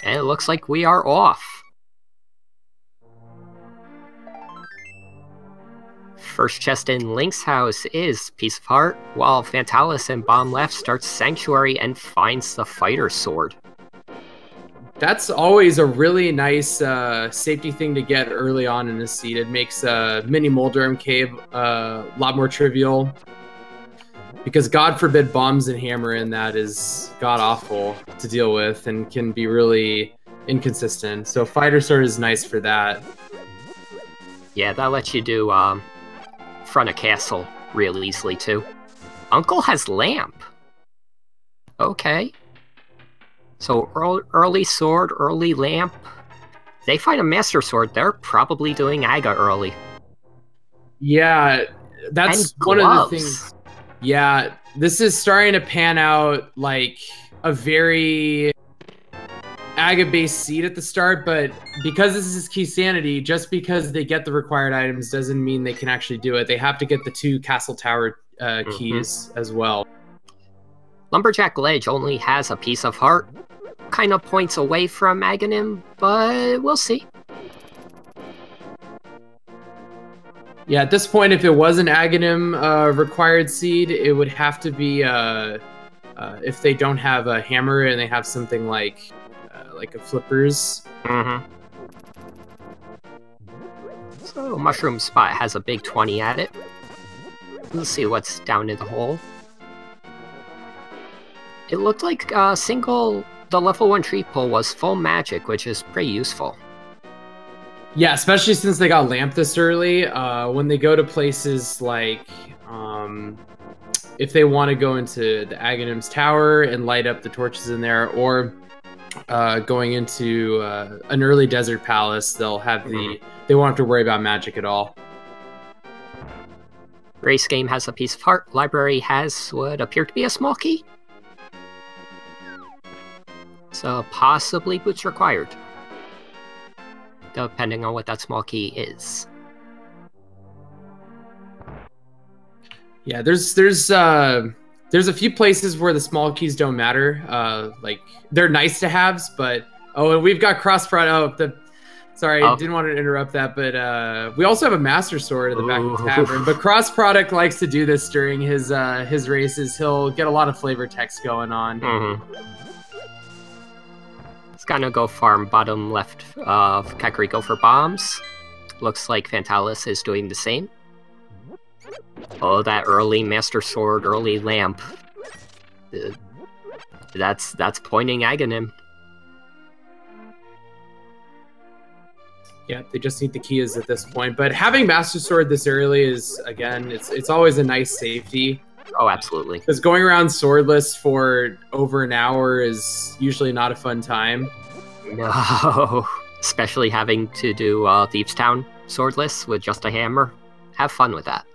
And it looks like we are off. First chest in Link's house is Piece of Heart, while Fantallis in bottom left starts Sanctuary and finds the Fighter Sword. That's always a really nice safety thing to get early on in the seed. It makes mini Moldurm Cave a lot more trivial. Because God forbid bombs and hammer in that is god-awful to deal with and can be really inconsistent. So Fighter Sword is nice for that. Yeah, that lets you do front of castle real easily too. Uncle has lamp. Okay. So early sword, early lamp. They find a master sword, they're probably doing Aga early. Yeah, that's and one gloves. of the things. Yeah, this is starting to pan out like a very Aga-based seed at the start, but because this is Keysanity, just because they get the required items doesn't mean they can actually do it. They have to get the 2 Castle Tower keys as well. Lumberjack Ledge only has a Piece of Heart. Kind of points away from Aghanim, but we'll see. Yeah, at this point, if it was an Aghanim required seed, it would have to be if they don't have a hammer and they have something like a flippers. So Mushroom Spot has a big 20 at it. Let's see what's down in the hole. It looked like the level 1 tree pull was full magic, which is pretty useful. Yeah, especially since they got lamp this early. When they go to places like, if they want to go into the Aghanim's tower and light up the torches in there, or going into an early desert palace, they'll have they won't have to worry about magic at all. Race Game has a Piece of Heart. Library has what appear to be a small key. So possibly boots required, depending on what that small key is. Yeah, there's a few places where the small keys don't matter. Like they're nice to haves, but and we've got crossproduct. Sorry, I didn't want to interrupt that, but we also have a master sword at the back of the tavern. But crossproduct likes to do this during his races. He'll get a lot of flavor text going on. It's gonna go farm bottom left of Kakariko for bombs. Looks like Fantallis is doing the same. Oh, that early master sword, early lamp. That's pointing Aghanim. Yeah, they just need the keys at this point. But having master sword this early is, again, it's always a nice safety. Oh, absolutely. Because going around swordless for over an hour is usually not a fun time. No, especially having to do Thieves Town swordless with just a hammer. Have fun with that.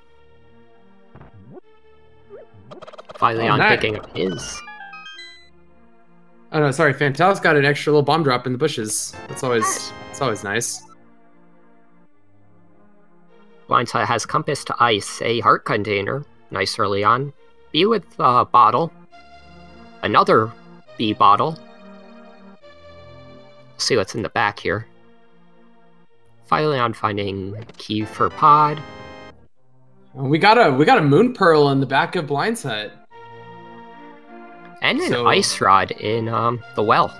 Fylion picking up his. Oh no, sorry, Fantal's got an extra little bomb drop in the bushes. It's always nice. Blindside has Compass to Ice, a heart container. Nice early on. B with bottle. Another B bottle. See what's in the back here. Fylion finding key for pod. We got a moon pearl in the back of Blindside. And an ice rod in the well,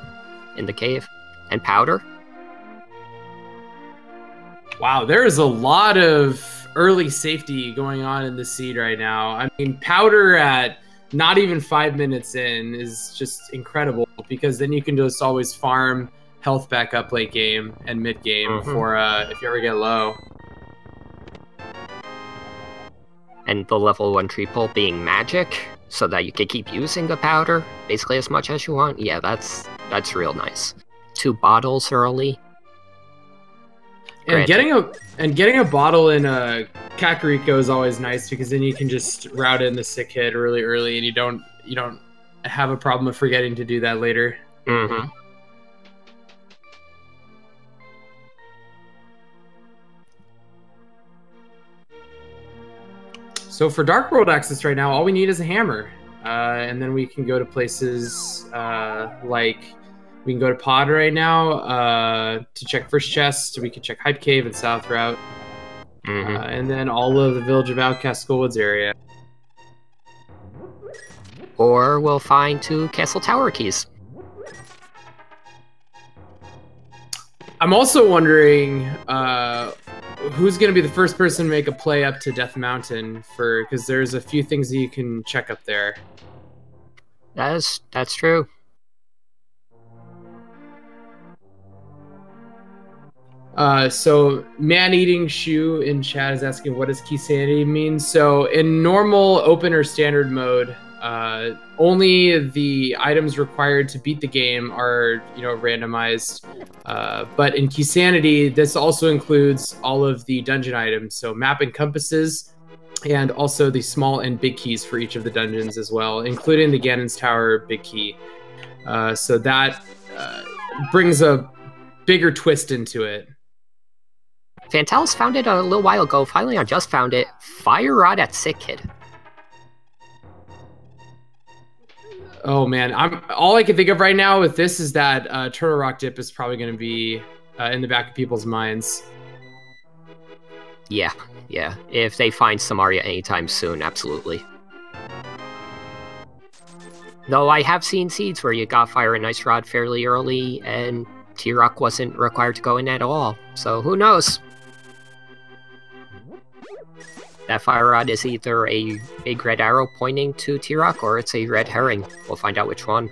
in the cave. And powder. Wow, there is a lot of early safety going on in the seed right now. I mean, powder at not even 5 minutes in is just incredible, because then you can just always farm health back up late game and mid game for if you ever get low. And the level 1 tree pull being magic, so that you can keep using the powder basically as much as you want. Yeah, that's real nice. 2 bottles early. And getting a bottle in a Kakariko is always nice, because then you can just route in the sick hit early, and you don't have a problem of forgetting to do that later. So for Dark World access right now, all we need is a hammer. and then we can go to places like we can go to Pod right now to check first chest. We can check Hype Cave and South Route, and then all of the Village of Outcast Skullwoods area. Or we'll find 2 Castle Tower keys. I'm also wondering who's going to be the first person to make a play up to Death Mountain, because there's a few things that you can check up there. That's true. So Man-Eating Shoe in chat is asking, what does Keysanity mean? So in normal, open, or standard mode, only the items required to beat the game are, randomized. But in Keysanity, this also includes all of the dungeon items. So map and compasses, and also the small and big keys for each of the dungeons as well, including the Ganon's Tower big key. So that brings a bigger twist into it. Fantallis found it a little while ago. Finally, I just found it. Fire Rod at Sick Kid. Oh man, all I can think of right now with this is that Turtle Rock Dip is probably going to be in the back of people's minds. Yeah. If they find Samaria anytime soon, absolutely. Though I have seen seeds where you got Fire and Ice Rod fairly early, and T-Rock wasn't required to go in at all. So who knows? That Fire Rod is either a big red arrow pointing to T-Rock, or it's a red herring. We'll find out which one.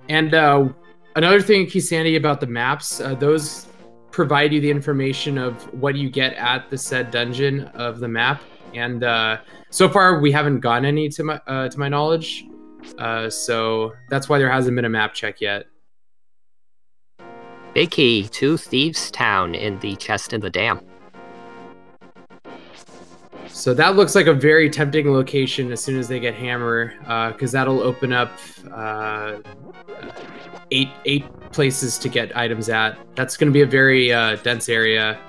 And another thing in Keysanity about the maps, those provide you the information of what you get at the said dungeon of the map. And so far, we haven't gotten any to my knowledge. So that's why there hasn't been a map check yet. Big key to Thieves' Town in the chest in the dam. So that looks like a very tempting location as soon as they get Hammer, because that'll open up eight places to get items at. That's going to be a very dense area.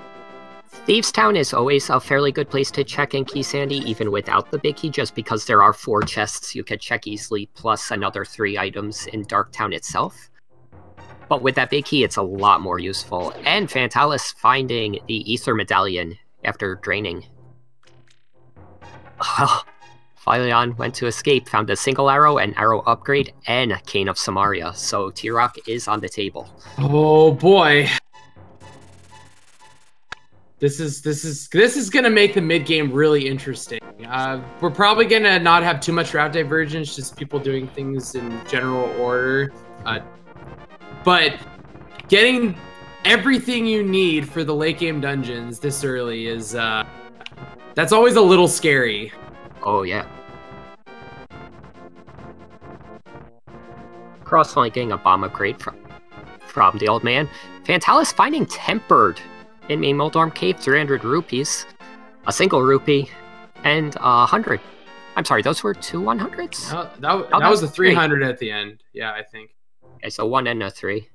Thieves' Town is always a fairly good place to check in Keysanity, even without the big key, just because there are 4 chests you can check easily, plus another 3 items in Darktown itself. But with that big key, it's a lot more useful. And Fantallis finding the Ether Medallion after draining. Phylion went to escape, found a single arrow, an arrow upgrade, and a Cane of Samaria. So T-Rock is on the table. Oh boy. This is gonna make the mid game really interesting. We're probably gonna not have too much route divergence, just people doing things in general order. But getting everything you need for the late game dungeons this early is that's always a little scary. Oh yeah. Cross-flanking a bomb upgrade from the old man. Fantallis finding Tempered in Moldorm Cave, 300 rupees, a single rupee, and 100. I'm sorry, those were 2 100s? That was a 300 at the end. Yeah, I think. Okay, so 1 and a 3.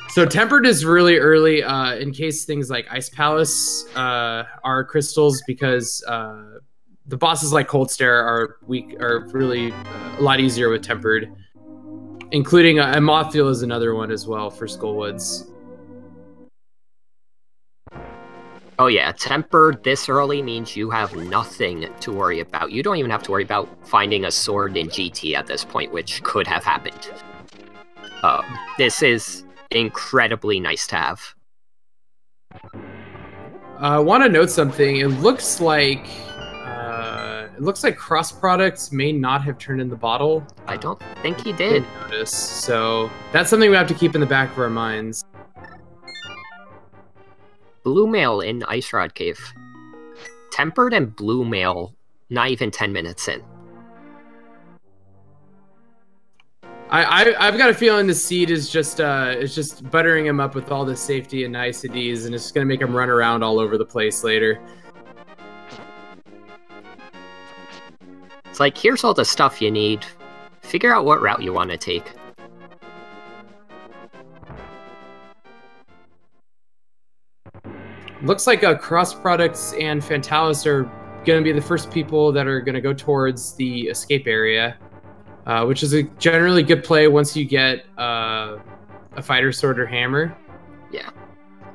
So Tempered is really early in case things like Ice Palace are crystals, because the bosses like Cold Stare are really a lot easier with Tempered. Including a Mothfield is another one as well for Skullwoods. Oh yeah, Tempered this early means you have nothing to worry about. You don't even have to worry about finding a sword in GT at this point, which could have happened. This is incredibly nice to have. I want to note something. It looks like cross products may not have turned in the bottle. I don't think he did. Notice. So that's something we have to keep in the back of our minds. Blue Mail in Ice Rod Cave. Tempered and Blue Mail, not even 10 minutes in. I've got a feeling the seed is just buttering him up with all the safety and niceties, and it's just gonna make him run around all over the place later. It's like, here's all the stuff you need. Figure out what route you want to take. Looks like cross products and fantallis are going to be the first people that are going to go towards the escape area, which is a generally good play once you get a fighter sword or hammer. Yeah.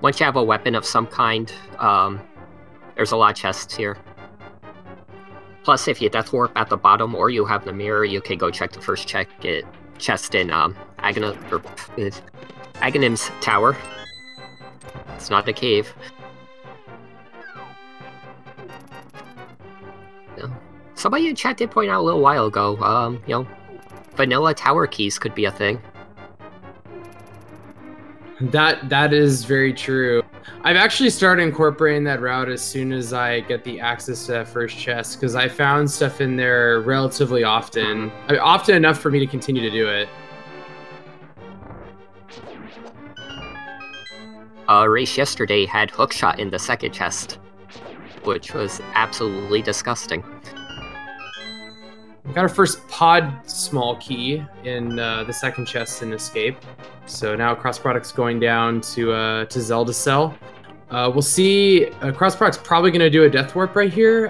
Once you have a weapon of some kind, there's a lot of chests here. Plus, if you death warp at the bottom or you have the mirror, you can go check the first chest in Aghanim's tower. It's not the cave. Somebody in chat did point out a little while ago, you know, vanilla tower keys could be a thing. That is very true. I've actually started incorporating that route as soon as I get the access to that first chest, because I found stuff in there relatively often. Often enough for me to continue to do it. A race yesterday had hookshot in the second chest, which was absolutely disgusting. We got our first pod small key in the second chest in Escape. So now Cross Product's going down to Zelda Cell. We'll see. Cross Product's probably going to do a Death Warp right here,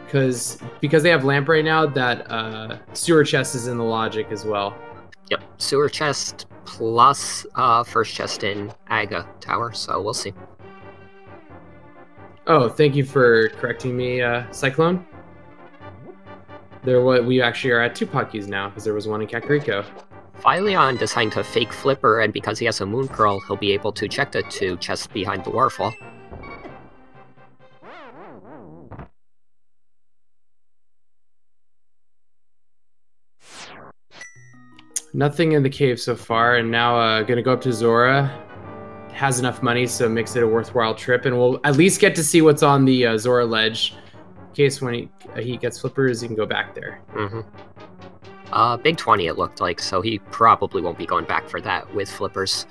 because they have Lamp right now. That Sewer Chest is in the logic as well. Yep, Sewer Chest plus first chest in Aga Tower. So we'll see. Oh, thank you for correcting me, Cyclone. We actually are at 2 pod keys now, because there was one in Kakariko. Phylion decided to fake Flipper, and because he has a Moon Pearl, he'll be able to check the 2 chests behind the waterfall. Nothing in the cave so far, and now gonna go up to Zora. Has enough money, so it makes it a worthwhile trip, and we'll at least get to see what's on the Zora ledge. In case when he gets Flippers, he can go back there. Big 20 it looked like, so he probably won't be going back for that with Flippers.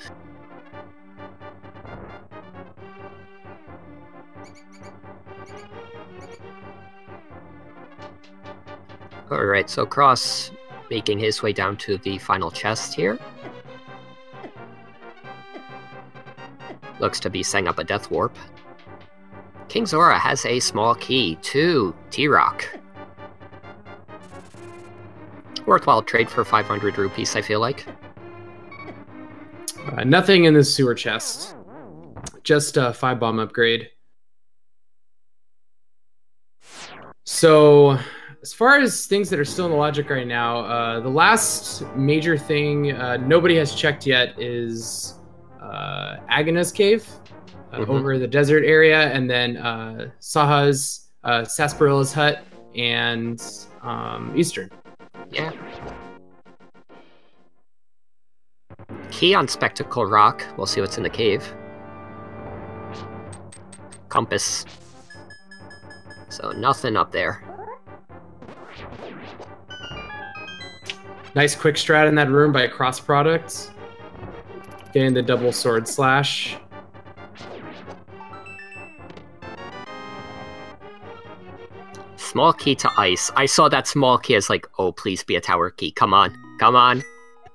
Alright, so Cross making his way down to the final chest here. Looks to be setting up a Death Warp. King Zora has a small key to T-Rock. Worthwhile trade for 500 rupees, I feel like. Nothing in the sewer chest. Just a 5-bomb upgrade. So, as far as things that are still in the logic right now, the last major thing nobody has checked yet is Agana's cave over the desert area, and then Saha's, Sasparilla's hut, and Eastern. Yeah. Key on Spectacle Rock. We'll see what's in the cave. Compass. So nothing up there. Nice quick strat in that room by Cross Products. Getting the double sword slash. Small key to ice. I saw that small key as like, oh, please be a tower key. Come on. Come on.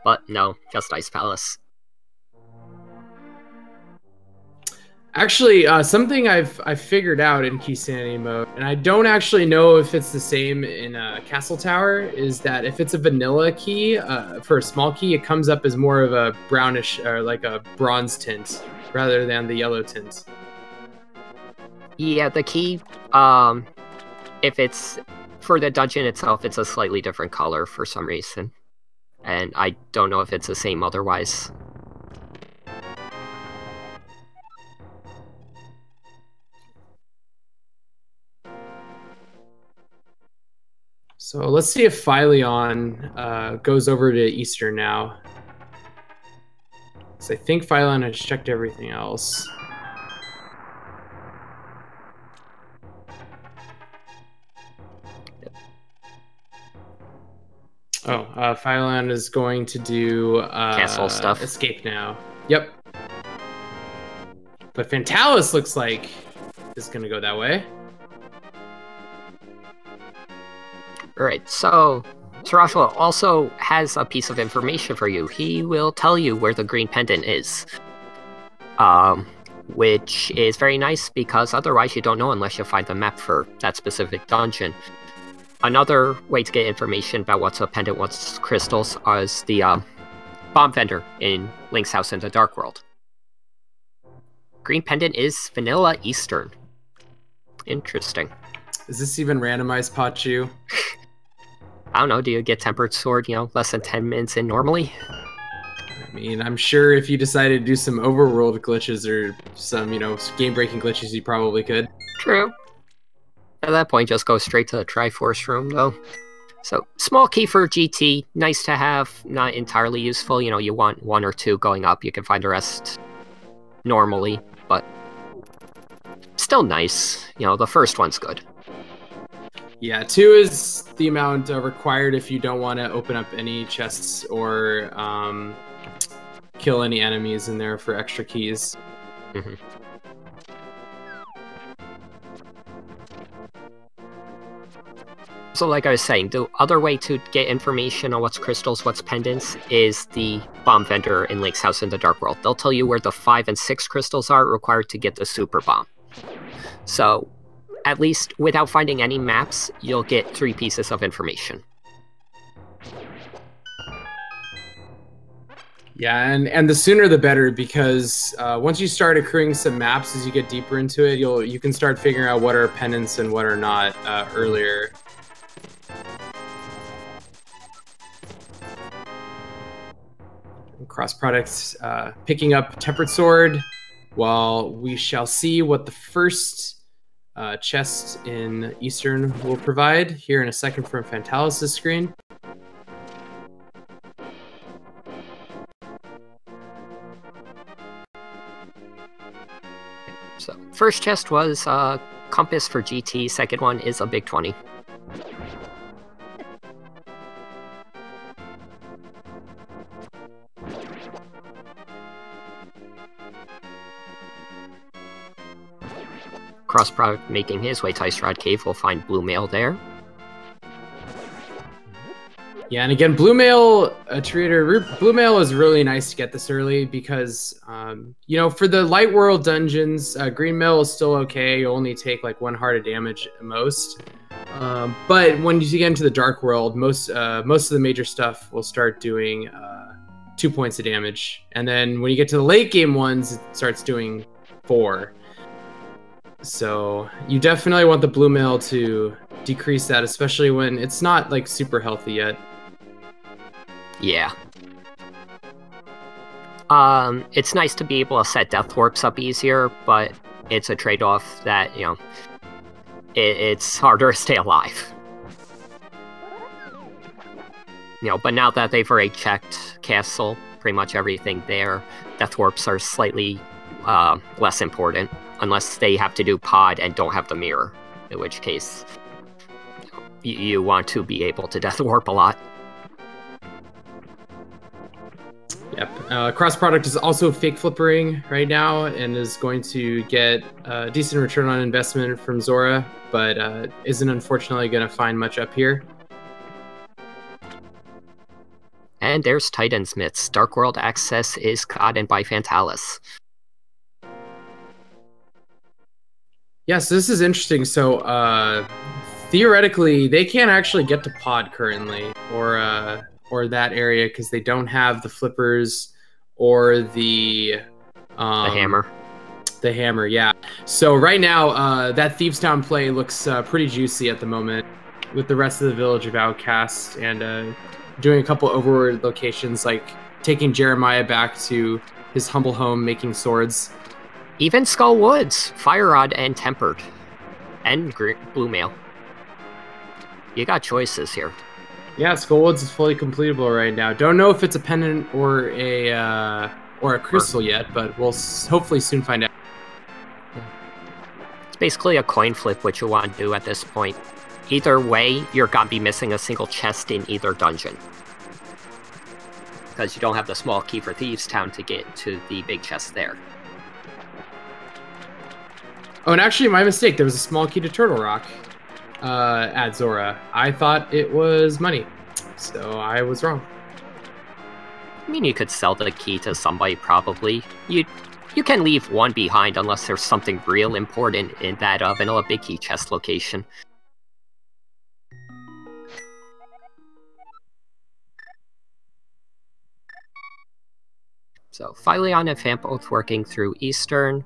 But no, just Ice Palace. Actually, something I've figured out in Keysanity mode, and I don't actually know if it's the same in Castle Tower, is that if it's a vanilla key, for a small key, it comes up as more of a brownish, or like a bronze tint, rather than the yellow tint. Yeah, the key, if it's for the dungeon itself, it's a slightly different color for some reason. And I don't know if it's the same otherwise. So let's see if Phylion goes over to Eastern now. Because I think Phylion has checked everything else. Oh, Phylion is going to do Castle stuff. Escape now. Yep. But fantallis looks like is going to go that way. Alright, so Sarashua also has a piece of information for you. He will tell you where the green pendant is. which is very nice because otherwise you don't know unless you find the map for that specific dungeon. Another way to get information about what's a pendant, what's crystals, is the bomb vendor in Link's house in the Dark World. Green pendant is Vanilla Eastern. Interesting. Is this even randomized, Pachu? I don't know, do you get Tempered Sword, less than 10 minutes in normally? I mean, I'm sure if you decided to do some overworld glitches or some, game-breaking glitches, you probably could. True. At that point, just go straight to the Triforce room, though. So, small key for GT, nice to have, not entirely useful. You want 1 or 2 going up, you can find the rest normally, but still nice. The first one's good. Yeah, 2 is the amount required if you don't want to open up any chests or kill any enemies in there for extra keys. Mm-hmm. So like I was saying, the other way to get information on what's crystals, what's pendants, is the bomb vendor in Link's house in the Dark World. They'll tell you where the 5 and 6 crystals are required to get the super bomb. So, at least without finding any maps, you'll get 3 pieces of information. Yeah, and the sooner the better, because once you start accruing some maps as you get deeper into it, you can start figuring out what are pendants and what are not earlier. Cross products, picking up Tempered Sword, while we shall see what the first chest in Eastern will provide here in a second from fantallis' screen. So, first chest was Compass for GT, second one is a Big 20. Crossproduct making his way to Ice Rod Cave will find Blue Mail there. Yeah, and again, Blue Mail, Blue Mail is really nice to get this early because, for the Light World dungeons, Green Mail is still okay. You only take like 1 heart of damage at most. But when you get into the Dark World, most of the major stuff will start doing 2 points of damage. And then when you get to the late game ones, it starts doing 4. So you definitely want the Blue Mail to decrease that, especially when it's not like super healthy yet. Yeah. It's nice to be able to set Death Warps up easier, but it's a trade-off that, it's harder to stay alive. But now that they've already checked Castle, pretty much everything there, Death Warps are slightly less important, unless they have to do pod and don't have the mirror, in which case you want to be able to Death Warp a lot. Yep. Cross product is also fake flippering right now and is going to get a decent return on investment from Zora, but isn't unfortunately going to find much up here. And there's Titan's Myths. Dark World access is gotten by Fantallis. Yes, this is interesting. So theoretically, they can't actually get to pod currently, or that area, because they don't have the flippers or the hammer. The hammer, yeah. So right now, that Thieves Town play looks pretty juicy at the moment, with the rest of the Village of Outcasts and doing a couple overworld locations, like taking Jeremiah back to his humble home, making swords. Even Skull Woods, Fire Rod and Tempered, and Blue Mail. You got choices here. Yeah, Skull Woods is fully completable right now. Don't know if it's a pendant or a crystal yet, but we'll hopefully soon find out. It's basically a coin flip, what you want to do at this point. Either way, you're gonna be missing a single chest in either dungeon, because you don't have the small key for Thieves Town to get to the big chest there. Oh, and actually, my mistake. There was a small key to Turtle Rock at Zora. I thought it was money, so I was wrong. I mean, you could sell the key to somebody, probably. You can leave one behind unless there's something real important in that vanilla big key chest location. So, Phylion and Fan both working through Eastern.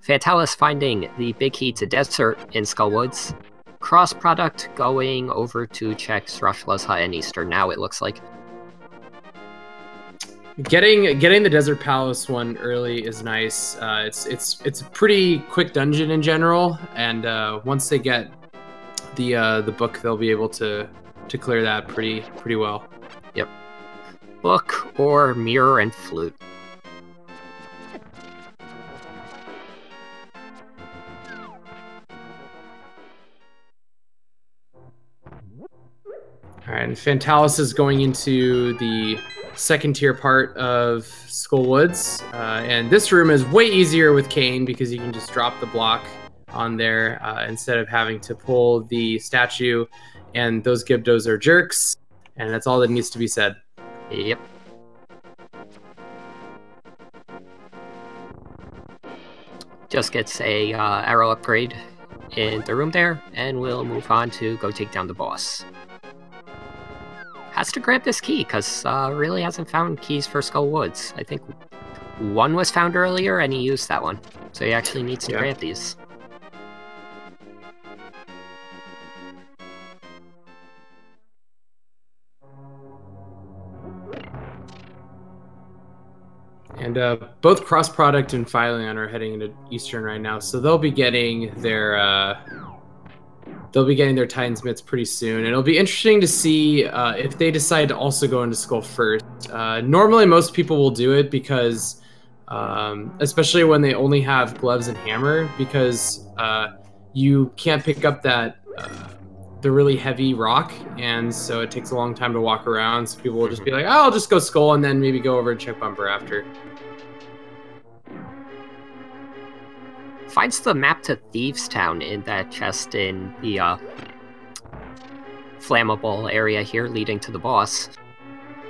Fantallis finding the big key to Desert in Skullwoods. Crossproduct going over to check Srushla's hut in Eastern now, it looks like. Getting the Desert Palace one early is nice. It's a pretty quick dungeon in general, and once they get the book, they'll be able to clear that pretty well. Yep. Book or mirror and flute. All right, and Fantallis is going into the second tier part of Skullwoods, and this room is way easier with Kane because you can just drop the block on there instead of having to pull the statue, and those Gibdos are jerks, and that's all that needs to be said. Yep. Just gets a arrow upgrade in the room there, and we'll move on to go take down the boss. Has to grab this key, because really hasn't found keys for Skullwoods. I think one was found earlier, and he used that one. So he actually needs to grab these. And both Crossproduct and Phylion are heading into Eastern right now, so they'll be getting their Titan's Mitts pretty soon, and it'll be interesting to see if they decide to also go into Skull first. Normally, most people will do it because, especially when they only have gloves and hammer, because you can't pick up that the really heavy rock, and so it takes a long time to walk around. So people will just be like, "Oh, I'll just go Skull and then maybe go over and check Bumper after." Finds the map to Thieves Town in that chest in the flammable area here leading to the boss,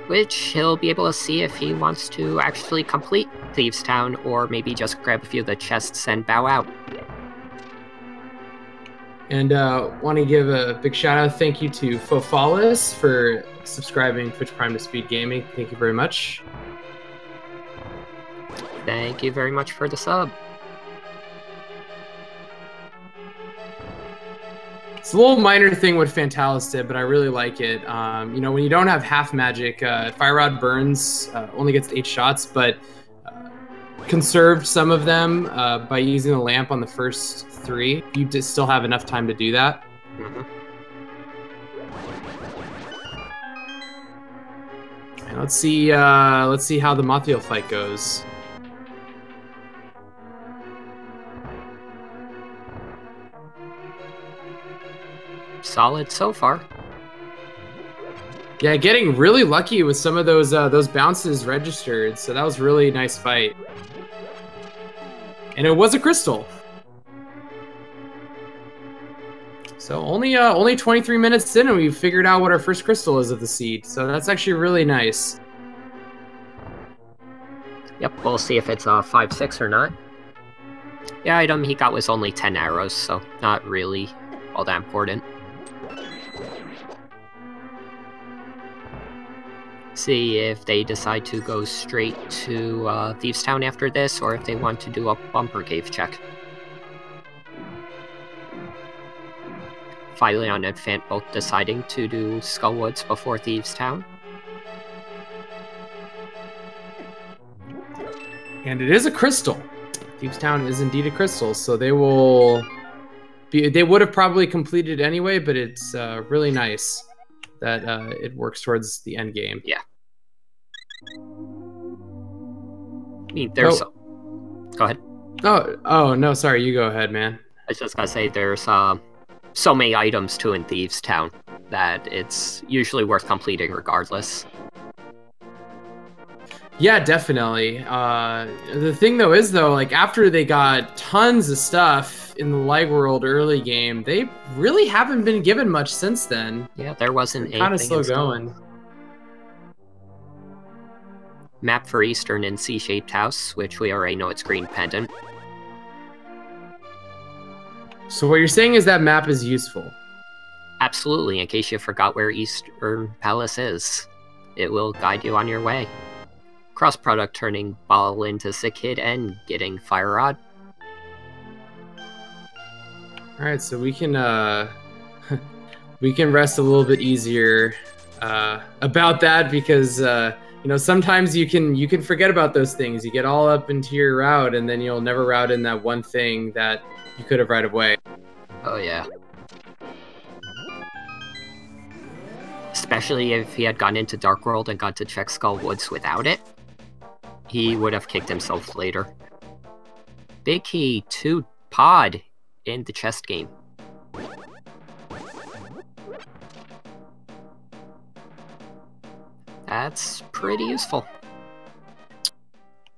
which he'll be able to see if he wants to actually complete Thieves Town or maybe just grab a few of the chests and bow out. And want to give a big shout out, thank you to fantallis for subscribing Twitch Prime to Speed Gaming. Thank you very much. Thank you very much for the sub. It's a little minor thing what Fantallis did, but I really like it. You know, when you don't have half magic, Fire Rod burns only gets 8 shots, but conserved some of them by using the lamp on the first 3. You just still have enough time to do that. And let's see how the Mothiel fight goes. Solid so far. Yeah, getting really lucky with some of those bounces registered, so that was really nice fight. And it was a crystal. So only 23 minutes in, and we've figured out what our first crystal is of the seed. So that's actually really nice. Yep, we'll see if it's 5/6 or not. The item he got was only 10 arrows, so not really all that important. See if they decide to go straight to Thieves Town after this, or if they want to do a Bumper Cave check. Phylion and Fant both deciding to do Skullwoods before Thieves Town. And it is a crystal. Thieves Town is indeed a crystal, so they will be. They would have probably completed anyway, but it's really nice that it works towards the end game. Yeah. I mean, there's. Go ahead. Oh no, sorry. You go ahead, man. I was just gonna say there's so many items too in Thieves Town that it's usually worth completing regardless. Yeah, definitely. The thing though is like after they got tons of stuff in the Light World early game, they really haven't been given much since then. Yeah, there wasn't anything. Kind of slow going. map for Eastern and C-shaped house, which we already know it's green pendant. So what you're saying is that map is useful? Absolutely, in case you forgot where Eastern Palace is. It will guide you on your way. Cross-product turning Ball into Sick Kid and getting Fire Rod. Alright, so we can we can rest a little bit easier about that because you know, sometimes you can forget about those things. You get all up into your route and then you'll never route in that one thing that you could have right away. Oh yeah. Especially if he had gone into Dark World and got to check Skull Woods without it. He would have kicked himself later. Big key to Pod in the chest game. That's pretty useful.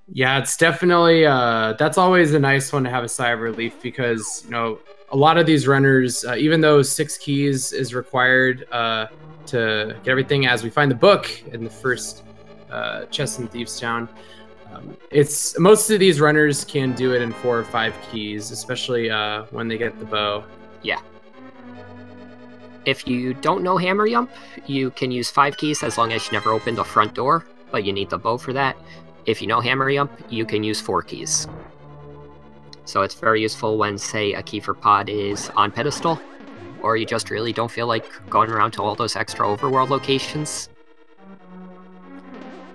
Yeah, it's definitely that's always a nice one to have a sigh of relief because, you know, a lot of these runners, even though 6 keys is required to get everything as we find the book in the first chest in Thieves Town, it's most of these runners can do it in 4 or 5 keys, especially when they get the bow. Yeah. If you don't know Hammer Yump, you can use 5 keys as long as you never open the front door, but you need the bow for that. If you know Hammer Yump, you can use 4 keys. So it's very useful when, say, a key for Pod is on pedestal, or you just really don't feel like going around to all those extra overworld locations.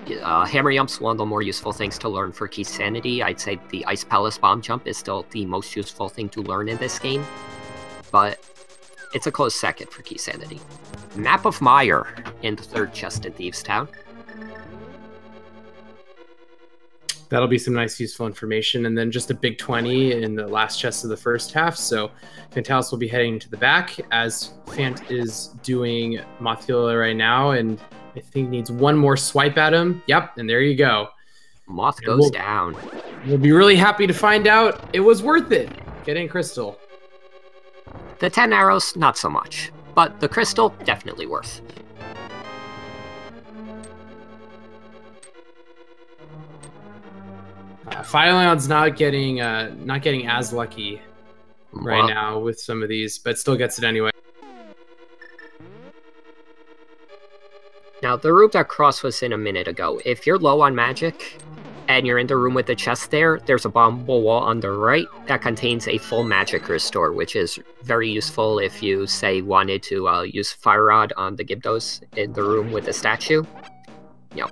Hammer Yump's one of the more useful things to learn for Keysanity. I'd say the Ice Palace Bomb Jump is still the most useful thing to learn in this game, but it's a close second for Keysanity. Map of Mire in the 3rd chest in Thieves Town. That'll be some nice useful information, and then just a big 20 in the last chest of the first half. So Fantallis will be heading to the back as Fant is doing Mothula right now, and I think needs one more swipe at him. Yep, and there you go. Moth goes down. We'll be really happy to find out it was worth it getting Crystal. The 10 arrows, not so much, but the Crystal, definitely worth. Phylion's not getting as lucky right now with some of these, but still gets it anyway. Now, the room that Cross was in a minute ago, if you're low on magic, and you're in the room with the chest there's a bombable wall on the right that contains a full magic restore, which is very useful if you, say, wanted to use Fire Rod on the Gibdos in the room with the statue. You know,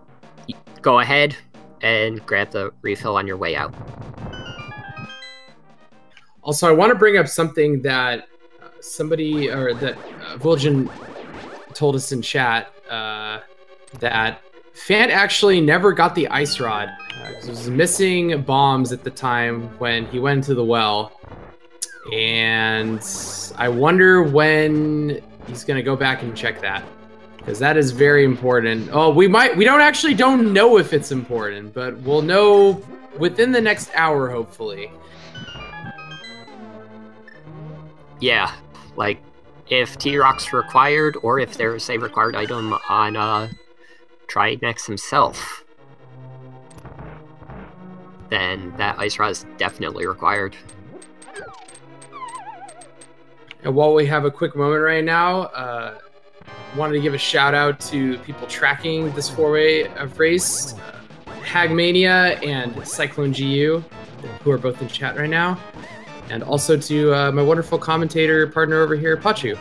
go ahead and grab the refill on your way out. Also, I want to bring up something that somebody, or that Vulcan told us in chat, that Fant actually never got the ice rod. He was missing bombs at the time when he went into the well. And I wonder when he's going to go back and check that, because that is very important. Oh, we don't know if it's important, but we'll know within the next hour, hopefully. Yeah, like if T-Rock's required, or if there's a required item on Trinex himself, then that ice rod is definitely required. And while we have a quick moment right now, wanted to give a shout out to people tracking this 4-way of race, Hagmania and Cyclone GU, who are both in chat right now, and also to my wonderful commentator partner over here, Pachu.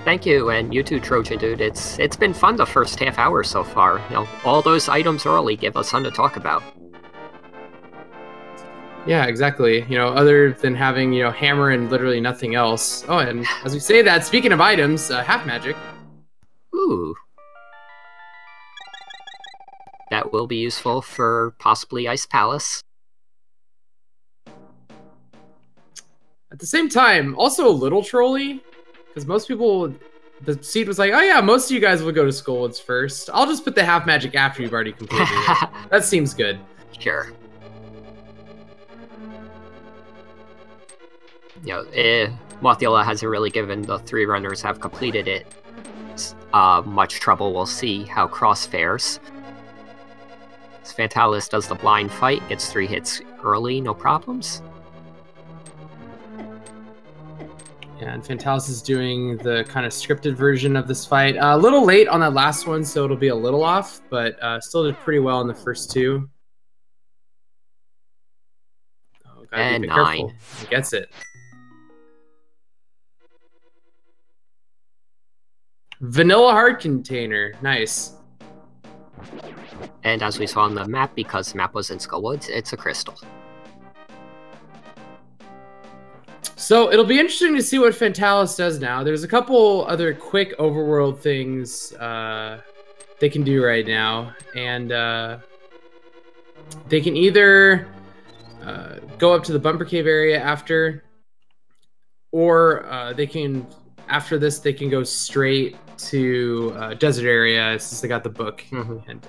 Thank you, and you too, Trojan Dude. It's been fun the first half hour so far. You know, all those items early give us something to talk about. Yeah, exactly. You know, other than having, you know, hammer and literally nothing else. Oh, and as we say that, speaking of items, half magic. Ooh. That will be useful for possibly Ice Palace. At the same time, also a little trolly, because most people, the seed was like, oh yeah, most of you guys will go to Skullwoods first. I'll just put the half magic after you've already completed it. That seems good. Sure. You know, Mothula hasn't really given the 3 runners have completed it much trouble. We'll see how Cross fares. Fantallis does the blind fight, gets 3 hits early, no problems. Yeah, and fantallis is doing the kind of scripted version of this fight. A little late on that last one, so it'll be a little off, but still did pretty well in the first 2. Oh, gotta and be 9. careful. He gets it. Vanilla heart container. Nice. And as we saw on the map, because the map was in Skull Woods, it's a crystal. So it'll be interesting to see what fantallis does now. There's a couple other quick overworld things they can do right now. And they can either go up to the Bumper Cave area after, or they can, after this, they can go straight to desert area since they got the book and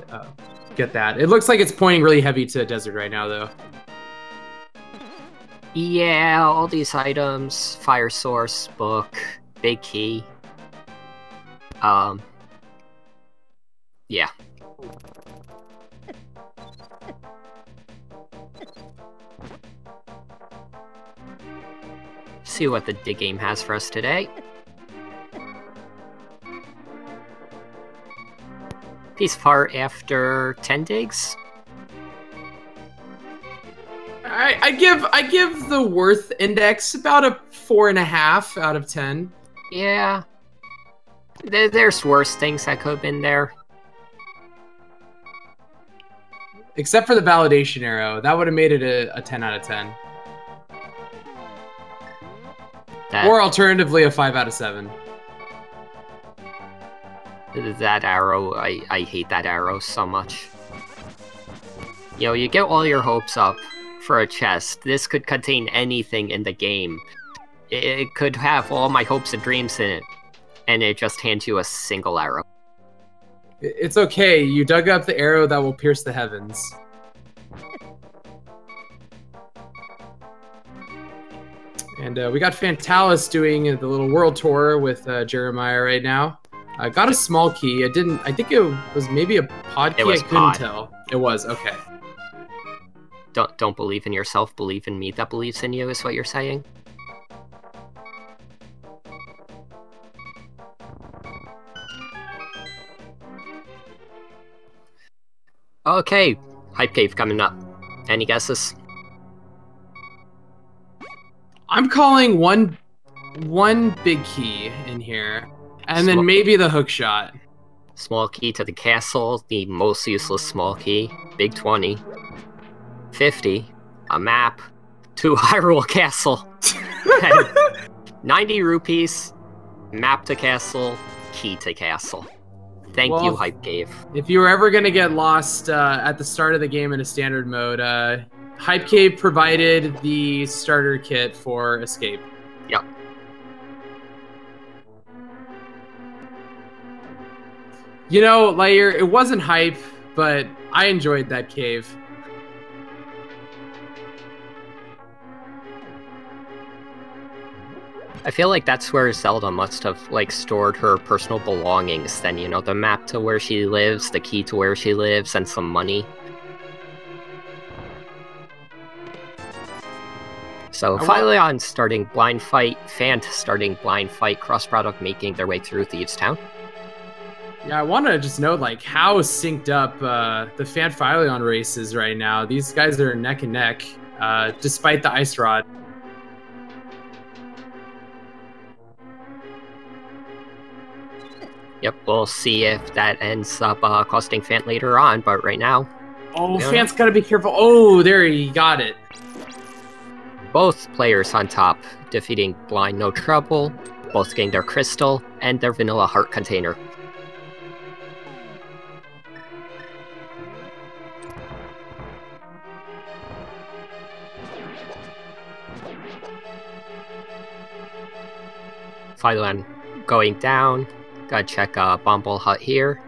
get that. It looks like it's pointing really heavy to desert right now, though. Yeah, all these items, fire source, book, big key. Yeah. See what the dig game has for us today. Piece of art after 10 digs. I give the worth index about a 4.5 out of 10. Yeah. There's worse things that could have been there. Except for the validation arrow. That would have made it a 10 out of 10. Or alternatively, a 5 out of 7. That arrow, I hate that arrow so much. You know, you get all your hopes up for a chest. This could contain anything in the game. It could have all my hopes and dreams in it. And it just hands you a single arrow. It's okay. You dug up the arrow that will pierce the heavens. And we got fantallis doing the little world tour with Jeremiah right now. I got a small key. I think it was maybe a pod key. I couldn't tell. It was, okay. Don't believe in yourself, believe in me that believes in you, is what you're saying? Okay, Hype Cave coming up. Any guesses? I'm calling one big key in here, and then maybe the hook shot. Small key to the castle, the most useless small key. Big 20. 50. A map. To Hyrule Castle. 90 rupees. Map to castle. Key to castle. Thank you, Hype Cave. If you were ever going to get lost at the start of the game in a standard mode, Hype Cave provided the starter kit for Escape. Yep. You know, Layer, it wasn't hype, but I enjoyed that cave. I feel like that's where Zelda must have, like, stored her personal belongings then, you know, the map to where she lives, the key to where she lives, and some money. So, Phylion starting blind fight, Fant starting blind fight, crossproduct making their way through Thieves Town. Yeah, I want to just note, like, how synced up the Phylion race is right now. These guys are neck and neck, despite the Ice Rod. Yep, we'll see if that ends up costing Fant later on, but right now... Oh, Fant's got to be careful. Oh, there, he got it. Both players on top, defeating Blind no trouble, both getting their crystal and their vanilla heart container. Phylion going down. Gotta check Bomble Hut here.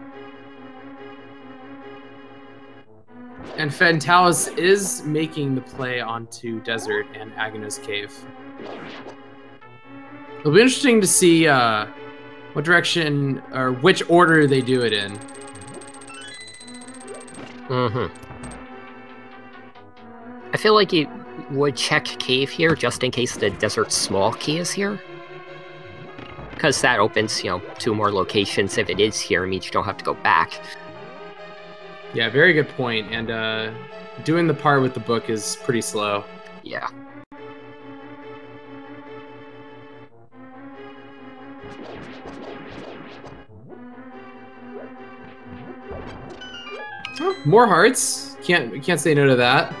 And fantallis is making the play onto Desert and Aghanos Cave. It'll be interesting to see What direction or which order they do it in? I feel like you would check cave here just in case the desert small key is here. Because that opens, 2 more locations. If it is here, it means you don't have to go back. Yeah, very good point. And doing the part with the book is pretty slow. Yeah. Oh, more hearts. Can't say no to that.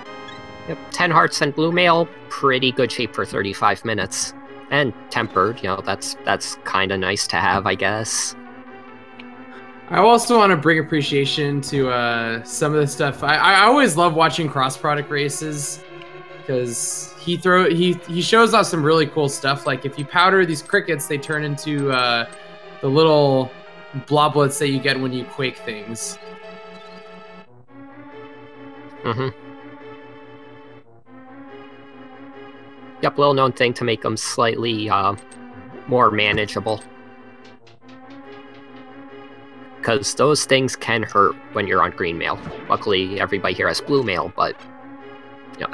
Yep, 10 hearts and blue mail, pretty good shape for 35 minutes. And tempered, that's kind of nice to have, I guess. I also want to bring appreciation to some of the stuff. I always love watching cross-product races because he shows off some really cool stuff. Like if you powder these crickets, they turn into the little bloblets that you get when you quake things. Yep, well-known thing to make them slightly more manageable. Because those things can hurt when you're on green mail. Luckily, everybody here has blue mail, but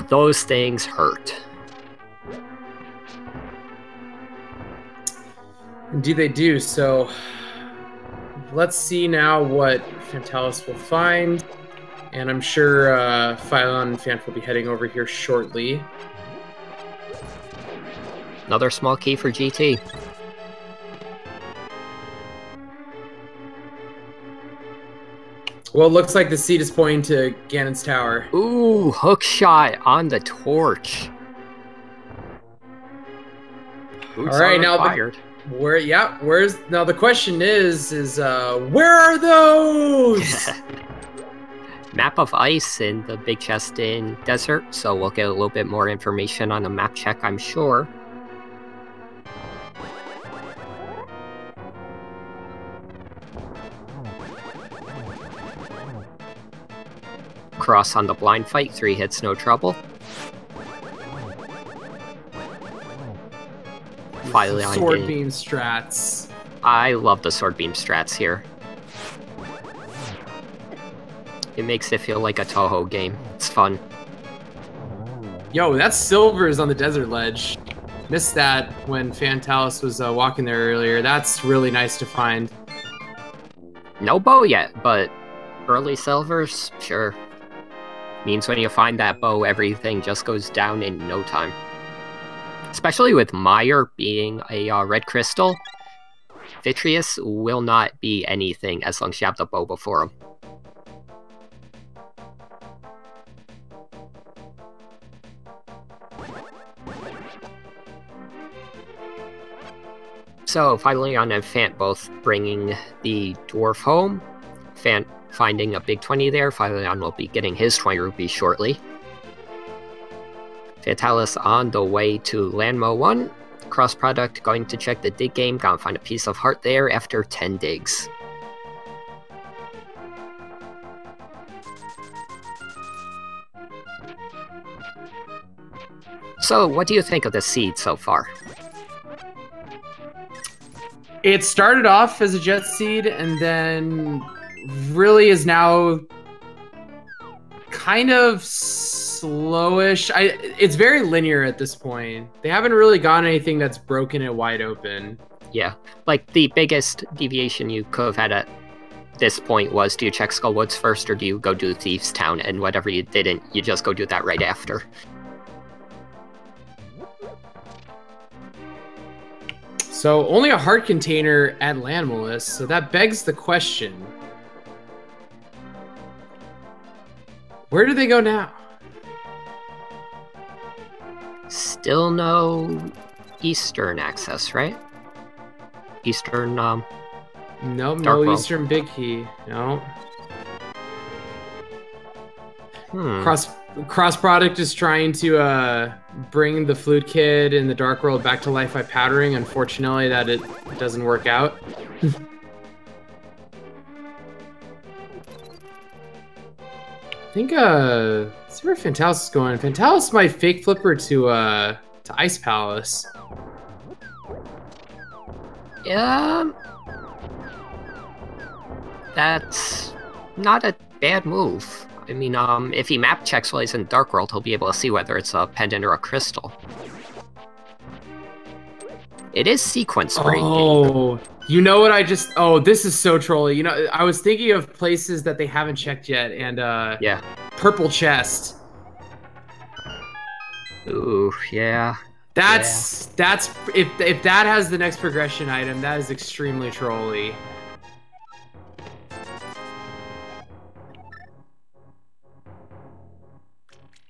those things hurt. Indeed they do. So let's see now what Fantallis will find. And I'm sure Phylon and Fanf will be heading over here shortly. Another small key for GT. Well, it looks like the seed is pointing to Ganon's tower. Ooh, hook shot on the torch. Boots all right, now where's now the question is where are those? Map of ice in the big chest in desert, so we'll get a little bit more information on the map check, I'm sure. Cross on the blind fight, 3 hits, no trouble. Phylon sword beam strats. I love the sword beam strats here. It makes it feel like a Toho game. It's fun. Yo, that's silvers on the desert ledge. Missed that when Fantallis was walking there earlier. That's really nice to find. No bow yet, but early silvers, sure. Means when you find that bow, everything just goes down in no time. Especially with Meyer being a red crystal, Vitreous will not be anything as long as you have the bow before him. So, Phylon and Fant both bringing the dwarf home. Fant finding a big 20 there. Phylon will be getting his 20 rupees shortly. Fantallis on the way to Landmo 1. Cross product going to check the dig game. Gonna find a piece of heart there after 10 digs. So, what do you think of the seed so far? It started off as a jet seed and then really is now kind of slowish. It's very linear at this point. They haven't really gotten anything that's broken it wide open. Yeah, like the biggest deviation you could have had at this point was, do you check Skullwoods first or do you go do Thieves Town? And whatever you didn't, you just go do that right after. So only a heart container at Landmolis, so that begs the question. Where do they go now? Still no Eastern access, right? Eastern, Nope, Dark no World. Eastern Big Key. No. Cross product is trying to bring the Flute Kid in the Dark World back to life by powdering. Unfortunately, that it doesn't work out. I think let's see where Fantallis is going. Fantallis might fake flipper to Ice Palace. That's not a bad move. I mean, if he map checks while he's in Dark World, he'll be able to see whether it's a pendant or a crystal. It is sequence breaking. Oh, you know what I just... Oh, this is so trolly. You know, I was thinking of places that they haven't checked yet, and yeah. Purple chest. Ooh, yeah. That's if that has the next progression item, that is extremely trolly.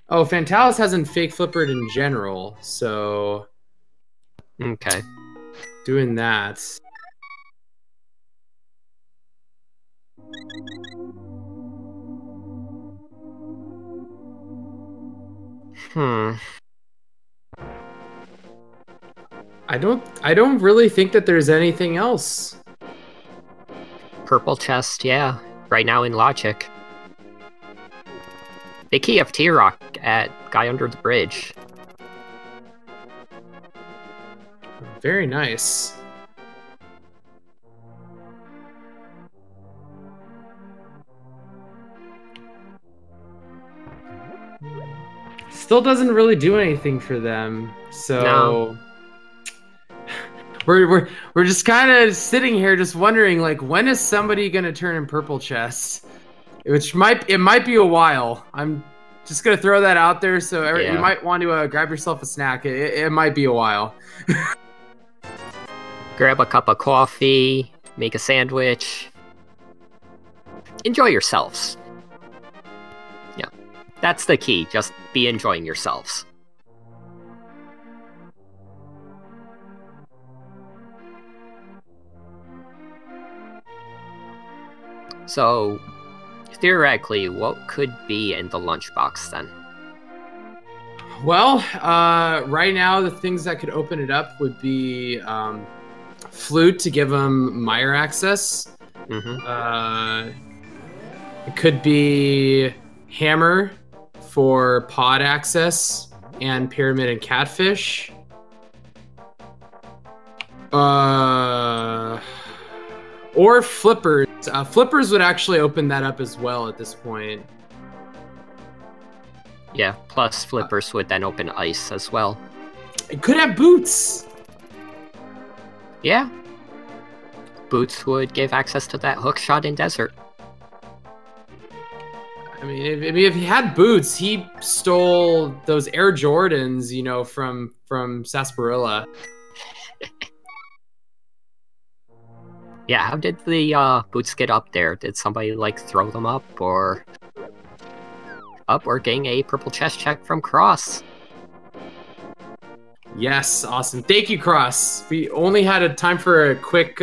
Oh, Fantallis hasn't fake flippered in general, so okay. Doing that. I don't really think that there's anything else. Purple chest, yeah. Right now in Logic. The key of T-Rock at Guy Under the Bridge. Very nice. Still doesn't really do anything for them, so no. we're just kind of sitting here, just wondering, like, when is somebody gonna turn in purple chests? Which it might be a while. I'm just gonna throw that out there, so you might want to grab yourself a snack. It might be a while. Grab a cup of coffee, make a sandwich. Enjoy yourselves. Yeah, that's the key. Just be enjoying yourselves. So, theoretically, what could be in the lunchbox then? Well, right now the things that could open it up would be Flute to give him Mire access. It could be Hammer for Pod access, and Pyramid and Catfish. Or Flippers. Flippers would actually open that up as well at this point. Yeah, plus Flippers would then open Ice as well. It could have Boots! Yeah. Boots would give access to that hook shot in Desert. I mean, if he had Boots, he stole those Air Jordans, you know, from Sarsaparilla. Yeah, how did the Boots get up there? Did somebody, like, throw them up, or... we're getting a purple chest check from Cross. Yes, awesome. Thank you, Cross. We only had a time for a quick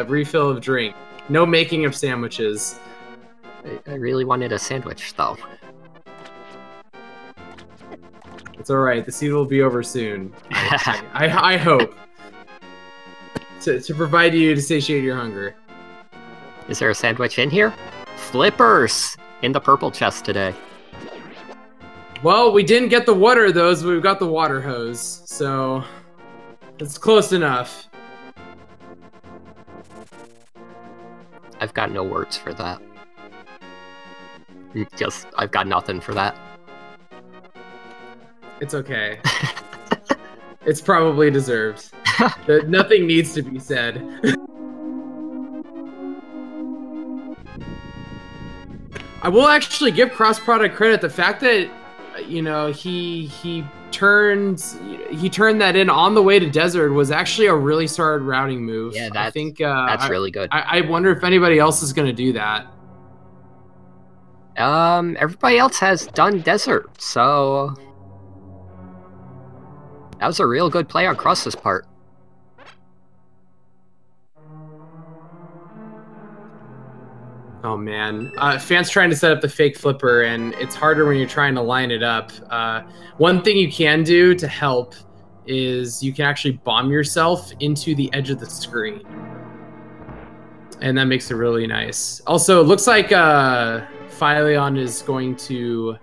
refill of drink. No making of sandwiches. I really wanted a sandwich, though. It's alright. The season will be over soon. I hope. To provide you to satiate your hunger. Is there a sandwich in here? Flippers! In the purple chest today. Well, we didn't get the water, though, so we've got the water hose. So, it's close enough. I've got no words for that. I've got nothing for that. It's okay. It's probably deserved. Nothing needs to be said. I will actually give cross-product credit. The fact that, you know, he turned that in on the way to Desert was actually a really smart routing move. Yeah, I think that's really good. I wonder if anybody else is going to do that. Everybody else has done Desert, so that was a real good play on Cross's part. Oh man, Fan's trying to set up the fake flipper, and it's harder when you're trying to line it up. One thing you can do to help is you can actually bomb yourself into the edge of the screen, and that makes it really nice. Also, it looks like Phylion is going to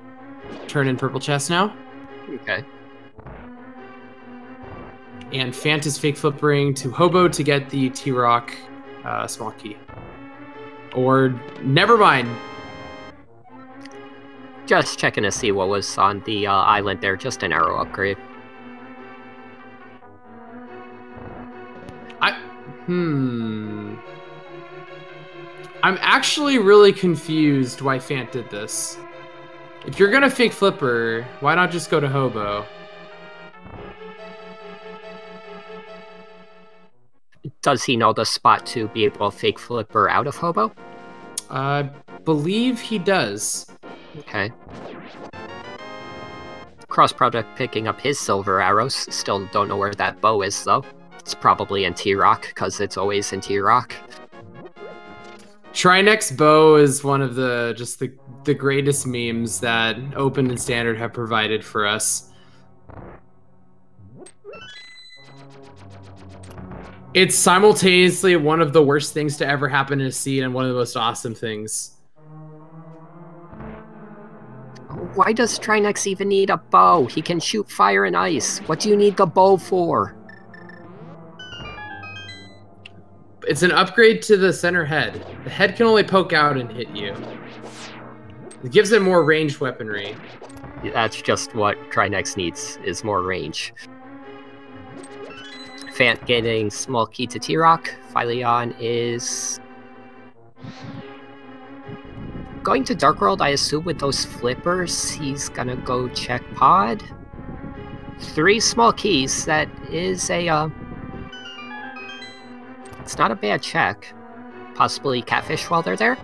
turn in purple chest now. Okay. And Fant is fake flippering to Hobo to get the T-Rock small key. Or never mind. Just checking to see what was on the island there. Just an arrow upgrade. I'm actually really confused why Fant did this. If you're gonna fake Flipper, why not just go to Hobo? Does he know the spot to be able to fake Flipper out of Hobo? I believe he does. Okay. Crossproduct picking up his silver arrows. Still don't know where that bow is, though. It's probably in T-Rock, because it's always in T-Rock. Trinex bow is one of the greatest memes that Open and Standard have provided for us. It's simultaneously one of the worst things to ever happen in a seed and one of the most awesome things. Why does Trinex even need a bow? He can shoot fire and ice. What do you need the bow for? It's an upgrade to the center head. The head can only poke out and hit you. It gives it more ranged weaponry. That's just what Trinex needs, is more range. Fant getting small key to T-Rock. Phylion is going to Dark World, I assume, with those flippers. He's gonna go check pod. 3 small keys. That is a it's not a bad check. Possibly catfish while they're there?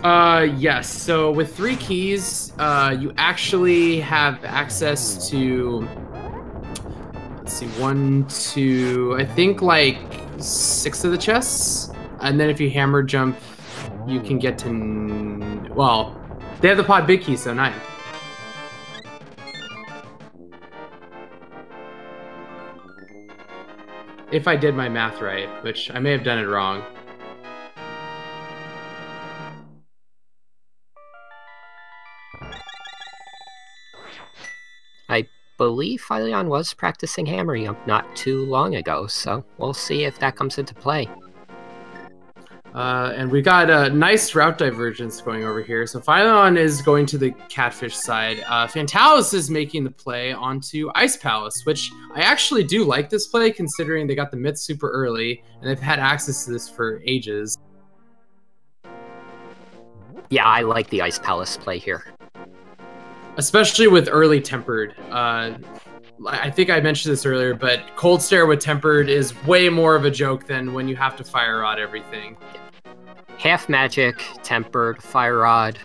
Yes. So with 3 keys, you actually have access to, let's see, 1, 2, I think like 6 of the chests. And then if you hammer jump, you can get to, well, they have the pod big key, so 9. If I did my math right, which I may have done it wrong. I believe Phylion was practicing hammering up not too long ago, so we'll see if that comes into play. And we got a nice route divergence going over here. So Phylion is going to the catfish side. Fantallis is making the play onto Ice Palace, which I actually do like this play considering they got the myth super early and they've had access to this for ages. Yeah, I like the Ice Palace play here. Especially with early tempered. I think I mentioned this earlier, but Cold Stare with tempered is way more of a joke than when you have to fire rod everything. Half magic, tempered, fire rod,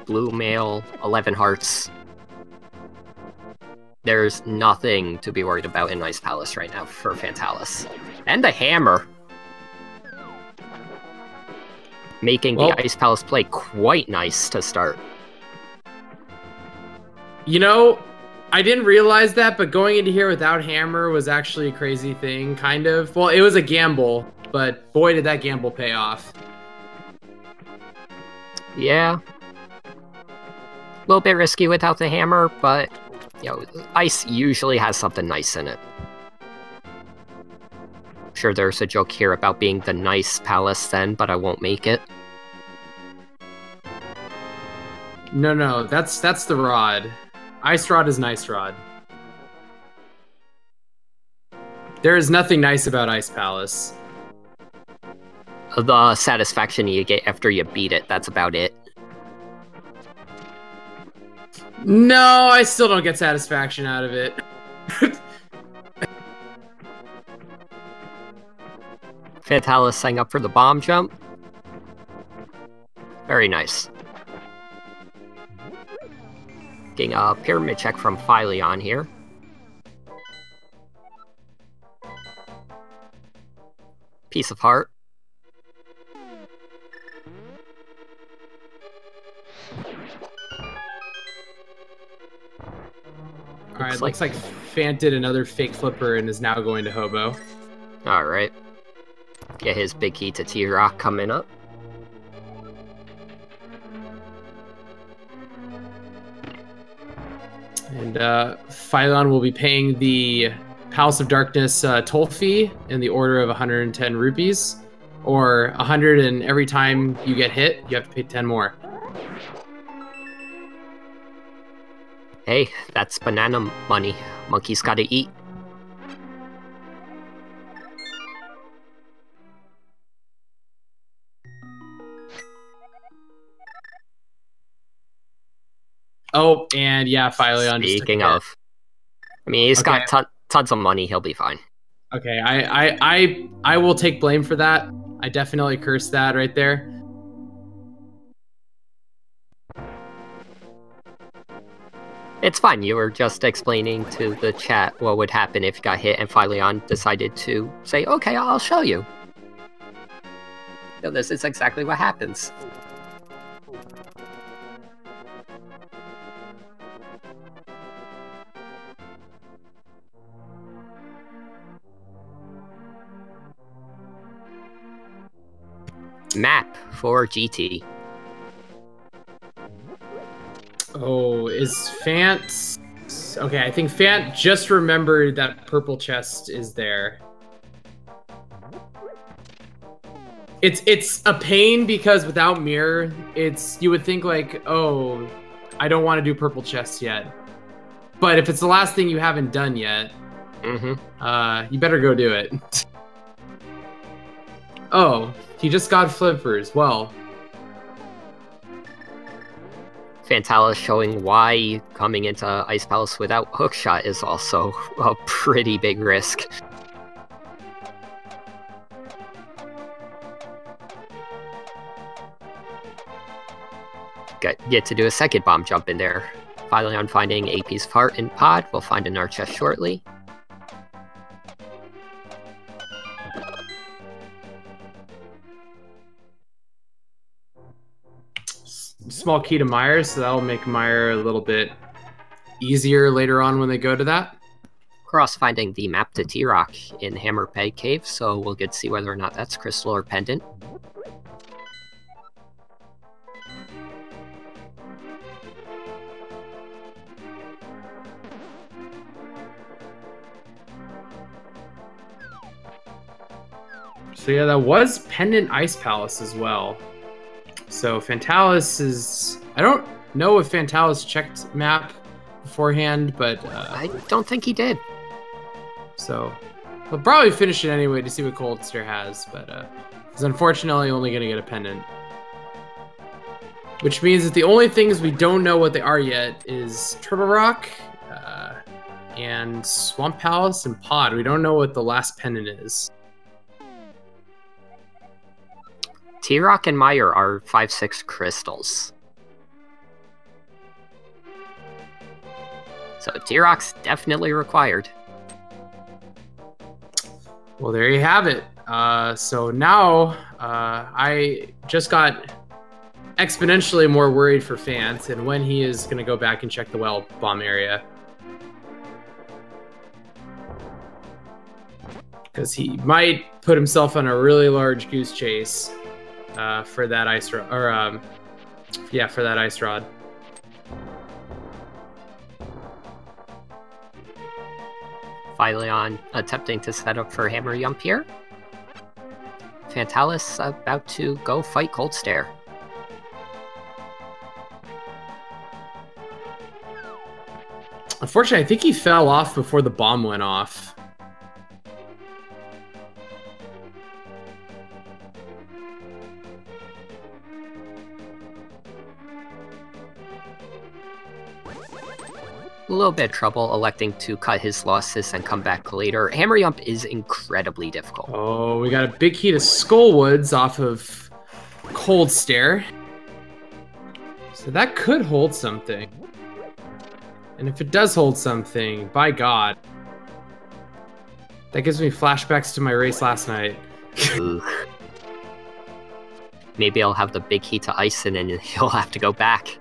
blue mail, 11 hearts. There's nothing to be worried about in Ice Palace right now for Fantallis. And the hammer. Making the Ice Palace play quite nice to start. You know, I didn't realize that, but going into here without hammer was actually a crazy thing, kind of. Well, it was a gamble, but boy, did that gamble pay off. Yeah. A little bit risky without the hammer, but, you know, ice usually has something nice in it. Sure, there's a joke here about being the nice palace then, but I won't make it. No, that's the rod. Ice Rod is Nice Rod. There is nothing nice about Ice Palace. The satisfaction you get after you beat it, that's about it. No, I still don't get satisfaction out of it. Fantallis setting up for the bomb jump. Very nice. Getting a pyramid check from Phylion here. Piece of heart. Alright, looks like Fant did another fake flipper and is now going to Hobo. Alright. Get his big key to T-Rock coming up. And Phylion will be paying the Palace of Darkness toll fee in the order of 110 rupees. or 100, and every time you get hit, you have to pay 10 more. Hey, that's banana money. Monkey's gotta eat. Oh, and yeah, Phylion. Speaking of, I mean, he's got tons of money. He'll be fine. Okay, I will take blame for that. I definitely cursed that right there. It's fine. You were just explaining to the chat what would happen if you got hit, and Phylion decided to say, "Okay, I'll show you." So this is exactly what happens. Map for GT. Oh, is Fant... Okay, I think Fant just remembered that purple chest is there. It's a pain because without mirror, you would think like, oh, I don't want to do purple chests yet. But if it's the last thing you haven't done yet, you better go do it. Oh, he just got flippers. Well, Fantallis showing why coming into Ice Palace without hookshot is also a pretty big risk. Get to do a second bomb jump in there. Phylion finding AP's fart in pod. We'll find in our chest shortly. Small key to Meyer, so that'll make Meyer a little bit easier later on when they go to that. Cross finding the map to T-Rock in Hammer Peg Cave, so we'll get to see whether or not that's crystal or pendant. So yeah, that was Pendant Ice Palace as well. So Fantallis is... I don't know if Fantallis checked map beforehand, but... I don't think he did. So we'll probably finish it anyway to see what Coldster has, but he's unfortunately only going to get a pendant. Which means that the only things we don't know what they are yet is Turtle Rock and Swamp Palace and Pod. We don't know what the last pendant is. T-Rock and Meyer are 5/6 crystals. So T-Rock's definitely required. Well, there you have it. So now I just got exponentially more worried for Fant and when he is going to go back and check the well bomb area. Because he might put himself on a really large goose chase. For that ice rod, or yeah, for that ice rod. Phylion attempting to set up for Hammer Jump here. Fantallis about to go fight Cold Stare. Unfortunately, I think he fell off before the bomb went off. A little bit of trouble electing to cut his losses and come back later. Hammer Jump is incredibly difficult. Oh, we got a big key to Skullwoods off of Cold Stare. So that could hold something. And if it does hold something, by God. That gives me flashbacks to my race last night. Maybe I'll have the big key to ice and then he'll have to go back.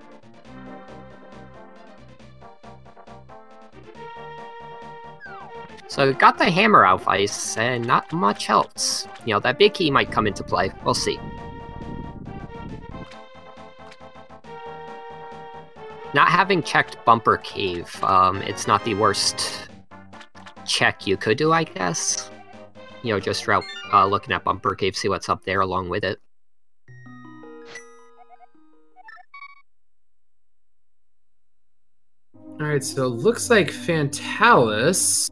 So got the hammer out of ice, and not much else. You know, that big key might come into play. We'll see. Not having checked Bumper Cave, it's not the worst check you could do, I guess. you know, just out looking at Bumper Cave, see what's up there along with it. Alright, so it looks like Fantallis.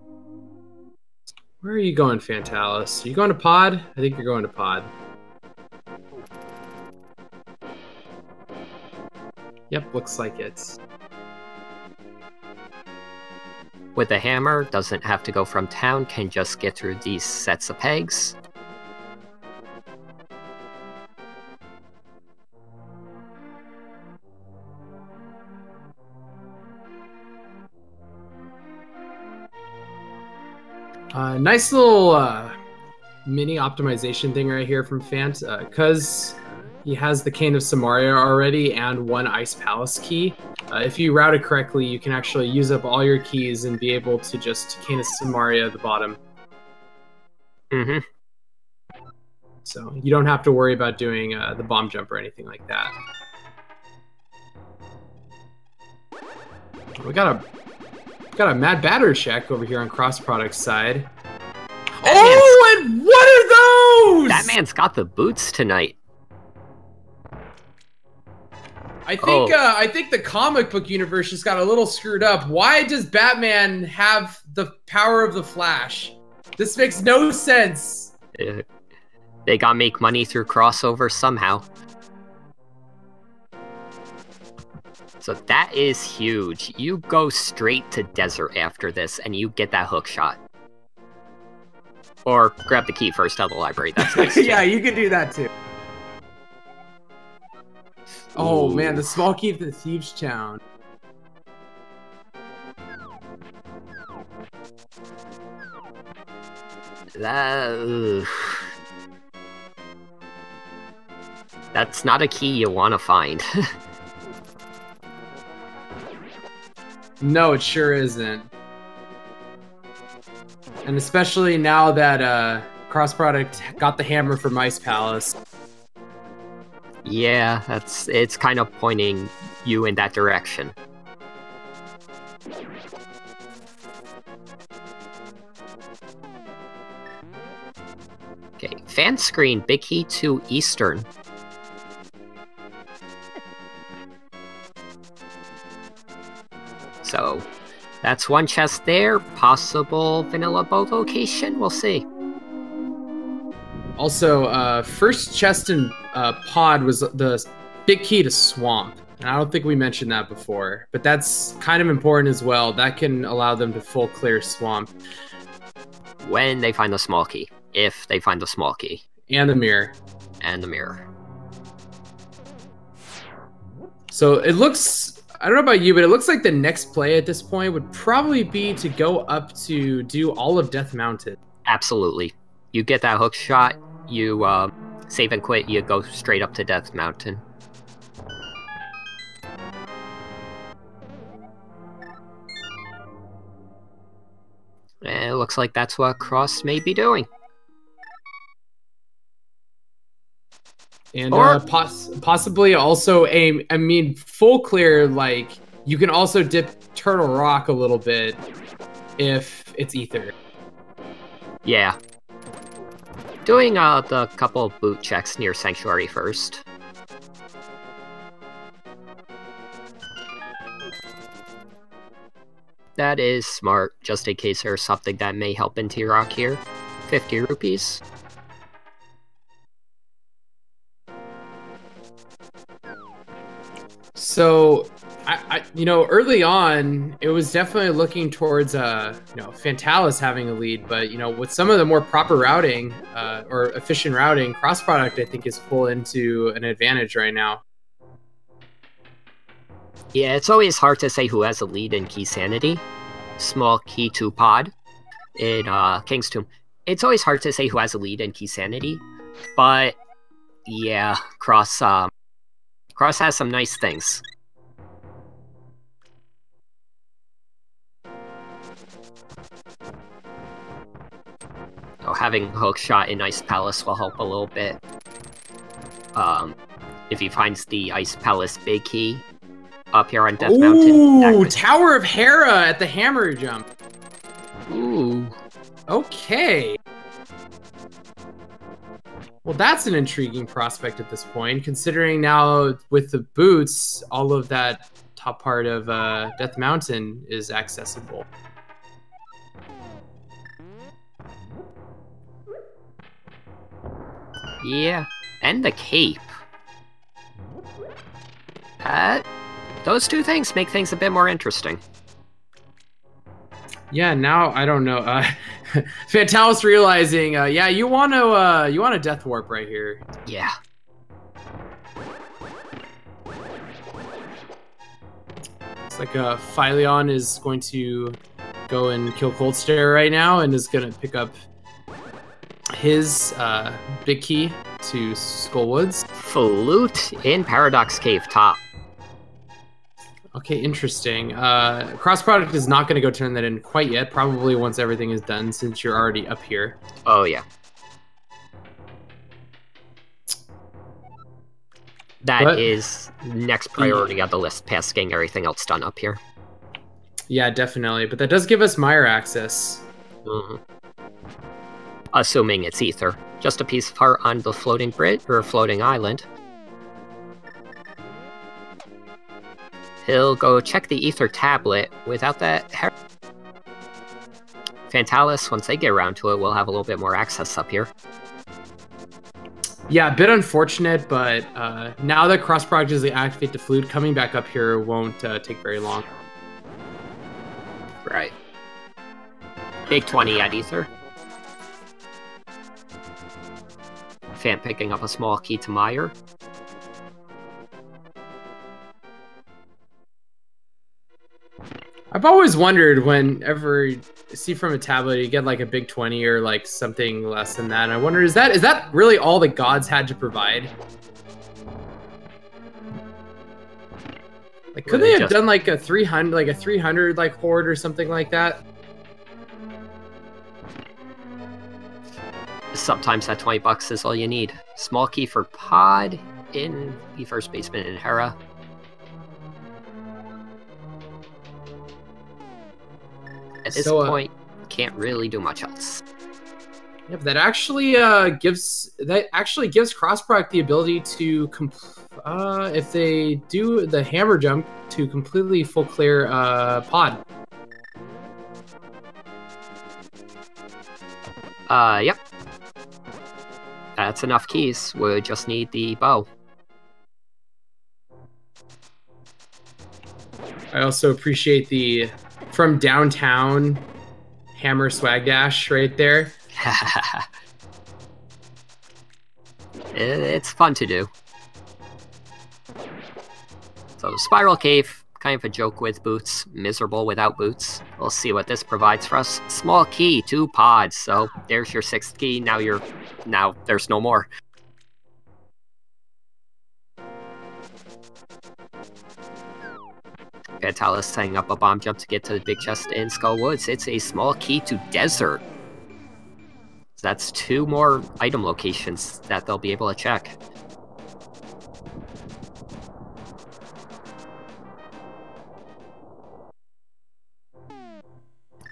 Where are you going, Fantallis? Are you going to Pod? I think you're going to Pod. Yep, looks like it. With the hammer, doesn't have to go from town, can just get through these sets of pegs. Nice little mini optimization thing right here from Fant, because he has the Cane of Samaria already and one Ice Palace key. If you route it correctly, you can actually use up all your keys and be able to just Cane of Samaria at the bottom. Mm-hmm. So you don't have to worry about doing the bomb jump or anything like that. We got a Mad Batter check over here on Cross Product's side. Oh, and what are those? That man's got the boots tonight. I think the comic book universe just got a little screwed up. Why does Batman have the power of the Flash? This makes no sense. They gotta make money through crossover somehow. So that is huge. You go straight to Desert after this, and you get that hook shot. Or grab the key first out of the library. That's nice. Yeah, you can do that too. Oh man, the small key to the Thieves' Town. That's not a key you want to find. No, it sure isn't. And especially now that Cross Product got the hammer from Ice Palace. Yeah, it's kind of pointing you in that direction. Okay, fan screen, big key to Eastern. So, that's one chest there, possible vanilla boat location, we'll see. Also, first chest in Pod was the big key to Swamp. And I don't think we mentioned that before, but that's kind of important as well. That can allow them to full clear Swamp. When they find the small key. If they find the small key. And the mirror. And the mirror. So it looks, I don't know about you, but it looks like the next play at this point would probably be to go up to do all of Death Mountain. Absolutely. You get that hook shot, you save and quit, you go straight up to Death Mountain. And it looks like that's what Cross may be doing. And possibly also full clear, like, you can also dip Turtle Rock a little bit if it's Ether. Yeah. Doing the couple of boot checks near Sanctuary first. That is smart, just in case there's something that may help in T-Rock here. 50 rupees. So, early on, it was definitely looking towards, Fantallis having a lead, but, with some of the more proper routing, or efficient routing, Cross Product, I think, is pulled into an advantage right now. Yeah, it's always hard to say who has a lead in Keysanity. Small key to Pod in King's Tomb. It's always hard to say who has a lead in Keysanity, but yeah, Cross has some nice things. Oh, having hook shot in Ice Palace will help a little bit. If he finds the Ice Palace big key up here on Death Mountain. Ooh, Tower of Hera at the hammer jump. Ooh. Okay. Well, that's an intriguing prospect at this point, considering now with the boots, all of that top part of Death Mountain is accessible. Yeah, and the cape. Those two things make things a bit more interesting. Yeah, now I don't know. Fantallis realizing, yeah, you want a death warp right here. Yeah. It's like Phylion is going to go and kill Cold Stare right now, and is gonna pick up his big key to Skullwoods. Flute in Paradox Cave top. Okay, interesting. Cross product is not going to go turn that in quite yet. Probably once everything is done, since you're already up here. Oh, yeah. That is next priority on the list, past getting everything else done up here. Yeah, definitely. But that does give us Mire access. Mm-hmm. Assuming it's ether. Just a piece of heart on the floating bridge, or floating island. He'll go check the ether tablet. Without that, Fantallis, once they get around to it, will have a little bit more access up here. Yeah, a bit unfortunate, but now that cross product is activate the flute, coming back up here won't take very long. Right. Big 20 at ether. Fan picking up a small key to Mire. I've always wondered whenever you see from a tablet you get like a big 20 or like something less than that. And I wonder, is that really all the gods had to provide? Like, could they have done like a 300 like horde or something like that? Sometimes that 20 bucks is all you need. Small key for Pod in the first basement in Hera. At this point, can't really do much else. Yeah, but that actually gives cross product the ability to if they do the hammer jump, to completely full clear Pod. Yep. That's enough keys. We just need the bow. I also appreciate the from downtown hammer swag dash right there. It's fun to do. So Spiral Cave, kind of a joke with boots, miserable without boots. We'll see what this provides for us. Small key, 2 pods. So there's your 6th key. Now there's no more. Fantallis setting up a bomb jump to get to the big chest in Skull Woods. It's a small key to Desert. So that's 2 more item locations that they'll be able to check.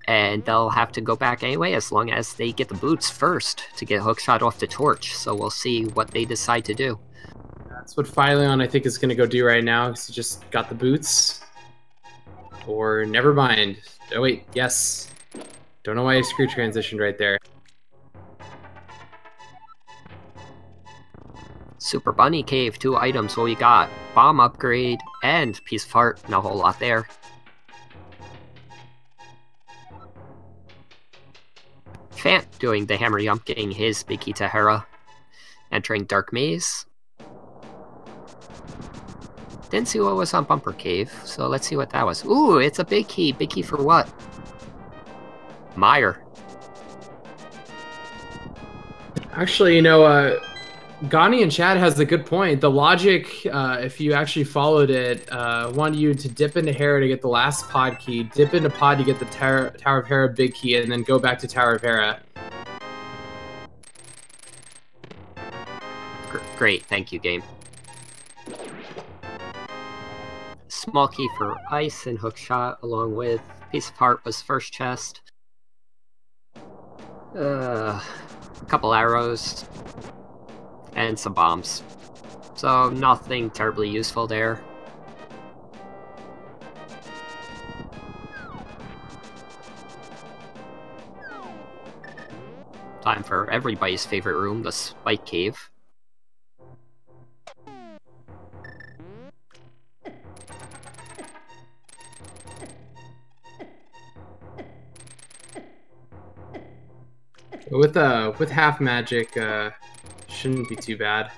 And they'll have to go back anyway, as long as they get the boots first to get hookshot off the torch. So we'll see what they decide to do. That's what Phylion, I think, is going to go do right now, because he just got the boots. Or never mind. Oh wait, yes. Don't know why I screw transitioned right there. Super Bunny Cave, 2 items. What we got? Bomb upgrade and piece of heart. Not a whole lot there. Fant doing the hammer jump, getting his big key to Hera. Entering Dark Maze. Didn't see what was on Bumper Cave, so let's see what that was. Ooh, it's a big key. Big key for what? Mire. Actually, you know, Gani and Chad has a good point. The logic, if you actually followed it, wanted you to dip into Hera to get the last pod key, dip into pod to get the Tower of Hera big key, and then go back to Tower of Hera. Great, thank you, game. Small key for ice and hookshot, along with piece of heart was first chest. A couple arrows. And some bombs. So nothing terribly useful there. Time for everybody's favorite room, the Spike Cave. With half magic, shouldn't be too bad.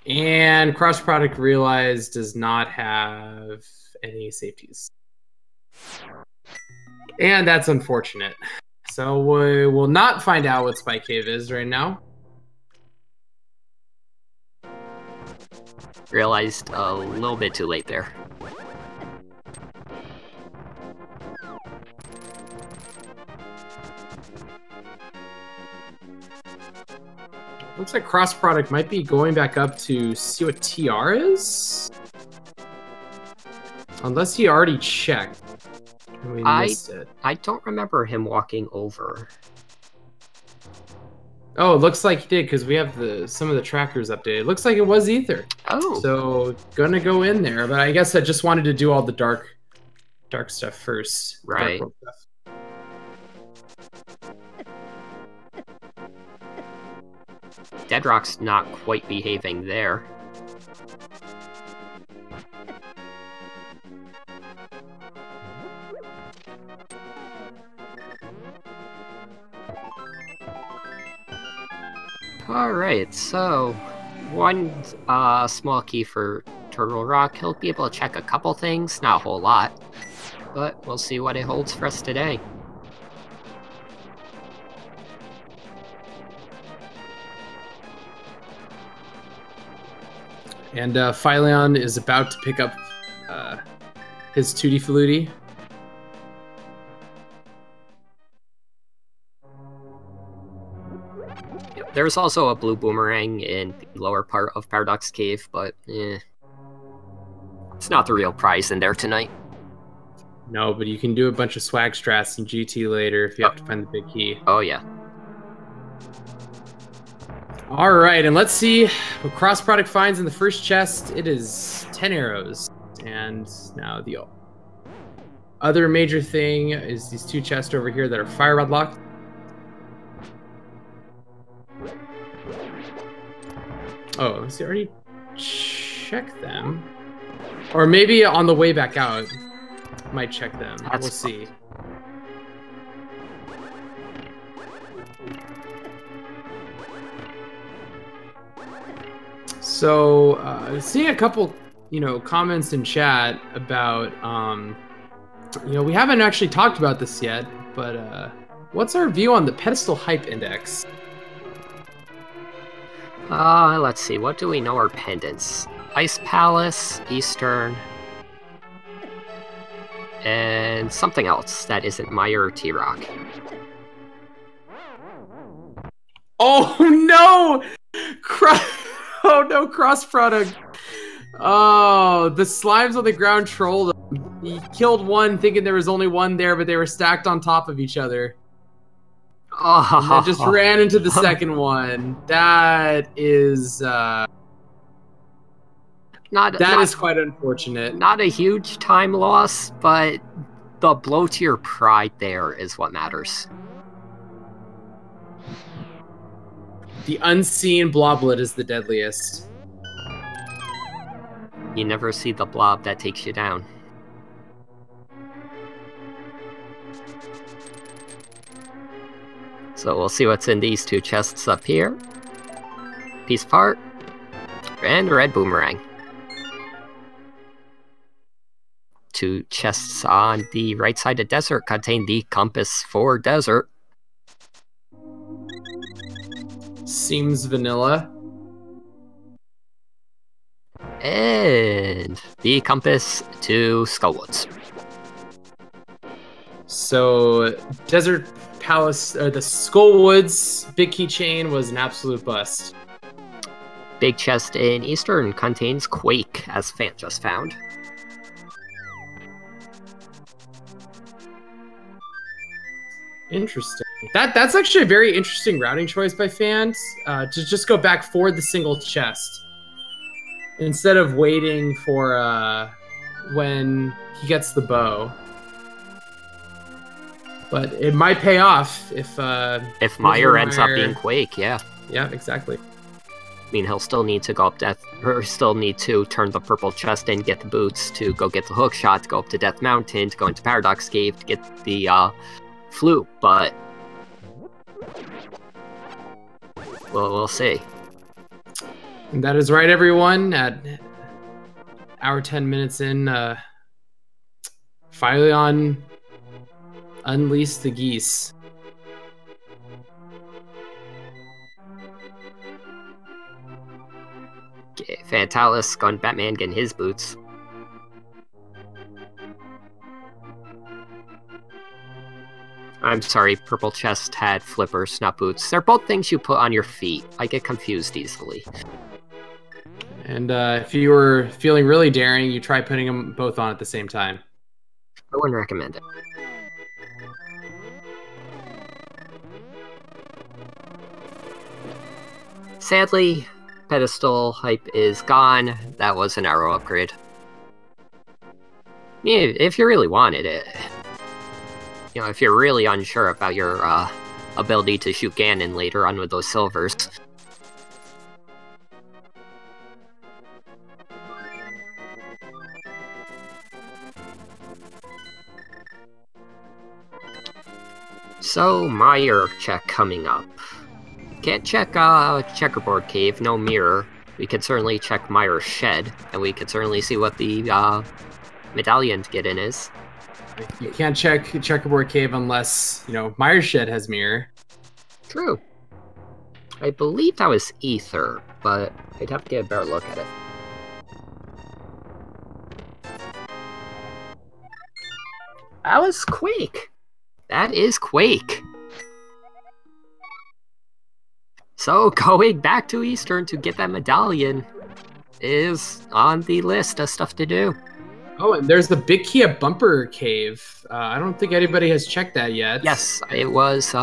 And cross product realized does not have any safeties. And that's unfortunate. So we will not find out what Spike Cave is right now. Realized a little bit too late there. Looks like cross product might be going back up to see what TR is. Unless he already checked. And we missed it. I don't remember him walking over. Oh, it looks like he did because we have some of the trackers updated. It looks like it was Ether. Oh. So gonna go in there, but I guess I just wanted to do all the dark stuff first. Right. Dark stuff. Deadrock's not quite behaving there. Alright, so one small key for Turtle Rock. He'll be able to check a couple things, not a whole lot, but we'll see what it holds for us today. And Phylion is about to pick up his Tutti Frutti. There's also a blue boomerang in the lower part of Paradox Cave, but it's not the real prize in there tonight. No, but you can do a bunch of swag strats in GT later if you have to find the big key. Oh, yeah. All right, and let's see what cross product finds in the first chest. It is 10 arrows. And now the other major thing is these two chests over here that are fire rod locked. Oh, has he already checked them? Or maybe on the way back out, might check them. We'll see. So, seeing a couple, comments in chat about, we haven't actually talked about this yet, but what's our view on the pedestal hype index? Let's see, what do we know are pendants? Ice Palace, Eastern, and something else that isn't Meyer or T-Rock. Oh no! Oh no, cross product. Oh, the slimes on the ground trolled him. He killed one thinking there was only one there, but they were stacked on top of each other. Oh. And just ran into the second one. That is is quite unfortunate. Not a huge time loss, but the blow to your pride there is what matters. The unseen bloblet is the deadliest. You never see the blob that takes you down. So we'll see what's in these two chests up here. Piece part, and a red boomerang. Two chests on the right side of desert contain the compass for desert. Seems vanilla. And the compass to Skullwoods. So, Desert Palace, the Skullwoods big keychain was an absolute bust. Big chest in Eastern contains Quake, as Fant just found. Interesting. That's actually a very interesting routing choice by fans. To just go back for the single chest instead of waiting for when he gets the bow. But it might pay off if Meyer ends up being Quake. Yeah. Yeah, exactly. I mean, he'll still need to go up still need to turn the purple chest in, get the boots to go get the hook shot, to go up to Death Mountain, to go into Paradox Cave to get the flute, but we'll see. And that is right, everyone. At hour 10 minutes in, Phylion unleashed the geese. Okay, Fantallis, Gun Batman getting his boots. I'm sorry, Purple Chest had flippers, not boots. They're both things you put on your feet. I get confused easily. And if you were feeling really daring, you try putting them both on at the same time. I wouldn't recommend it. Sadly, pedestal hype is gone. That was an arrow upgrade. Yeah, if you really wanted it. You know, if you're really unsure about your ability to shoot Ganon later on with those silvers. So, Meyer check coming up. Can't check Checkerboard Cave, no mirror. We could certainly check Meyer's shed, and we could certainly see what the medallion to get in is. You can't check Checkerboard Cave unless, you know, Meyer's shed has mirror. True. I believe that was Ether, but I'd have to get a better look at it. That was Quake. That is Quake. So, going back to Eastern to get that medallion is on the list of stuff to do. Oh, and there's the Big Kia Bumper Cave. I don't think anybody has checked that yet. Yes, it was,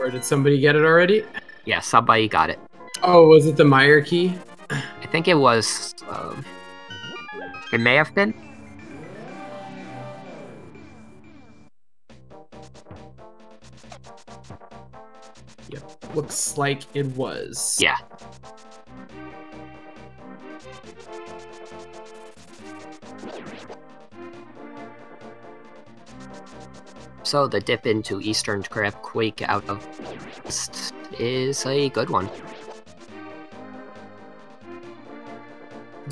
Or did somebody get it already? Yeah, somebody got it. Oh, was it the Meyer key? I think it was, it may have been. Yep, looks like it was. Yeah. So the dip into Eastern to grab Quake out of West is a good one.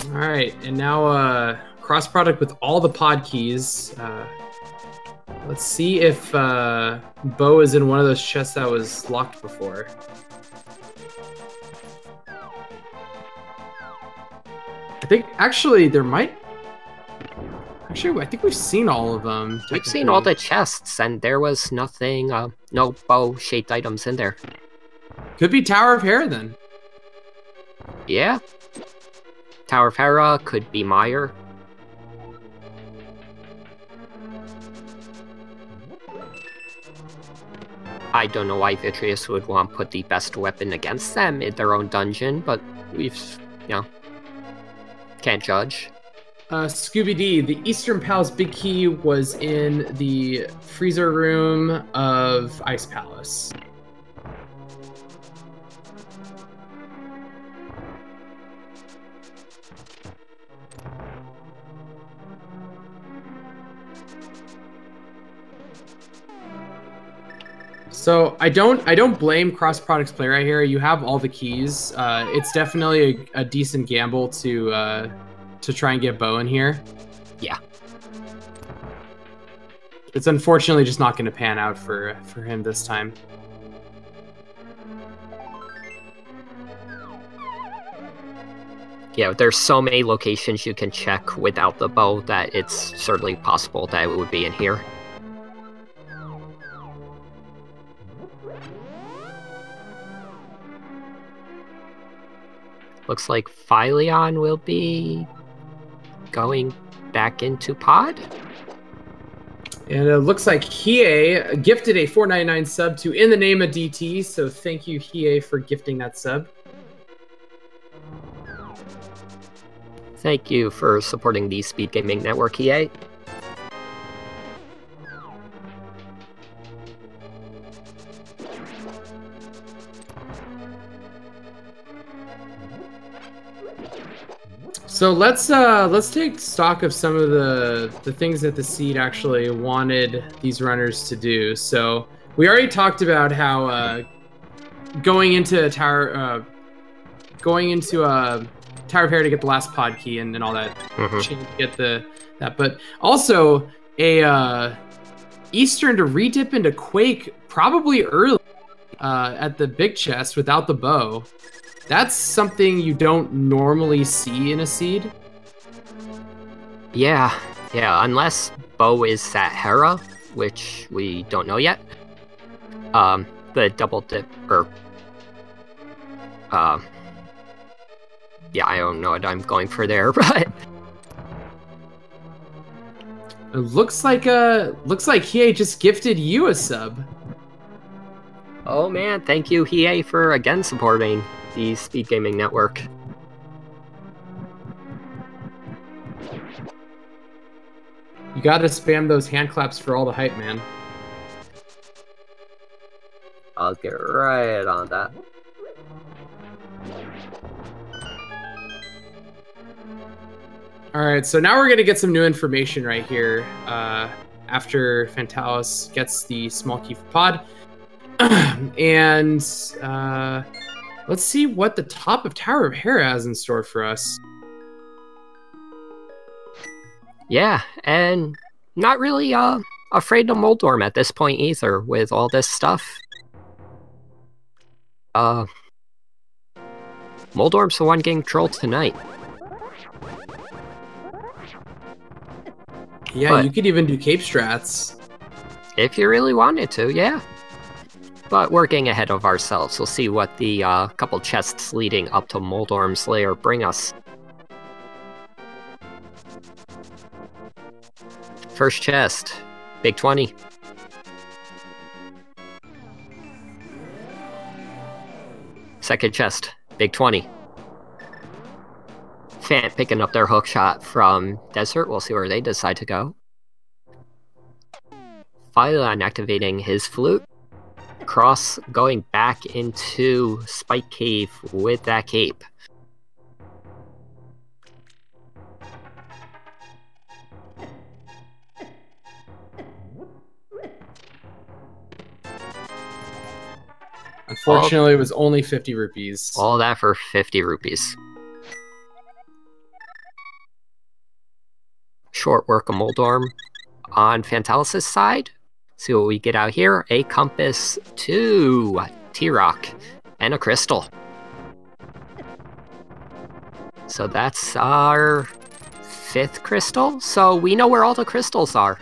Alright, and now cross product with all the pod keys. Let's see if Bo is in one of those chests that was locked before. I think, actually, there might... Actually, I think we've seen all of them. We've seen all the chests, and there was nothing, no bow-shaped items in there. Could be Tower of Hera, then. Yeah. Tower of Hera, could be Meyer. I don't know why Vitreous would want to put the best weapon against them in their own dungeon, but we've, you know, can't judge. Scooby-Dee, the Eastern Palace Big Key was in the freezer room of Ice Palace. So I don't blame Cross Products Play right here. You have all the keys. It's definitely a decent gamble to try and get Bo in here. Yeah. It's unfortunately just not going to pan out for him this time. Yeah, there's so many locations you can check without the bow that it's certainly possible that it would be in here. Looks like Phylion will be going back into pod. And it looks like Hiei gifted a $4.99 sub to In the Name of DT, so thank you, Hiei, for gifting that sub. Thank you for supporting the Speed Gaming Network, EA. So let's take stock of some of the things that the seed actually wanted these runners to do. So we already talked about how going into a Tower of Hera to get the last pod key and all that, to get that, but also a Eastern to redip into Quake probably early at the big chest without the bow. That's something you don't normally see in a seed. Yeah, unless Bo is at Hera, which we don't know yet. The double dip, or... yeah, I don't know what I'm going for there, but... It looks like Hiei just gifted you a sub. Oh man, thank you, Hiei, for again supporting the Speed Gaming Network. You gotta spam those hand claps for all the hype, man. I'll get right on that. Alright, so now we're gonna get some new information right here after fantallis gets the small key for pod. And let's see what the top of Tower of Hera has in store for us. Yeah, and not really afraid of Moldorm at this point either, with all this stuff. Moldorm's the one getting trolled tonight. Yeah, but you could even do cape strats. If you really wanted to, yeah. But we're getting ahead of ourselves. We'll see what the couple chests leading up to Moldorm's lair bring us. First chest, big 20. Second chest, big 20. Fant picking up their hook shot from Desert. We'll see where they decide to go. Phylon activating his flute. Cross going back into Spike Cave with that cape. Unfortunately, it was only 50 rupees. All that for 50 rupees. Short work of Moldorm on Fantallis' side. See what we get out here. A compass, 2 T-Rock, and a crystal. So that's our 5th crystal. So we know where all the crystals are.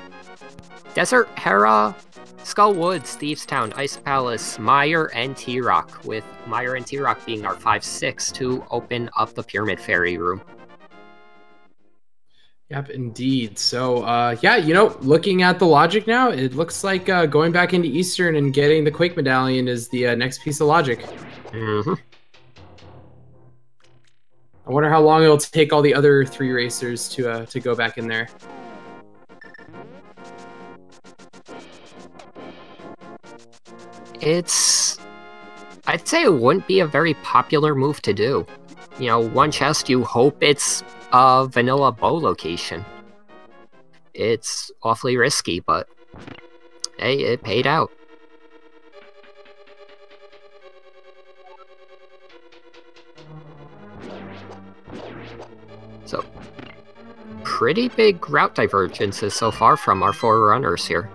Desert, Hera, Skull Woods, Thieves Town, Ice Palace, Mire, and T-Rock. With Mire and T-Rock being our 5-6 to open up the Pyramid Fairy room. Yep, indeed. So, yeah, you know, looking at the logic now, it looks like going back into Eastern and getting the Quake Medallion is the next piece of logic. Mm-hmm. I wonder how long it'll take all the other 3 racers to go back in there. I'd say it wouldn't be a very popular move to do. You know, one chest, you hope it's a vanilla bow location. It's awfully risky, but hey, it paid out. So, pretty big route divergences so far from our 4 runners here.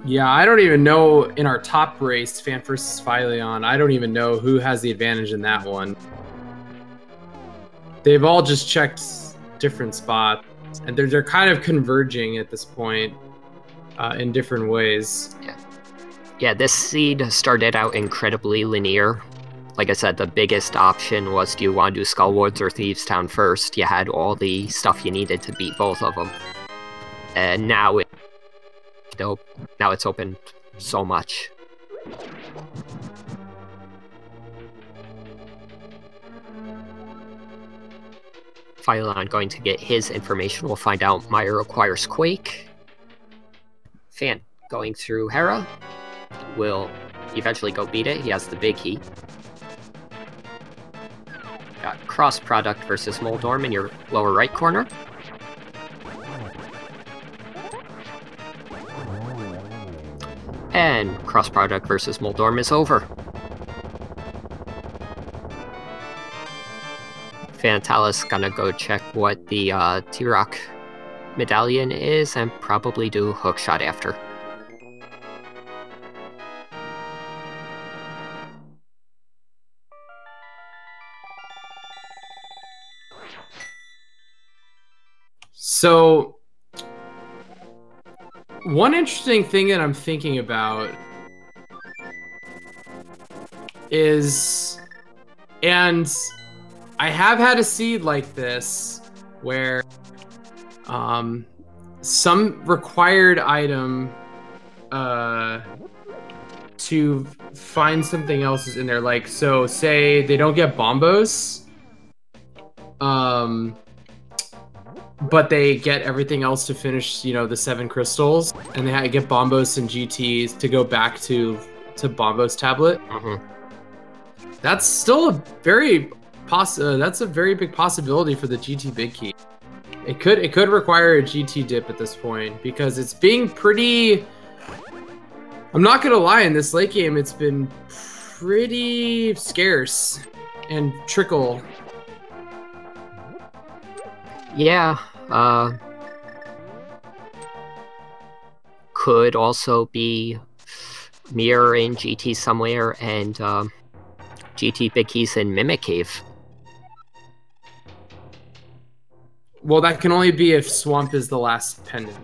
Yeah, I don't even know in our top race, Fan versus Phylion, I don't even know who has the advantage in that one. They've all just checked different spots, and they're kind of converging at this point in different ways. Yeah, this seed started out incredibly linear. like I said, the biggest option was, do you want to do Skullwoods or Thieves Town first? You had all the stuff you needed to beat both of them. And now now it's open so much. Phylon going to get his information. We'll find out Maya requires Quake. Fan going through Hera. Will eventually go beat it. He has the big heat. Got cross product versus Moldorm in your lower right corner. And cross product versus Moldorm is over. Fantallis gonna go check what the T-Rock medallion is and probably do a hookshot after. So, one interesting thing that I'm thinking about is, and I have had a seed like this where some required item to find something else is in there. Like, so say they don't get bombos, but they get everything else to finish, you know, the 7 crystals, and they get bombos and GTs to go back to Bombos tablet. That's still a very that's a very big possibility for the GT big key. It could require a GT dip at this point because it's being pretty. I'm not gonna lie, in this late game, it's been pretty scarce and trickle. Yeah, could also be mirroring GT somewhere and GT big keys in Mimic Cave. Well, that can only be if Swamp is the last pendant.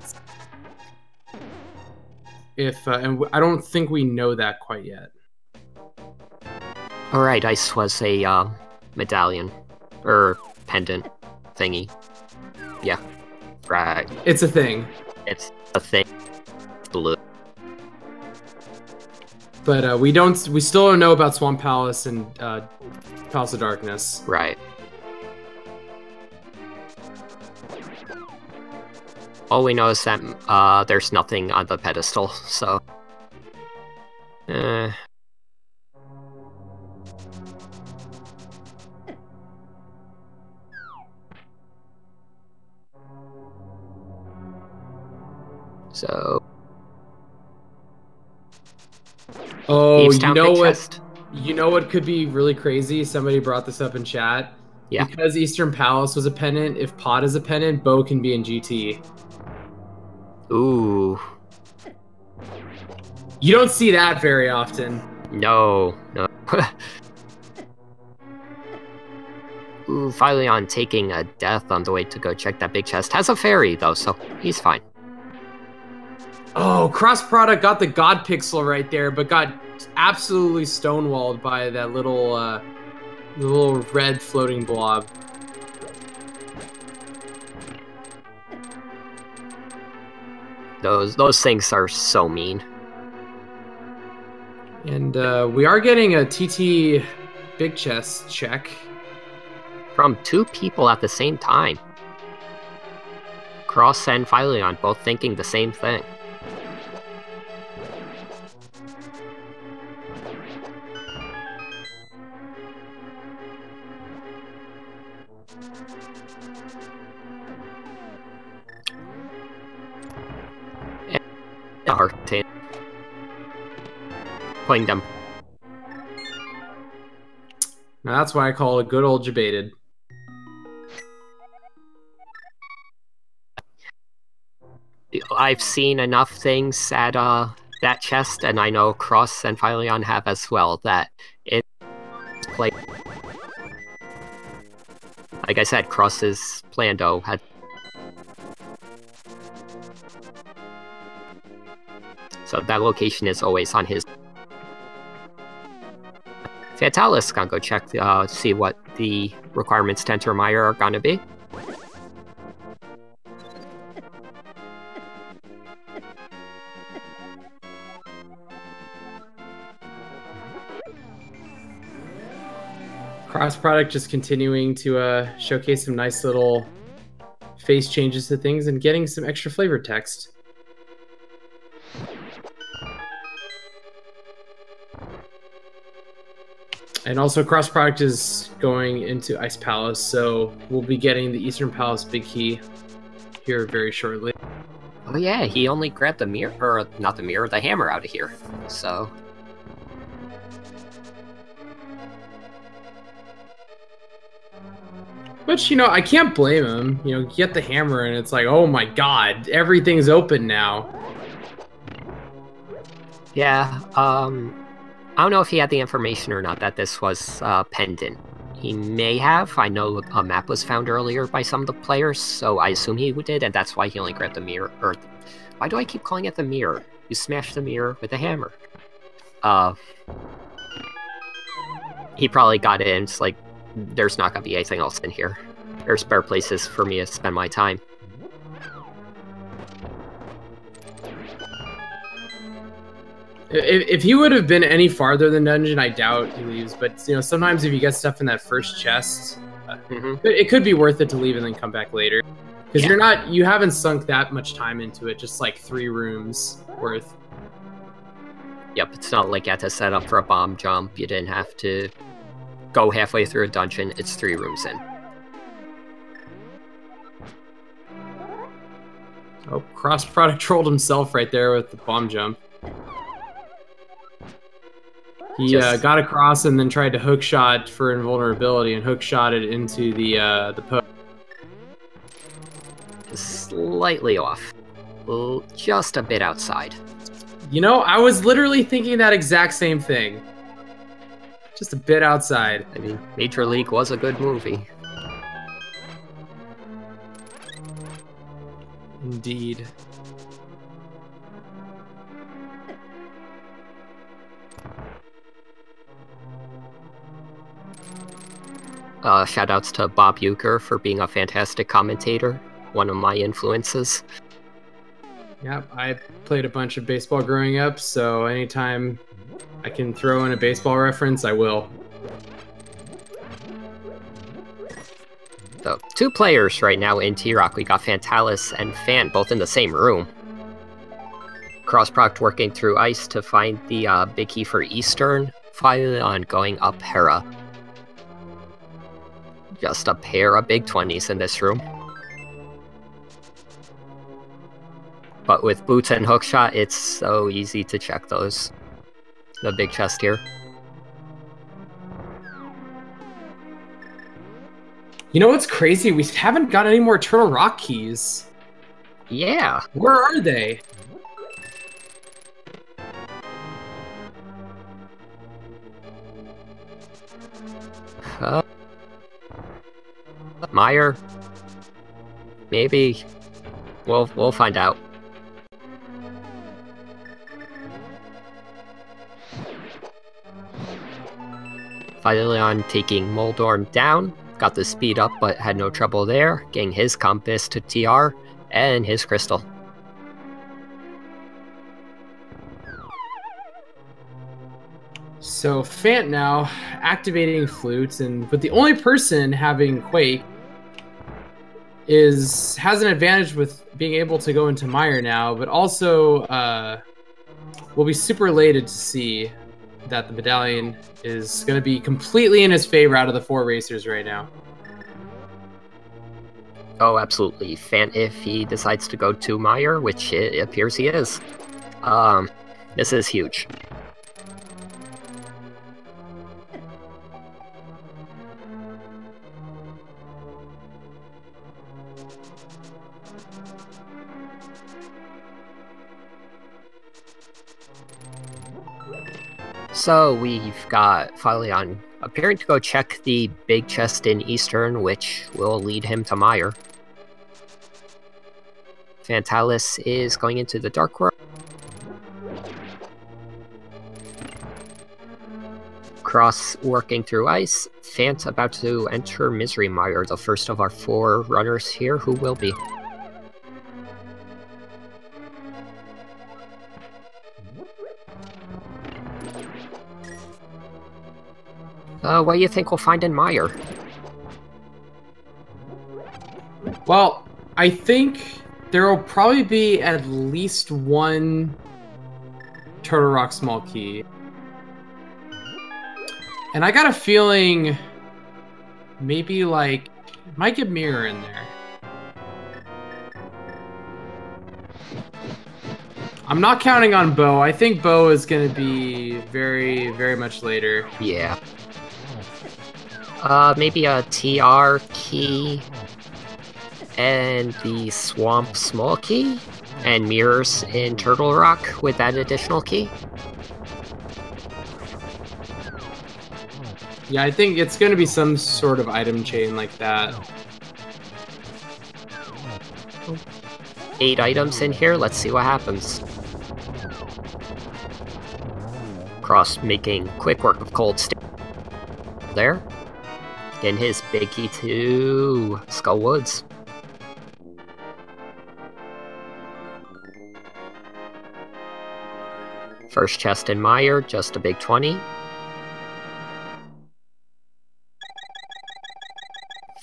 If and I don't think we know that quite yet. All right, Ice was a medallion or pendant thingy. Yeah, right. It's a thing. It's a thing. Blue. But we still don't know about Swamp Palace and Palace of Darkness. Right. All we know is that there's nothing on the pedestal, so. So. Oh, you know what? Chest. You know what could be really crazy? Somebody brought this up in chat. Yeah. Because Eastern Palace was a pendant, if Pod is a pendant, Bo can be in GT. Ooh. You don't see that very often. No. Ooh, Phylon taking a death on the way to go check that big chest. Has a fairy, though, so he's fine. Oh, Cross Product got the God Pixel right there, but got absolutely stonewalled by that little red floating blob. Those things are so mean. And we are getting a TT big chest check. From 2 people at the same time. Cross and Phylon both thinking the same thing. Playing them. Now that's why I call it good old Jebaited. I've seen enough things at that chest, and I know Cross and Phylon have as well, that it's play. Like I said, Cross's Plando had. So that location is always on his. Fantallis gonna go check, see what the requirements to enter Mire are gonna be. Crossproduct just continuing to showcase some nice little face changes to things and getting some extra flavor text. And also Crossproduct is going into Ice Palace, so we'll be getting the Eastern Palace big key here very shortly. Oh yeah, he only grabbed the mirror, or not the mirror, the hammer out of here, so... Which, you know, I can't blame him. You know, get the hammer and it's like, oh my god, everything's open now. Yeah, I don't know if he had the information or not that this was pendant. He may have. I know a map was found earlier by some of the players, so I assume he did, and that's why he only grabbed the mirror. Or, why do I keep calling it the mirror? You smashed the mirror with a hammer. He probably got in. It's like, there's not gonna be anything else in here. There's better places for me to spend my time. If he would have been any farther than dungeon, I doubt he leaves. But you know, sometimes if you get stuff in that first chest, it could be worth it to leave and then come back later. Because you haven't sunk that much time into it. Just like 3 rooms worth. Yep, it's not like you had to set up for a bomb jump. You didn't have to go halfway through a dungeon. It's 3 rooms in. Oh, Crossproduct trolled himself right there with the bomb jump. He got across and then tried to hookshot for invulnerability and hookshotted into the post. Slightly off. Well, just a bit outside. You know, I was literally thinking that exact same thing. Just a bit outside. I mean, Major League was a good movie. Indeed. Shoutouts to Bob Uecker for being a fantastic commentator. One of my influences. Yep, I played a bunch of baseball growing up, so anytime I can throw in a baseball reference, I will. So, 2 players right now in T-Rock. We got Fantallis and Fan both in the same room. Crossproduct working through ice to find the big key for Eastern. Fyllion going up Hera. Just a pair of big 20s in this room. But with boots and hookshot, it's so easy to check those. The big chest here. You know what's crazy? We haven't got any more Eternal Rock keys. Yeah. Where are they? Mire? Maybe. We'll find out. Fyllion taking Moldorm down. Got the speed up, but had no trouble there. Getting his compass to TR and his crystal. So Fant now activating flutes, and with the only person having Quake has an advantage with being able to go into Mire now, but also will be super elated to see that the medallion is going to be completely in his favor out of the 4 racers right now. Oh, absolutely. Fant, if he decides to go to Mire, which it appears he is, this is huge. So we've got Fyllion appearing to go check the big chest in Eastern, which will lead him to Mire. Fantallis is going into the Dark World. Cross working through ice. Fant about to enter Misery Mire, the first of our 4 runners here. Who will be? What do you think we'll find in Mire? Well, I think there will probably be at least one Turtle Rock small key. And I got a feeling maybe like might get Mirror in there. I'm not counting on Bow. I think Bow is going to be very, very much later. Yeah. Maybe a TR key and the Swamp small key and mirrors in Turtle Rock with that additional key. Yeah, I think it's going to be some sort of item chain like that. 8 items in here, let's see what happens. Cross making quick work of Cold Steel. There. Getting his big key to Skull Woods. First chest in Mire, just a big 20.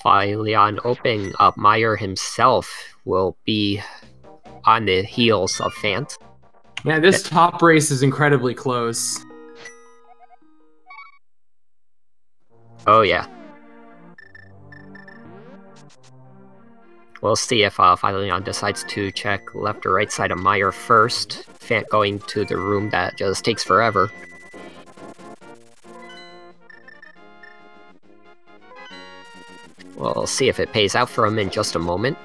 Filion opening up Mire himself will be on the heels of Fant. Yeah, this top race is incredibly close. Oh yeah. We'll see if Filion decides to check left or right side of Mire first. Fant going to the room that just takes forever. We'll see if it pays out for him in just a moment.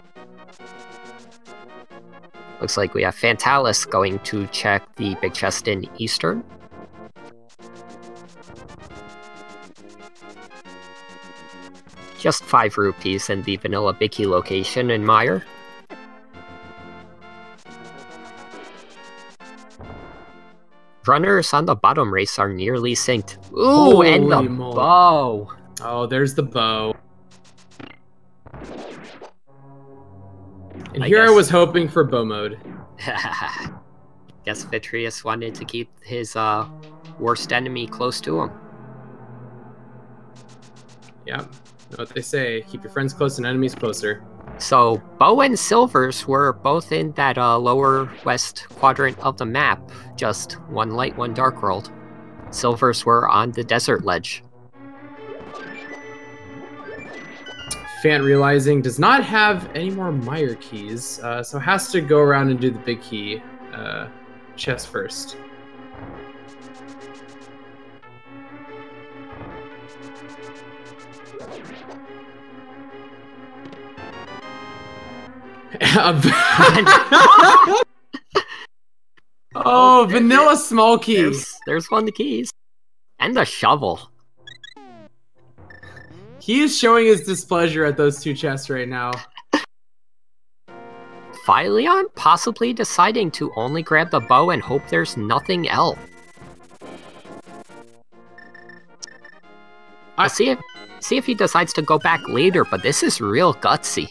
Looks like we have Fantallis going to check the big chest in Eastern. Just 5 rupees in the vanilla big key location in Mire. Runners on the bottom race are nearly synced. Ooh, Holy and the moly. bow! Oh, there's the bow. And here I was hoping for bow mode. Guess Vitrius wanted to keep his worst enemy close to him. Yeah, know what they say. Keep your friends close and enemies closer. So, Bow and Silvers were both in that lower west quadrant of the map. Just one light, one dark world. Silvers were on the desert ledge. Fant realizing does not have any more Mire keys, so has to go around and do the big key chest first. Oh, vanilla small key. There's one of the keys. And the shovel. He is showing his displeasure at those 2 chests right now. Filion possibly deciding to only grab the bow and hope there's nothing else. I'll see if he decides to go back later, but this is real gutsy.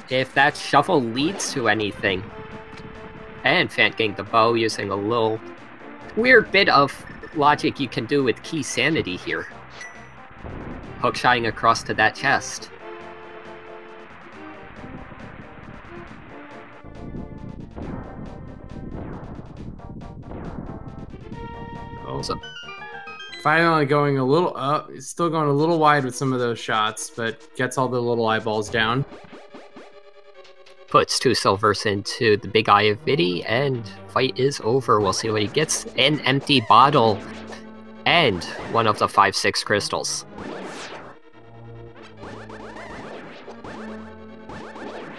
If that shuffle leads to anything, and Fant getting the bow using a little weird bit of logic you can do with Keysanity here. Hookshotting across to that chest. Oh. So, finally going a little up, still going a little wide with some of those shots, but gets all the little eyeballs down. Puts 2 silvers into the big eye of Viddy, and fight is over. We'll see what he gets. An empty bottle, and one of the 5-6 crystals.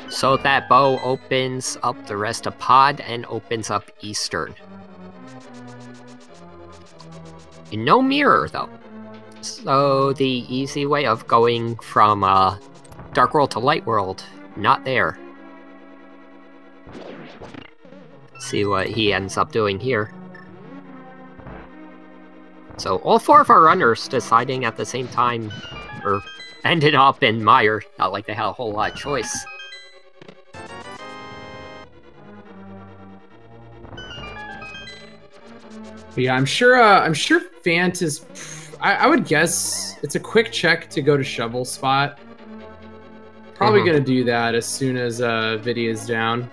So that bow opens up the rest of Pod, and opens up Eastern. No mirror, though. So the easy way of going from Dark World to Light World. Not there. See what he ends up doing here. So all 4 of our runners deciding at the same time, or ended up in Mire. Not like they had a whole lot of choice. Yeah, I'm sure Fant is... I would guess it's a quick check to go to shovel spot. Probably gonna do that as soon as Vidia's down.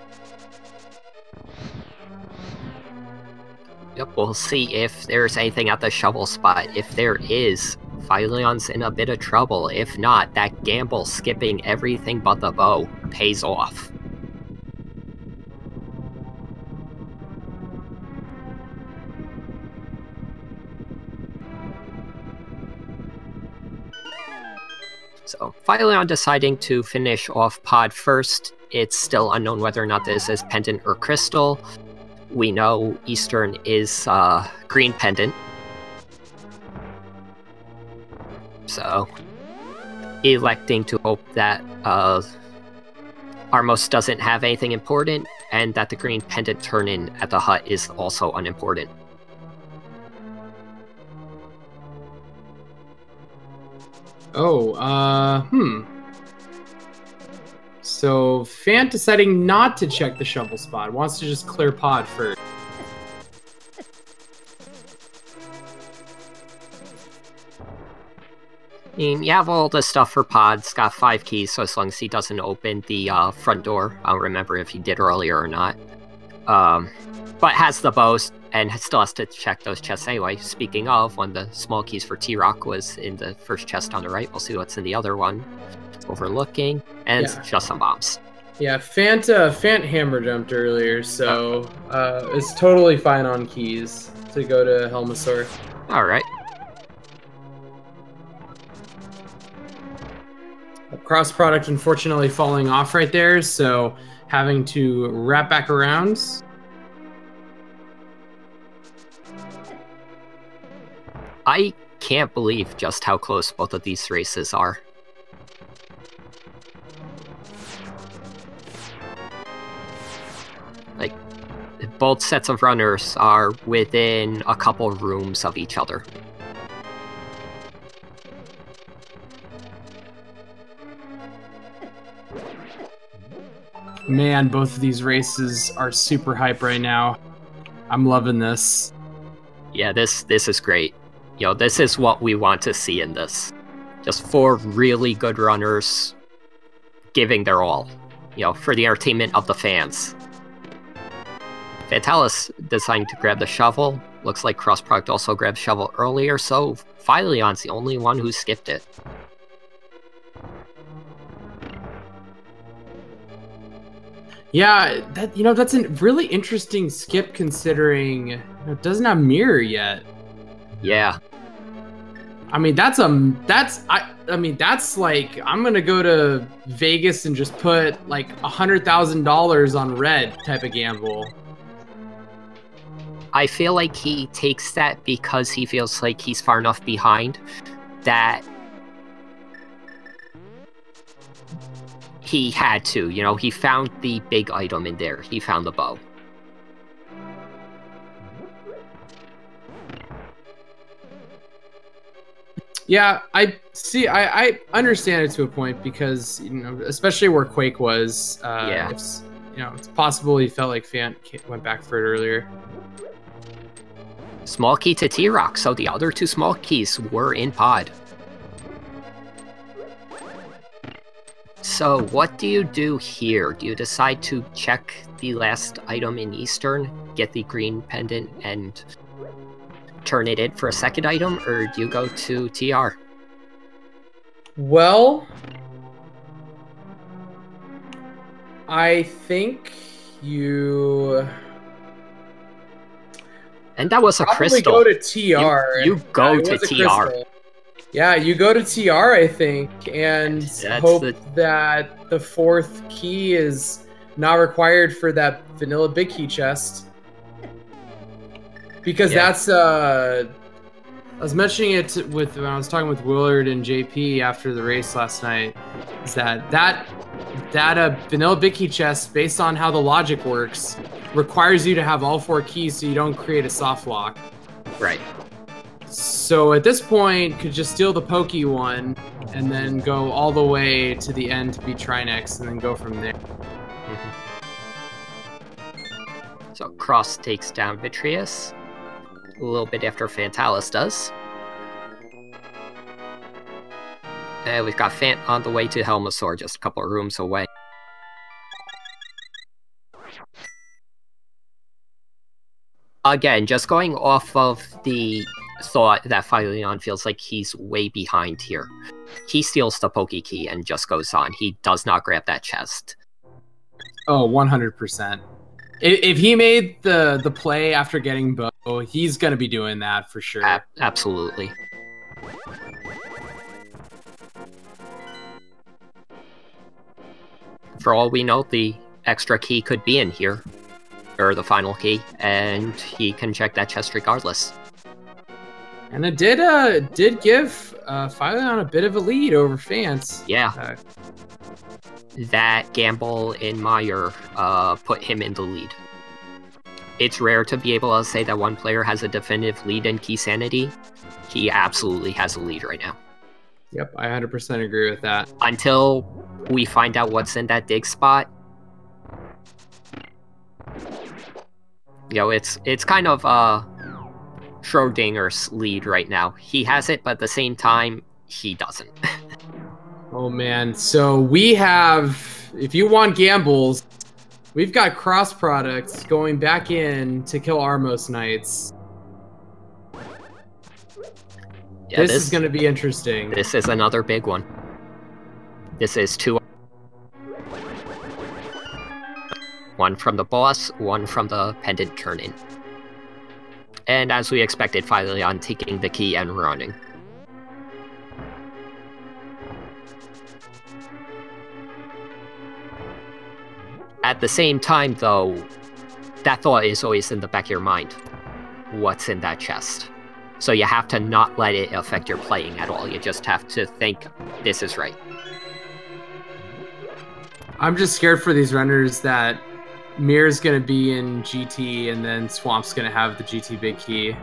Yep, we'll see if there's anything at the shovel spot. If there is, Phylion's in a bit of trouble. If not, that gamble skipping everything but the bow pays off. So, Phylon deciding to finish off pod first. It's still unknown whether or not this is pendant or crystal. We know Eastern is green pendant. So, electing to hope that Armos doesn't have anything important, and that the green pendant turn-in at the hut is also unimportant. So, Fant deciding not to check the shovel spot, wants to just clear pod first. I mean, you have all the stuff for pods, got 5 keys, so as long as he doesn't open the front door, I don't remember if he did earlier or not. But has the bows, and still has to check those chests anyway. Speaking of, one of the small keys for T-Rock was in the first chest on the right. We'll see what's in the other one. Overlooking, and it's just some bombs. Yeah, Fant hammer jumped earlier, so it's totally fine on keys to go to Helmasaur. Alright. Cross product unfortunately falling off right there, so having to wrap back around. I can't believe just how close both of these races are. Like, both sets of runners are within a couple rooms of each other. Man, both of these races are super hype right now. I'm loving this. Yeah, this is great. You know, this is what we want to see in this. Just 4 really good runners giving their all, you know, for the entertainment of the fans. Fantallis deciding to grab the shovel. Looks like crossproduct also grabbed shovel earlier, so Phylion's the only one who skipped it. Yeah, that's a really interesting skip considering it doesn't have mirror yet. Yeah. I mean, that's like, I'm gonna go to Vegas and just put like $100,000 on red type of gamble. I feel like he takes that because he feels like he's far enough behind that he had to, you know, he found the big item in there. He found the bow. Yeah, I understand it to a point because, you know, especially where Quake was, yeah. It's, you know, it's possible he felt like Fant went back for it earlier. Small key to T-Rock, so the other 2 small keys were in pod. So what do you do here? Do you decide to check the last item in Eastern, get the green pendant, and turn it in for a second item, or do you go to TR? Well, I think you... And that was a crystal. Probably go to TR. You go to TR. Yeah, you go to TR, I think, and hope that the 4th key is not required for that vanilla big key chest. Because that's, I was mentioning it when I was talking with Willard and JP after the race last night. is that vanilla big key chest, based on how the logic works, requires you to have all 4 keys so you don't create a soft lock. Right. So at this point, could just steal the pokey one and then go all the way to the end to beat Trinex and then go from there. So Cross takes down Vitreous a little bit after Fantallis does. And we've got Fant on the way to Helmosaur, just a couple of rooms away. Again, just going off of the thought that Phyllion feels like he's way behind here. He steals the Poke Key and just goes on. He does not grab that chest. Oh, 100%. If he made the play after getting Bow, he's going to be doing that for sure. Absolutely. For all we know, the extra key could be in here, or the final key, and he can check that chest regardless. And it did give Phyllion a bit of a lead over Fant. Yeah. That gamble in Meyer put him in the lead. It's rare to be able to say that one player has a definitive lead in Keysanity. He absolutely has a lead right now. Yep, I 100% agree with that. Until we find out what's in that dig spot, you know, it's kind of Schrodinger's lead right now. He has it, but at the same time, he doesn't. Oh man, so we have, if you want gambles, we've got cross products going back in to kill Armos Knights. Yeah, this is going to be interesting. This is another big one. This is 2. One from the boss, one from the pendant turn-in. And as we expected, Phyllion taking the key and running. At the same time, though, that thought is always in the back of your mind. What's in that chest? So you have to not let it affect your playing at all. You just have to think, this is right. I'm just scared for these runners that Mir's going to be in GT and then Swamp's going to have the GT big key.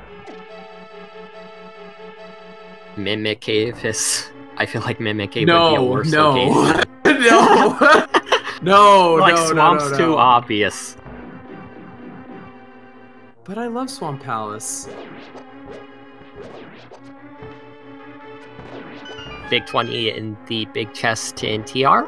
Mimic Cave is... I feel like Mimic Cave would be a worse location. No! No, like no, Swamp's no. too obvious. But I love Swamp Palace. Big 20 in the big chest in TR.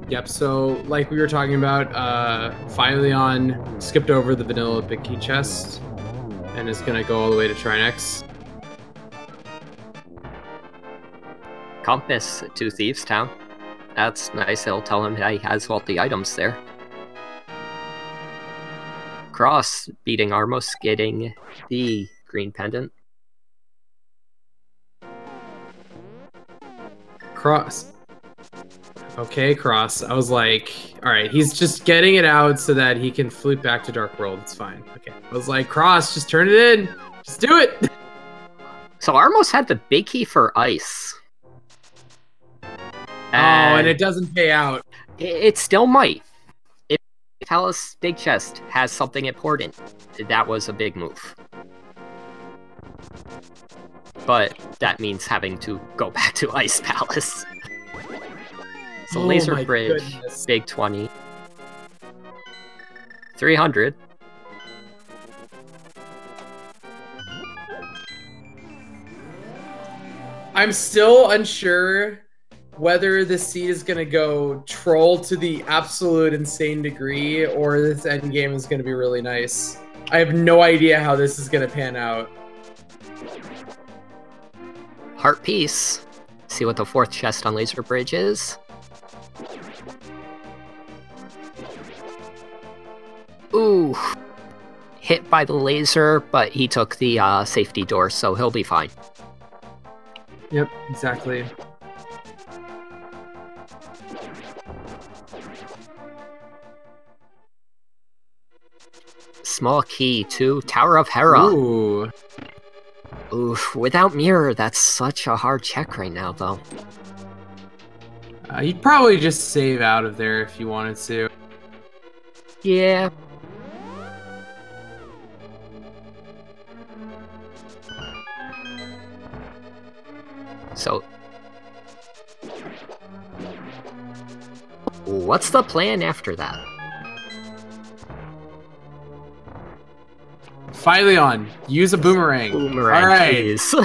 Yep, so like we were talking about, Phyllion skipped over the vanilla big key chest and is going to go all the way to Trinex. Compass to Thieves Town. That's nice. It'll tell him that he has all the items there. Cross beating Armos, getting the green pendant. Cross. Okay, Cross. I was like, all right, he's just getting it out so that he can flute back to Dark World. It's fine. Okay. I was like, Cross, just turn it in. Just do it. So Armos had the big key for ice. And it doesn't pay out. It still might. If Palace Big Chest has something important, that was a big move. But that means having to go back to Ice Palace. So Laser Bridge, goodness. Big 20. 300. I'm still unsure whether this seed is going to go troll to the absolute insane degree or this end game is going to be really nice. I have no idea how this is going to pan out. Heart Piece. See what the 4th chest on Laser Bridge is. Ooh. Hit by the laser, but he took the safety door, so he'll be fine. Yep, exactly. Small key to Tower of Hera. Ooh. Oof, without mirror, that's such a hard check right now, though. You'd probably just save out of there if you wanted to. Yeah. So, what's the plan after that? Phylion, use a boomerang. Boomerang, all right. please.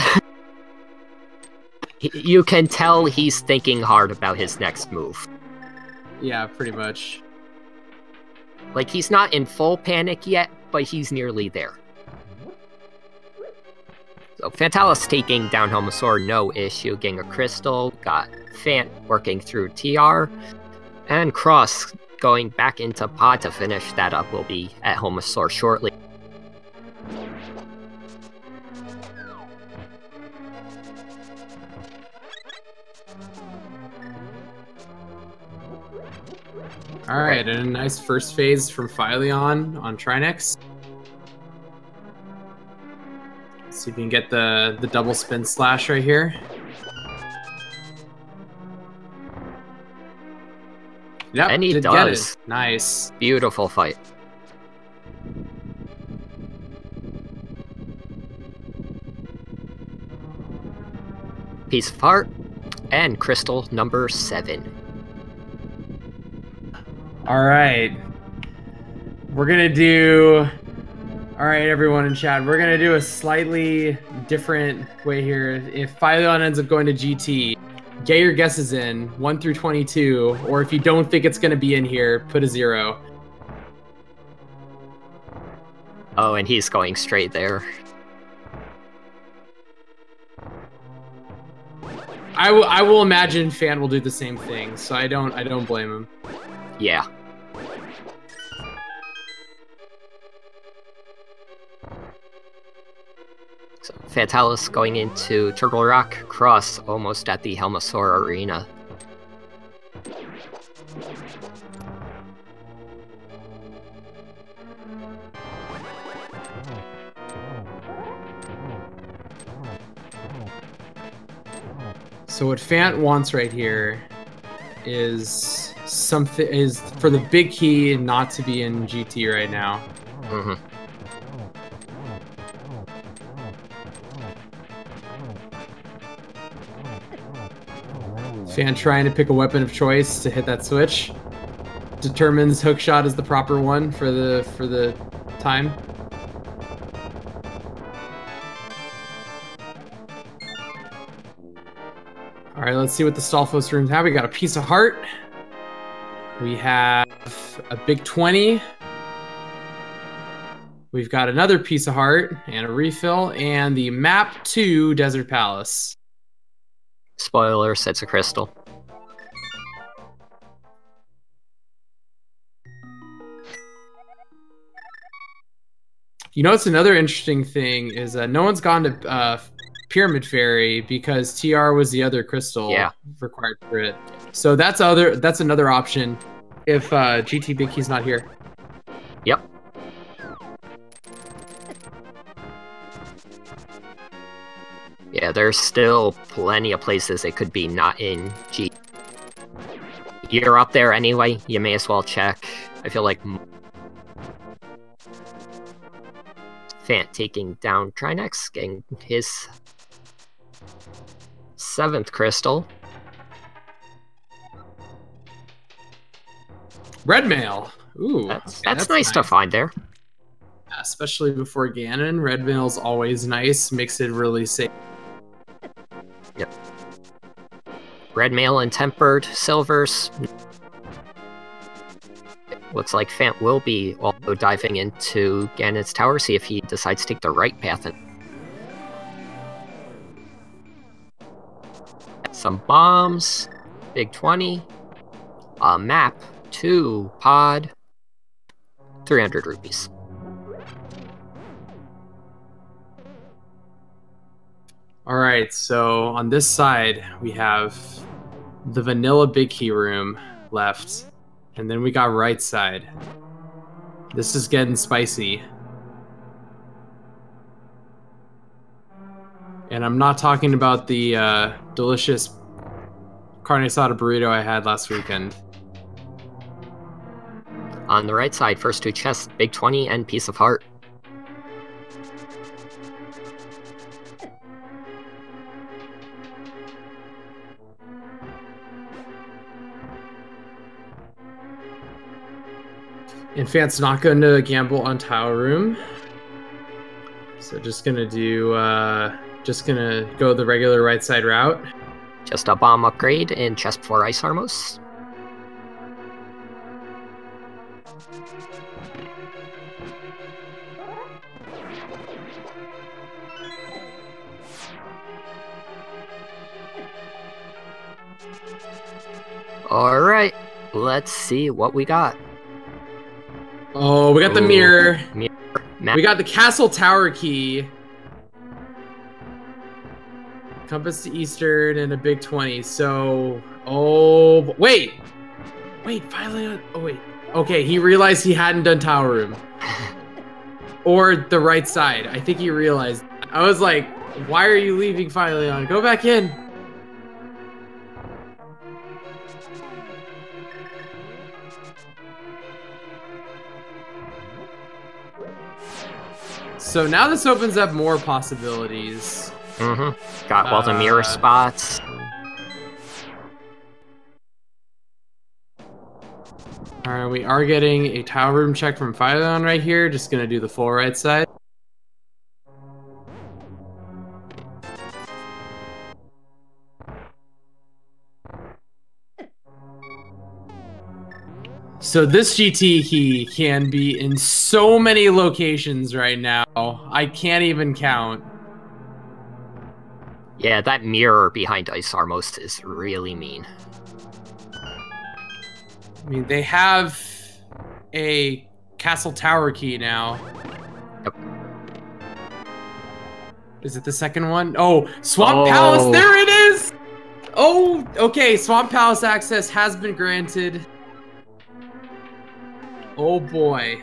You can tell he's thinking hard about his next move. Yeah, pretty much. Like, he's not in full panic yet, but he's nearly there. So, Fantallis taking down Homosaur, no issue. Getting a crystal, got Fant working through TR, and Cross going back into Pod to finish that up. Will be at Homosaur shortly. All right, and a nice first phase from Phylion on Trinex. Let's see if we can get the double spin slash right here. Yep, And he did does. get it. Nice. Beautiful fight. Piece of heart, and crystal number 7. All right. We're going to do... All right, everyone in chat, we're going to do a slightly different way here. If Phylion ends up going to GT, get your guesses in, 1 through 22, or if you don't think it's going to be in here, put a 0. Oh, and he's going straight there. I will imagine Fan will do the same thing, so I don't blame him. Yeah. So, Fantallis going into Turtle Rock, Cross almost at the Helmosaur Arena. So what Fant wants right here is for the big key not to be in GT right now. Mm-hmm. Fant trying to pick a weapon of choice to hit that switch. Determines hookshot is the proper one for the time. All right, let's see what the Stalfos rooms have. We got a piece of heart. We have a big 20. We've got another piece of heart and a refill and the map to Desert Palace. Spoiler, sets a crystal. You know what's another interesting thing is no one's gone to Pyramid Fairy because TR was the other crystal required for it. So that's another option if GT Big Key's not here. Yep. Yeah, there's still plenty of places it could be not in G. You're up there anyway, you may as well check. I feel like Fant taking down Trinex, getting his 7th crystal. Red mail. Ooh, that's nice to find there. Especially before Ganon. Red mail's always nice, makes it really safe. Yep. Red mail and tempered silvers. Looks like Fant will be also diving into Ganon's tower, see if he decides to take the right path. Some bombs, big 20, a map, 2 pod, 300 rupees. All right, so on this side, we have the vanilla big key room left, and then we got right side. This is getting spicy. And I'm not talking about the delicious carne asada burrito I had last weekend. On the right side, first 2 chests, Big 20 and Piece of Heart. Infant's not going to gamble on Tower Room. So just gonna do, just gonna go the regular right side route. Just a bomb upgrade in chest 4 Ice Armos. Alright, let's see what we got. Oh, we got the mirror. Map. We got the castle tower key. Compass to eastern and a big 20. So, oh, wait. Finally, oh wait. Okay, he realized he hadn't done tower room. Or the right side. I think he realized. I was like, why are you leaving Phylion? Go back in. So now this opens up more possibilities. Mm-hmm. Got all the mirror spots. Alright, we are getting a tower room check from Phylion right here. Just gonna do the full right side. So this GT key can be in so many locations right now. I can't even count. Yeah, that mirror behind Ice Armos is really mean. I mean, they have a castle tower key now. Yep. Is it the second one? Oh, Swamp Palace, there it is! Oh, okay, Swamp Palace access has been granted. Oh boy.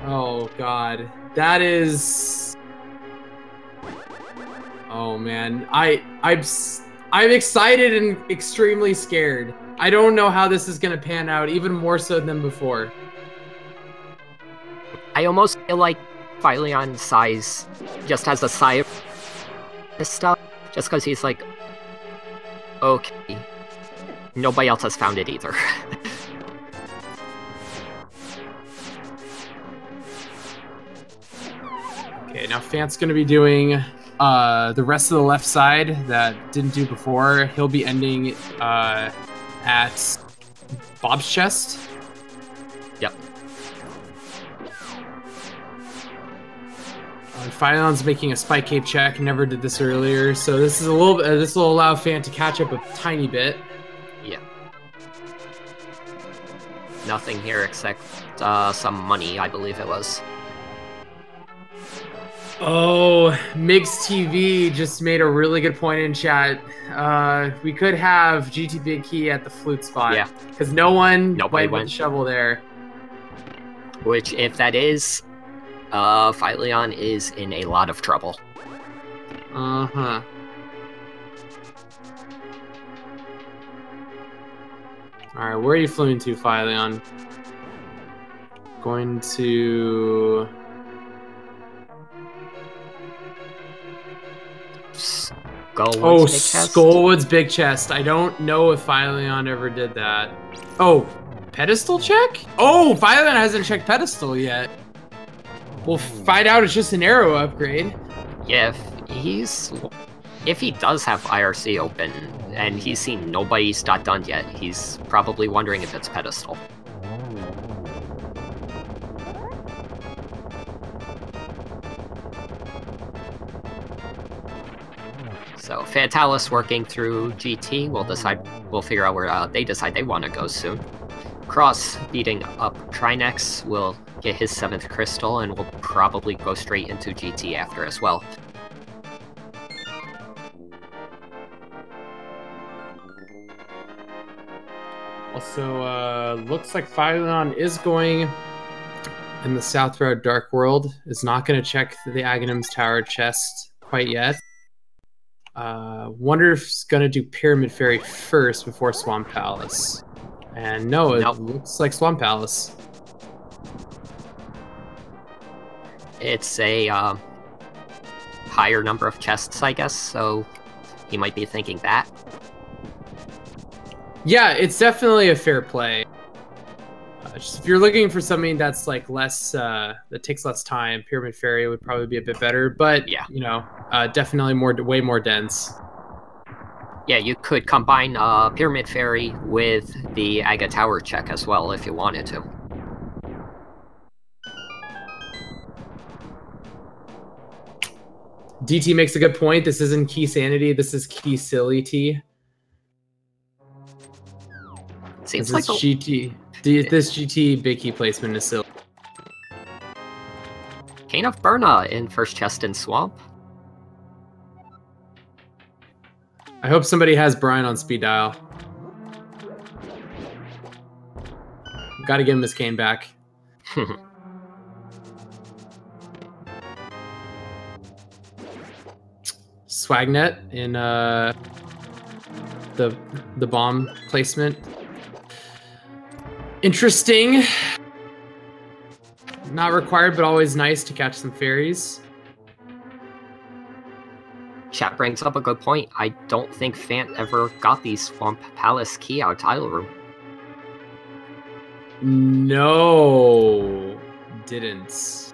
Oh god. That is... Oh man. I'm excited and extremely scared. I don't know how this is gonna pan out, even more so than before. I almost feel like Phylion size just has a sigh of this stuff, just because he's like, okay, nobody else has found it either. Okay, now Fant's gonna be doing the rest of the left side that didn't do before. He'll be ending at Bob's chest. Yep. Phylion's making a spike cape check. Never did this earlier, so this is a little. This will allow Fant to catch up a tiny bit. Yeah. Nothing here except some money, I believe it was. Oh, Migs TV just made a really good point in chat. We could have GT Big Key at the flute spot. Yeah. Because nobody went with the shovel there. Which, if that is, Phylion is in a lot of trouble. Uh-huh. Alright, where are you flew to, Phylion? Going to... Skullwood's big chest? Skullwood's big chest. I don't know if Phylion ever did that. Oh, pedestal check? Oh, Phylion hasn't checked pedestal yet. We'll find out. It's just an arrow upgrade. Yeah, if he does have IRC open and he's seen nobody's not done yet, he's probably wondering if it's pedestal. So Fantallis working through GT. We'll figure out where they decide they want to go soon. Cross beating up Trinex will get his 7th crystal and will probably go straight into GT after as well. Also, looks like Phylon is going in the South Road Dark World. Is not going to check the Aghanim's Tower chest quite yet. Wonder if it's going to do Pyramid Fairy first before Swamp Palace. And no, it looks like Swamp Palace. It's a higher number of chests, I guess, so he might be thinking that. Yeah, it's definitely a fair play. Just if you're looking for something that's like less, that takes less time, Pyramid Fairy would probably be a bit better. But yeah, you know, definitely way more dense. Yeah, you could combine Pyramid Fairy with the Aga Tower check as well if you wanted to. DT makes a good point. This isn't Keysanity. This is Keysility. Seems like GT. This GT big key placement is silly. Cane of Burna in first chest in Swamp. I hope somebody has Brian on speed dial. Got to give him his cane back. Swagnet in the bomb placement. Interesting. Not required, but always nice to catch some fairies. Chat brings up a good point. I don't think Fant ever got the Swamp Palace key out of Title Room. No, didn't.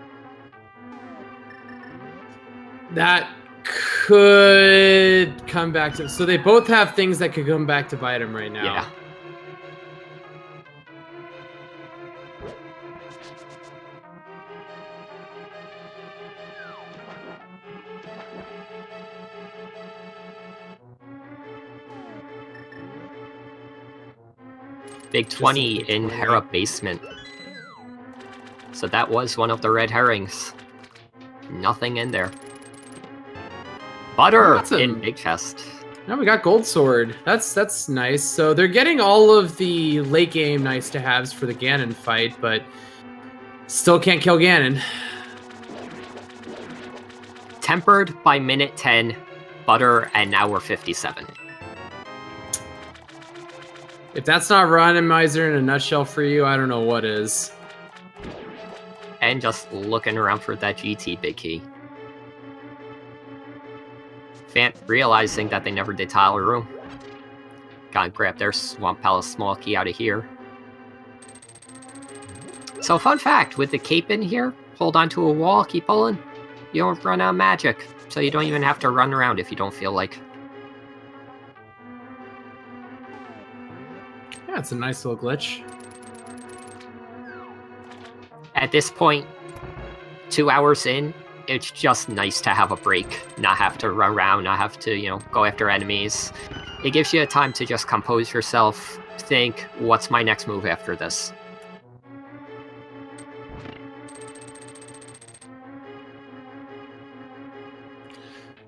That could come back to... So they both have things that could come back to bite them right now. Yeah. Big 20 in Hera Basement. So that was one of the red herrings. Nothing in there. Butter in Big Chest. Now we got Gold Sword. That's nice. So they're getting all of the late game nice to haves for the Ganon fight, but still can't kill Ganon. Tempered by minute 10, Butter, and now we're 57. If that's not Randomizer in a nutshell for you, I don't know what is. And just looking around for that GT big key. Fant realizing that they never did Tile Room. Gotta grab their Swamp Palace small key out of here. So fun fact, with the cape in here, hold onto a wall, keep pulling, you don't run out of magic. So you don't even have to run around if you don't feel like. Yeah, it's a nice little glitch. At this point, 2 hours in, it's just nice to have a break. Not have to run around, not have to, you know, go after enemies. It gives you a time to just compose yourself, think, what's my next move after this?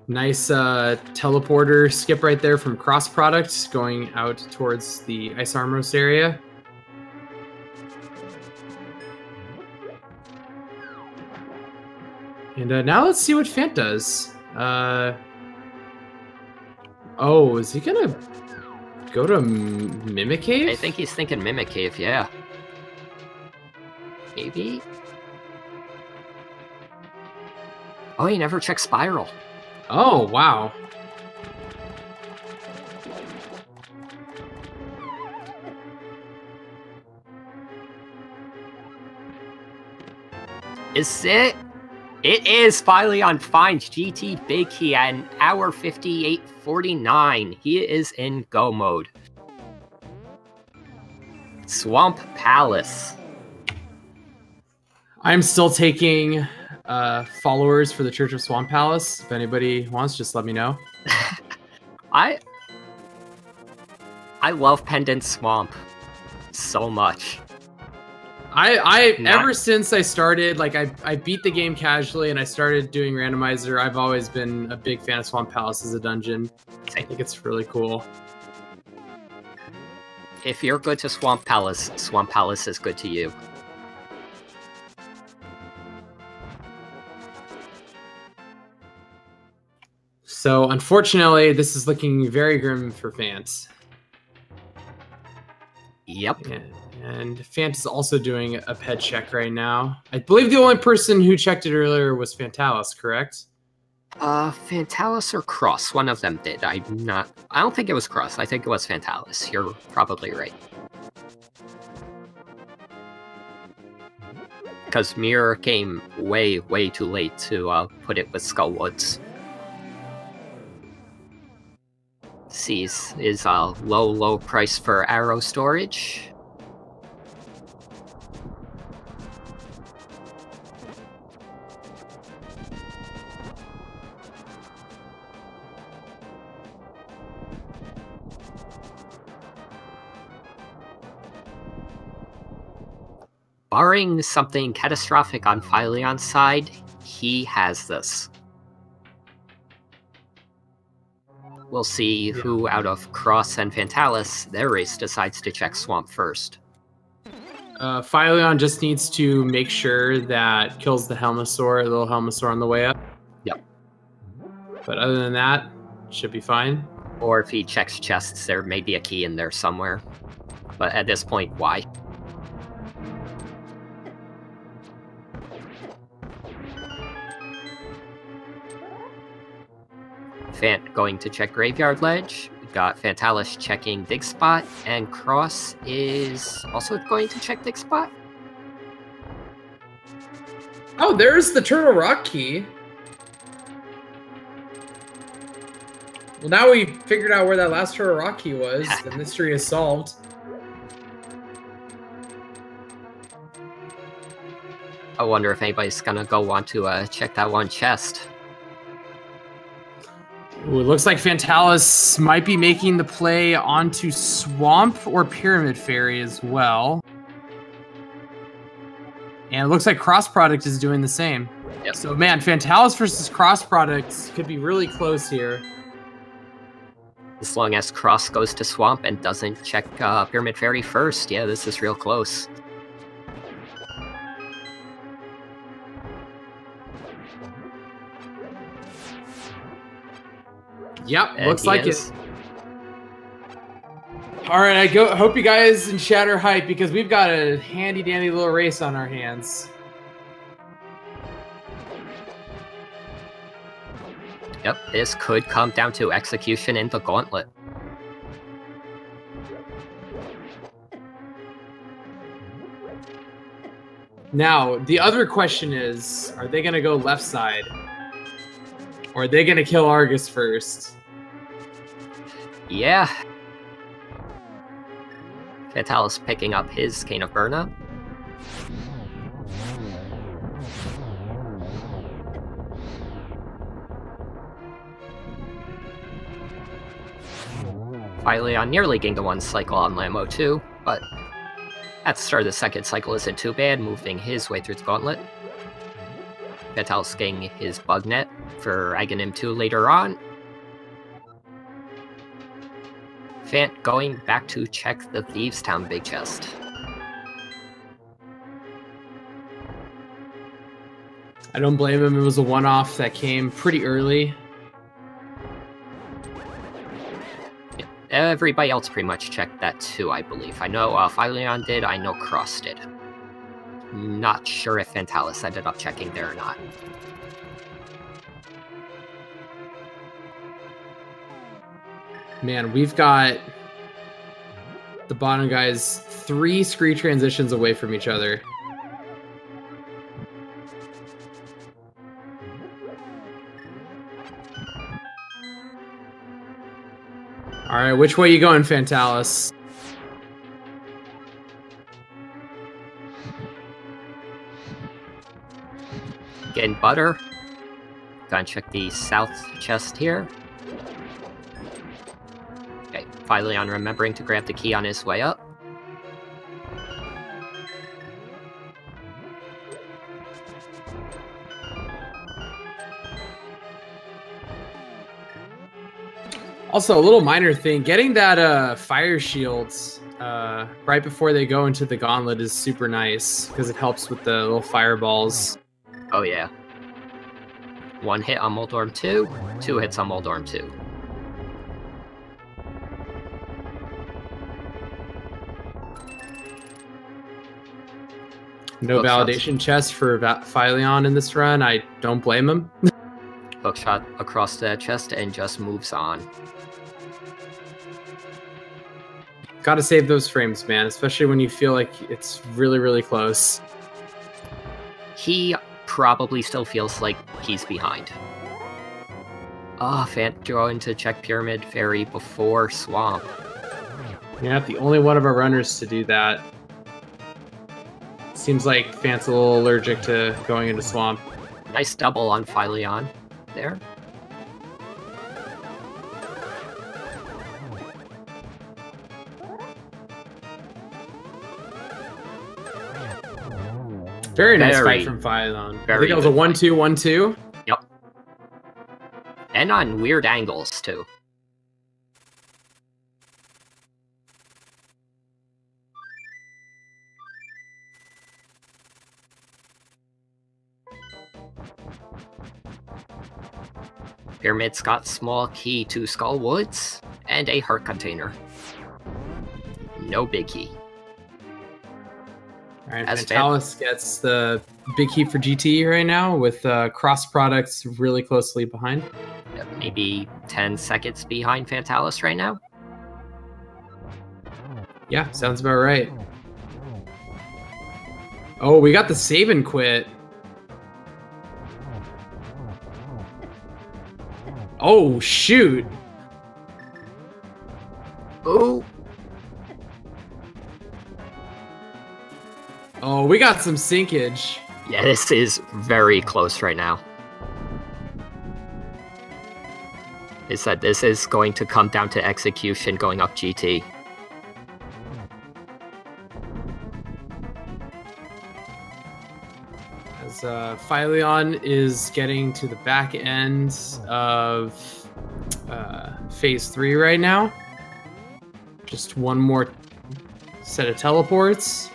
Nice teleporter skip right there from crossproduct going out towards the Ice Armros area. And now let's see what Fant does. Oh, is he gonna go to Mimic Cave? I think he's thinking Mimic Cave, yeah. Maybe? Oh, he never checked Spiral. Oh, wow. Is it? It is Phylion finds GT Big Key at an hour 58:49. He is in go mode. Swamp Palace. I'm still taking followers for the Church of Swamp Palace. If anybody wants, just let me know. I love Pendant Swamp so much. Ever since I started, like I beat the game casually and I started doing Randomizer, I've always been a big fan of Swamp Palace as a dungeon. I think it's really cool. if you're good to Swamp Palace is good to you. So, unfortunately, this is looking very grim for Fant. Yep. And Fant is also doing a pet check right now. I believe the only person who checked it earlier was Fantallis, correct? Fantallis or Cross, one of them did. I don't think it was Cross. I think it was Fantallis. You're probably right. Because Mirror came way, way too late to put it with Skullwoods. Seas is a low, low price for arrow storage. Barring something catastrophic on mfFylion's side, he has this. We'll see who out of Cross and Fantallis, their race decides to check Swamp first. mfFylion just needs to make sure that kills the Helmosaur, the little Helmosaur on the way up. Yep. But other than that, should be fine. Or if he checks chests, there may be a key in there somewhere. But at this point, why? Fant going to check Graveyard Ledge. We got Fantallis checking Dig Spot, and Cross is also going to check Dig Spot. Oh, there's the Turtle Rock key. Well, now we figured out where that last Turtle Rock key was. The mystery is solved. I wonder if anybody's gonna go want to check that one chest. Ooh, it looks like Fantallis might be making the play onto Swamp or Pyramid Fairy as well. And it looks like crossproduct is doing the same. Yep. So, man, Fantallis versus crossproduct could be really close here. As long as Cross goes to Swamp and doesn't check Pyramid Fairy first, yeah, this is real close. Yep, And looks he like is. it. All right, I hope you guys in chat are hyped because we've got a handy-dandy little race on our hands. Yep, this could come down to execution in the gauntlet. Now, the other question is, are they going to go left side? Or are they going to kill Argus first? Yeah. Fantallis picking up his Cane of Burna. mfFylion nearly gained a 1 cycle on Lammo too, but at the start of the second cycle isn't too bad, moving his way through the gauntlet. Fantallis getting his bug net for Aghanim 2 later on. Fant going back to check the Thieves Town big chest. I don't blame him. It was a one-off that came pretty early. Yeah, everybody else pretty much checked that too, I believe. I know mfFylion did, I know Cross did. Not sure if Fantallis ended up checking there or not. Man, we've got the bottom guys 3 scree transitions away from each other. All right, which way you going, Fantallis? Getting butter. Gonna check the south chest here. Okay, mfFylion remembering to grab the key on his way up. Also, a little minor thing, getting that fire shields right before they go into the gauntlet is super nice because it helps with the little fireballs. Oh yeah. 1 hit on Moldorm 2, 2 hits on Moldorm 2. No Hookshot. validation chest for Phylion in this run. I don't blame him. Hookshot across the chest and just moves on. Gotta save those frames, man, especially when you feel like it's really, really close. He probably still feels like he's behind. Ah, Fant going to check Pyramid Fairy before Swamp. Yeah, the only one of our runners to do that. Seems like Fant's a little allergic to going into Swamp. Nice double on Phylion there. Very nice Very, fight from Phylion. I very think that was a good fight. 1-2, 1-2. Yep. And on weird angles, too. Pyramid's got small key to Skull Woods and a heart container. No big key. Alright, As Fantallis gets the big key for GT right now with cross products really closely behind. Maybe 10 seconds behind Fantallis right now. Yeah, sounds about right. Oh, we got the save and quit. Oh, shoot. Oh, Oh, we got some sinkage. yeah, this is very close right now. They said this is going to come down to execution going up GT. As Phylion is getting to the back end of phase 3 right now. Just one more set of teleports.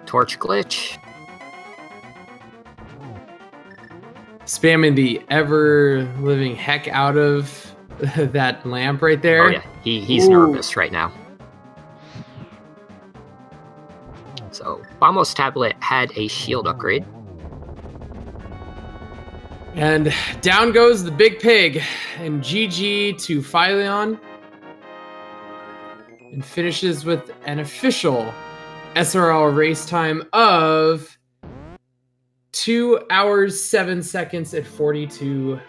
Torch glitch. Spamming the ever-living heck out of that lamp right there. Oh yeah, he's Ooh. nervous right now. So, Bombos Tablet had a shield upgrade. And down goes the big pig. And GG to Phylion. And finishes with an official SRL race time of 2 hours, 7 seconds, and 42...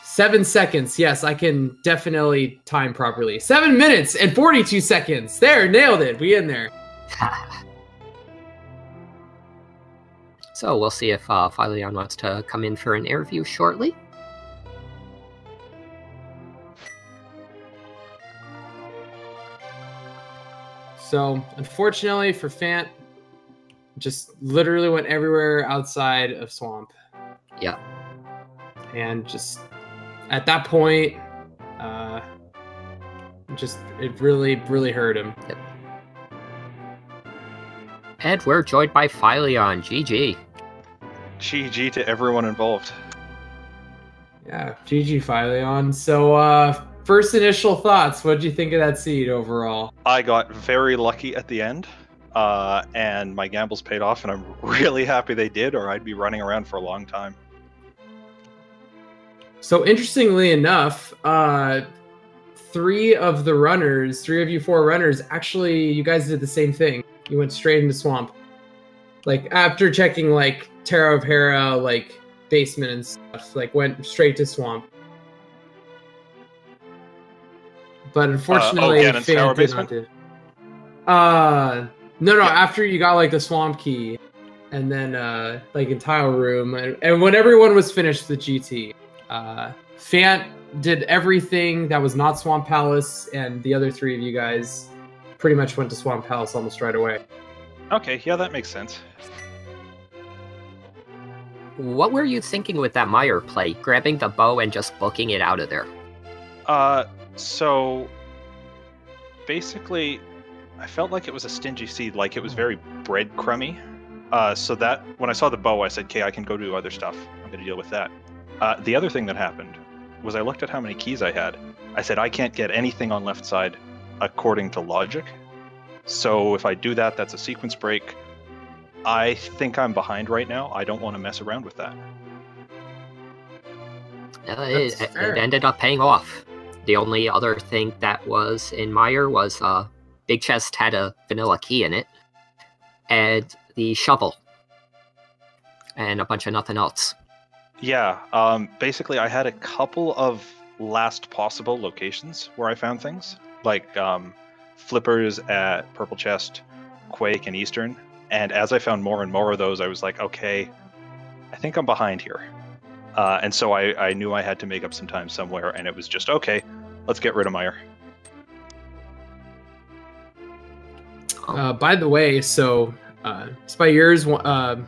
7 seconds. Yes, I can definitely time properly. 7 minutes and 42 seconds. There, nailed it. We in there. So we'll see if Phylion wants to come in for an interview shortly. So, unfortunately for Fant, just literally went everywhere outside of Swamp. Yeah. And just at that point, it really hurt him. Yep. And we're joined by Phylion. GG. GG to everyone involved. Yeah, GG Phylion. So, first initial thoughts. What did you think of that seed overall? I got very lucky at the end, and my gambles paid off, and I'm really happy they did, or I'd be running around for a long time. So, interestingly enough, three of you four runners, actually, you guys did the same thing. You went straight into Swamp. Like, after checking, like, Terra of Hera, like, basement and stuff, like, went straight to Swamp. But unfortunately, Ganon's tower basement? No, Yeah. after you got, like, the Swamp key, and then, like, in Tile Room, and when everyone was finished with GT, Fant did everything that was not Swamp Palace, and the other three of you guys pretty much went to Swamp Palace almost right away. Okay, yeah, that makes sense. What were you thinking with that Meyer play? Grabbing the bow and just booking it out of there? So basically, I felt like it was a stingy seed, like it was very breadcrumby. So that when I saw the bow, I said, "Okay, I can go do other stuff. I'm going to deal with that." The other thing that happened was I looked at how many keys I had. I said, "I can't get anything on left side according to logic. So if I do that, that's a sequence break. I think I'm behind right now. I don't want to mess around with that." It ended up paying off. The only other thing that was in Meyer was Big Chest had a vanilla key in it, and the shovel, and a bunch of nothing else. Yeah, basically I had a couple of last possible locations where I found things, like flippers at Purple Chest, Quake, and Eastern. And as I found more and more of those, I was like, okay, I think I'm behind here. And so I knew I had to make up some time somewhere, and it was just, okay, let's get rid of Meyer. By the way, so despite yours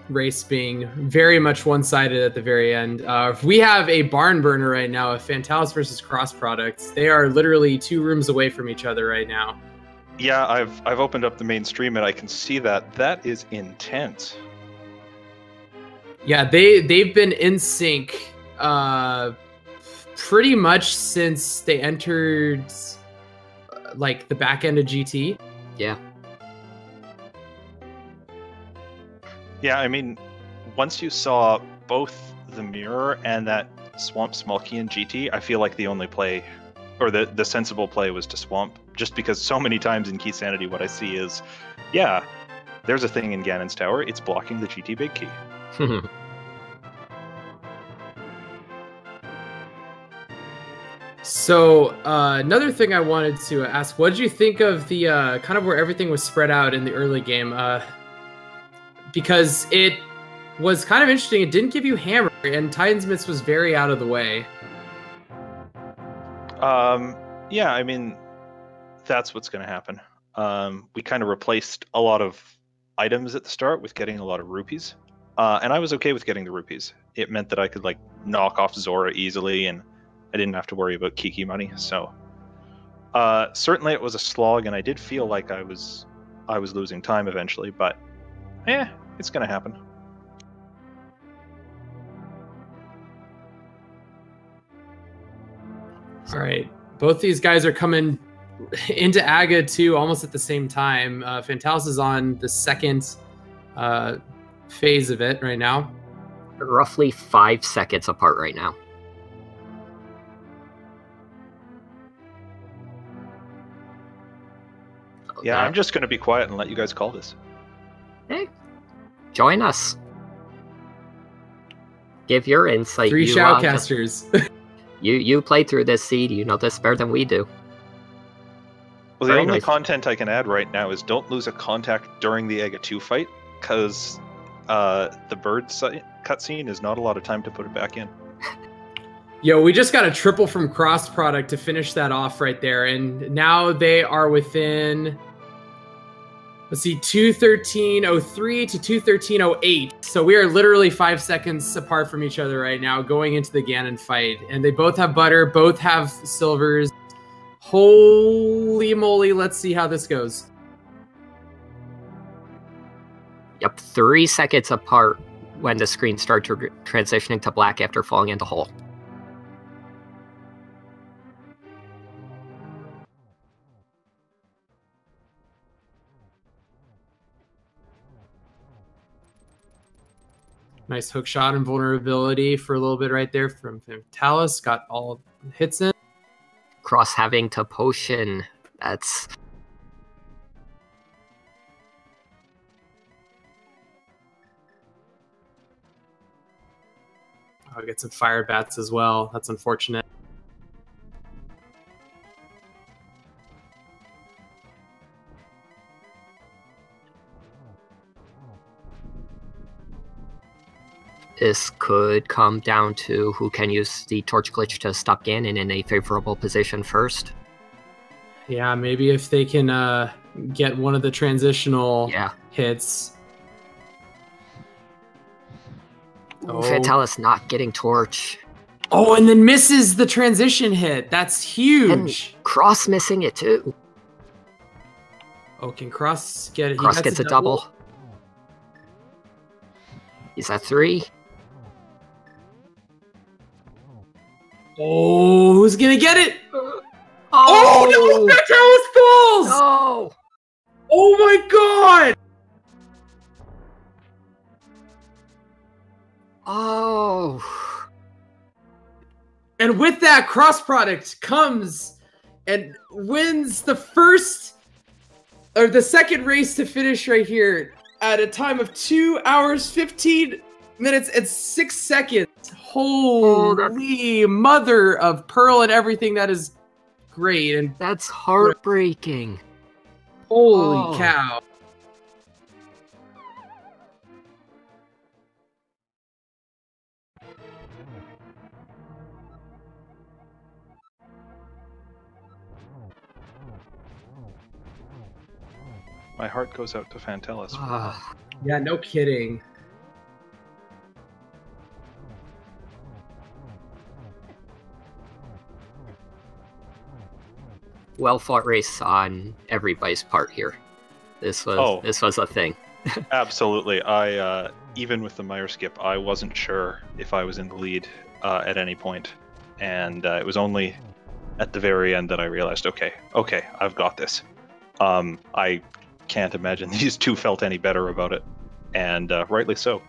race being very much one-sided at the very end, we have a barn burner right now of fantallis versus cross products. They are literally 2 rooms away from each other right now. Yeah, I've opened up the main stream and I can see that. That is intense. Yeah, they've been in sync pretty much since they entered like the back end of GT. Yeah. Yeah, I mean, once you saw both the mirror and that Swamp Smulky in GT, I feel like the only play, or the sensible play, was to Swamp, just because so many times in Keysanity what I see is, yeah, there's a thing in Ganon's Tower, it's blocking the GT big key. So another thing I wanted to ask, what did you think of the kind of where everything was spread out in the early game? Because it was kind of interesting. It didn't give you hammer, and Titan's Myths was very out of the way. Yeah, I mean, that's what's going to happen. We kind of replaced a lot of items at the start with getting a lot of rupees. And I was okay with getting the rupees. It meant that I could like knock off Zora easily, and I didn't have to worry about Kiki money. So certainly it was a slog, and I did feel like I was losing time eventually, but it's going to happen. All right. Both these guys are coming into Aga too, almost at the same time. Fantallis is on the second phase of it right now. Roughly 5 seconds apart right now. Yeah, I'm just going to be quiet and let you guys call this. Hey, join us. Give your insight. 3 shoutcasters. You played through this seed. You know this better than we do. Well, the only content I can add right now is don't lose a contact during the Aga 2 fight, because the bird cutscene is not a lot of time to put it back in. Yo, we just got a triple from cross product to finish that off right there, and now they are within, let's see, 2:13:03 to 2:13:08. So we are literally 5 seconds apart from each other right now going into the Ganon fight, and they both have butter, both have silvers. Holy moly, let's see how this goes. Yep, 3 seconds apart when the screen starts transitioning to black after falling into hole. Nice hook shot and vulnerability for a little bit right there from Fantallis. Got all hits in. Cross having to potion. That's... I'll get some fire bats as well. That's unfortunate. This could come down to who can use the torch glitch to stop Ganon in a favorable position first. Yeah, maybe if they can get one of the transitional hits. Oh. Fantallis not getting torch. Oh, and then misses the transition hit. That's huge. And Cross missing it too. Oh, can Cross get it? Cross gets a double. He's at 3. Oh, who's gonna get it? Oh, no! Fantallis falls! No! Oh my god! Oh. And with that, cross product comes and wins the second race to finish right here at a time of 2 hours, 15 minutes, and 6 seconds. Holy mother of pearl and everything. That is great. And that's heartbreaking. Holy cow. My heart goes out to Fantallis. Yeah, no kidding. Well fought race on everybody's part here. This was a thing. Absolutely. I even with the Meyer skip, I wasn't sure if I was in the lead at any point, and it was only at the very end that I realized, okay, I've got this. I can't imagine these two felt any better about it, and rightly so.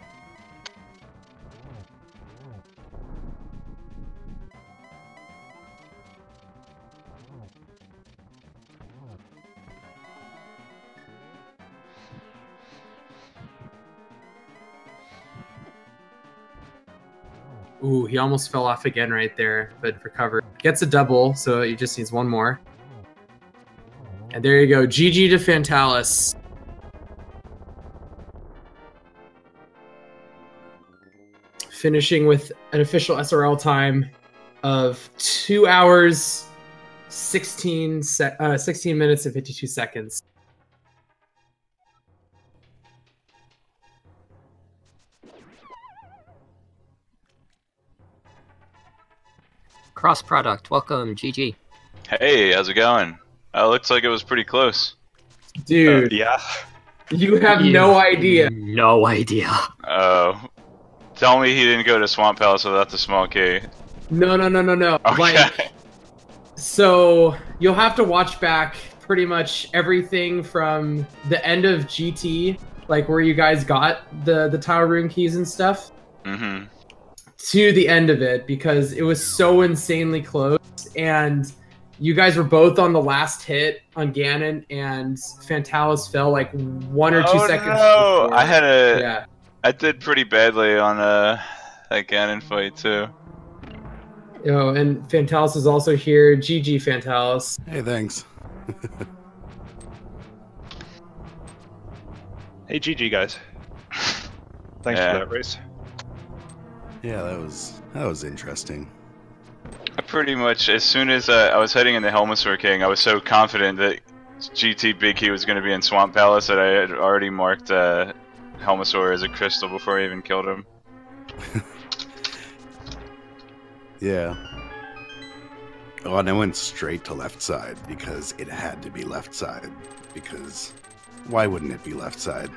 Ooh, he almost fell off again right there, but recovered. Gets a double, so he just needs one more. And there you go. GG to Fantallis. Finishing with an official SRL time of 2 hours, 16 minutes and 52 seconds. Cross product, welcome, GG. Hey, how's it going? Looks like it was pretty close. Dude, yeah. You have no idea. No idea. Oh. Tell me he didn't go to Swamp Palace without the small key. No. Okay. Like, so you'll have to watch back pretty much everything from the end of GT, like where you guys got the tower room keys and stuff, to the end of it, because it was so insanely close, and you guys were both on the last hit on Ganon, and Fantallis fell like 1 or 2 seconds. No, before. I had a. Yeah. I did pretty badly on that Ganon fight too. Oh, and Fantallis is also here. GG, Fantallis. Hey, thanks. Hey, GG guys. Thanks for that race. Yeah, that was interesting. I pretty much, as soon as I was heading into Helmasaur King, I was so confident that GT Big Key was going to be in Swamp Palace that I had already marked Helmasaur as a crystal before I even killed him. Yeah. Oh, and I went straight to left side because it had to be left side. Because why wouldn't it be left side?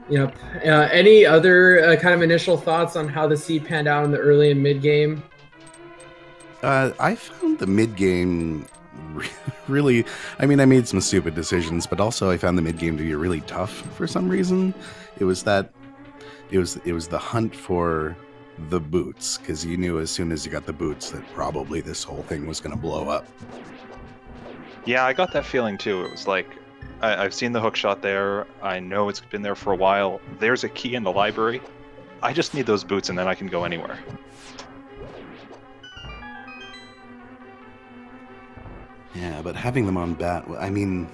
Yep. Any other kind of initial thoughts on how the seed panned out in the early and mid game? I found the mid game really. I mean, I made some stupid decisions, but also I found the mid game to be really tough for some reason. It was the hunt for the boots, because you knew as soon as you got the boots that probably this whole thing was going to blow up. Yeah, I got that feeling too. It was like, I've seen the hookshot there. I know it's been there for a while. There's a key in the library. I just need those boots and then I can go anywhere. Yeah, but having them on bat, I mean,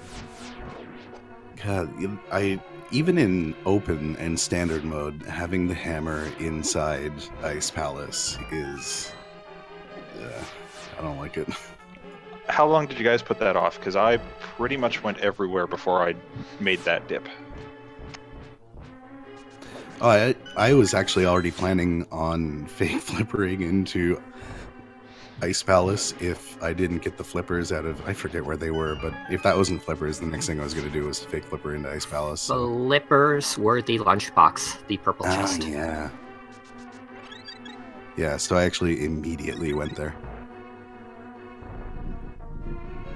God, even in open and standard mode, having the hammer inside Ice Palace is, I don't like it. How long did you guys put that off? Because I pretty much went everywhere before I made that dip. Oh, I was actually already planning on fake flippering into Ice Palace if I didn't get the flippers out of, I forget where they were, but if that wasn't flippers, the next thing I was going to do was fake flipper into Ice Palace. So. Flippers were the lunchbox, the purple chest. Yeah. Yeah, so I actually immediately went there.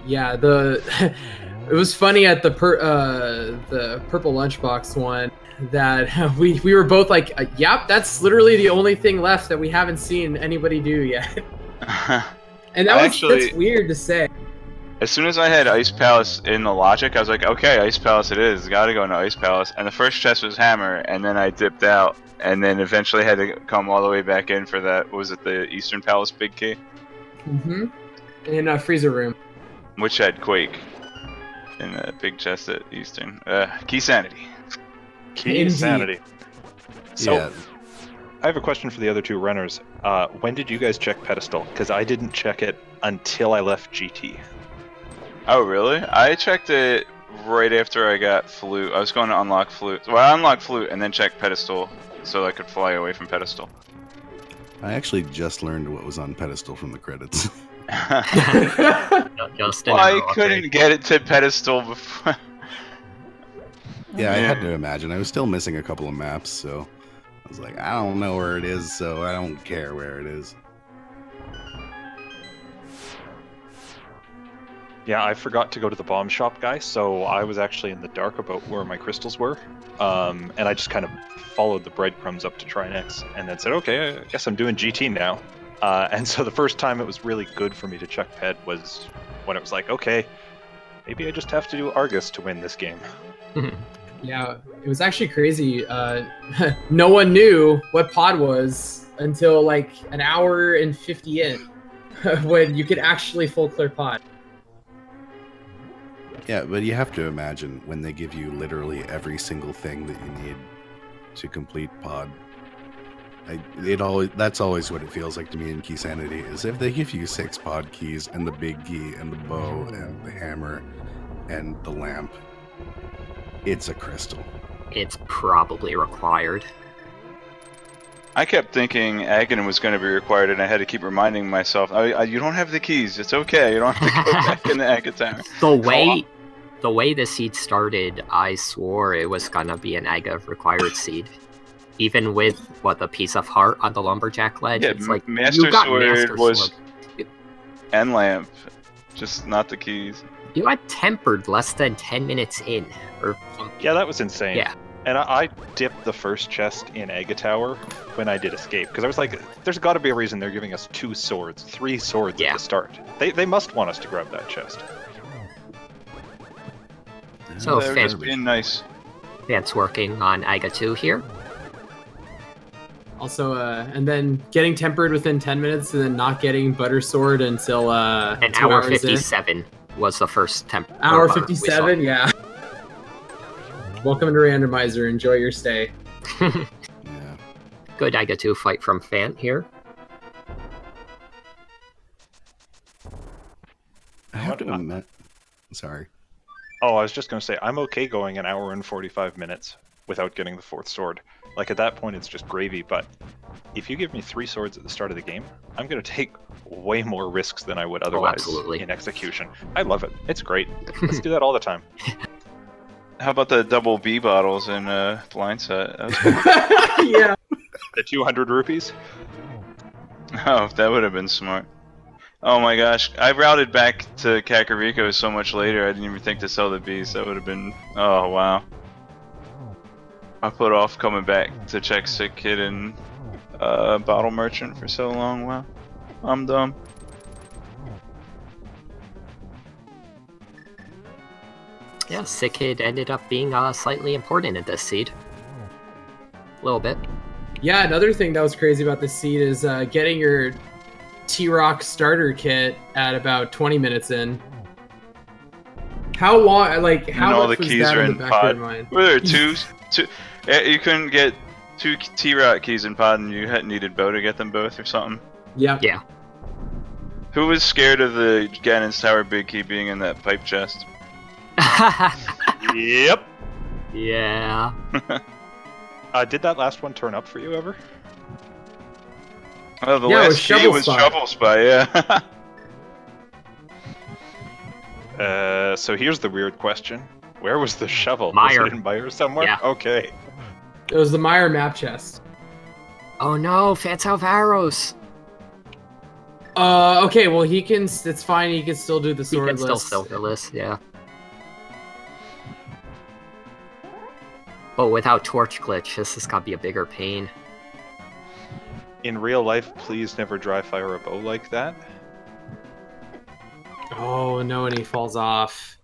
Yeah, it was funny at the purple lunchbox one that we were both like, yep, that's literally the only thing left that we haven't seen anybody do yet. And that's weird to say. As soon as I had Ice Palace in the logic, I was like, okay, Ice Palace it is. Gotta go into Ice Palace. And the first chest was Hammer, and then I dipped out, and then eventually had to come all the way back in for that. What was it, the Eastern Palace Big Key? Mm-hmm. In a freezer room. Which had Quake in the big chest at Eastern. Keysanity. Keysanity. So, Yeah. I have a question for the other two runners. When did you guys check pedestal? Because I didn't check it until I left GT. Oh, really? I checked it right after I got Flute. I was going to unlock Flute. Well, I unlocked Flute and then checked pedestal so I could fly away from pedestal. I actually just learned what was on pedestal from the credits. Just an Well, I hour, couldn't get it to pedestal before. Yeah, I had to imagine. I was still missing a couple of maps, so I was like, I don't know where it is, so I don't care where it is. Yeah, I forgot to go to the bomb shop, guys, so I was actually in the dark about where my crystals were. And I just kind of followed the breadcrumbs up to Trinex and then said, okay, I guess I'm doing GT now. And so the first time it was really good for me to check Ped was when it was like, okay, maybe I just have to do Argus to win this game. Yeah, it was actually crazy. No one knew what pod was until like an hour and 50 in, when you could actually full clear pod. Yeah, but you have to imagine when they give you literally every single thing that you need to complete pod. That's always what it feels like to me in Keysanity, is if they give you 6 pod keys and the big key and the bow and the hammer and the lamp, it's a crystal. It's probably required. I kept thinking Aghanim was going to be required, and I had to keep reminding myself, you don't have the keys, it's okay, you don't have to go back in the Aghanim. The way the seed started, I swore it was gonna be an Aga required seed. Even with, the piece of heart on the lumberjack ledge, Yeah, it's like, Master you got Sword Master was... Sword. And lamp, just not the keys. You got tempered less than 10 minutes in. Or Yeah, that was insane. Yeah. And I dipped the first chest in Aga Tower when I did escape, because I was like, there's got to be a reason they're giving us 2 swords, 3 swords at the start. They must want us to grab that chest. So They're just being nice. Vance working on Aga 2 here. Also, and then getting tempered within 10 minutes and then not getting butter sword until An 2 hour hours 57 was the first temp. Hour 57, yeah. Welcome to Randomizer. Enjoy your stay. Yeah. Good Aga 2 fight from Fant here. I have to admit... Sorry. Oh, I was just going to say, I'm okay going an hour and 45 minutes without getting the 4th sword. Like, at that point, it's just gravy, but if you give me 3 swords at the start of the game, I'm going to take way more risks than I would otherwise in execution. I love it. It's great. Let's do that all the time. How about the double B bottles in Blind Set? That was cool. Yeah. The 200 rupees? Oh, that would have been smart. Oh my gosh, I routed back to Kakariko so much later, I didn't even think to sell the bees. That would have been... Oh, wow. I put off coming back to check Sick Kid and Bottle Merchant for so long. Wow. I'm dumb. Yeah, Sick Kid ended up being slightly important in this seed. A little bit. Yeah, another thing that was crazy about this seed is getting your T-Rock starter kit at about 20 minutes in. How long, like, how and all the much was keys that are in in the back of pod. your mind? Were there two? You couldn't get 2 T-Rock keys in pod and you had needed Bo to get them both or something? Yeah. Yeah. Who was scared of the Ganon's Tower Big Key being in that pipe chest? Yep. Yeah. Did that last one turn up for you ever? Oh, the Yeah, it was last key Shovel was Spot. Shovel Spot, yeah. So here's the weird question. Where was the shovel? Meyer. Was it in Meyer somewhere? Yeah. Okay. It was the Meyer map chest. Oh no, Fats Alvaro's. Okay, well he can. It's fine. He can still do the He sword can still list. silverless, yeah. But without torch glitch, this has got to be a bigger pain. In real life, please never dry fire a bow like that. Oh no, and he falls off.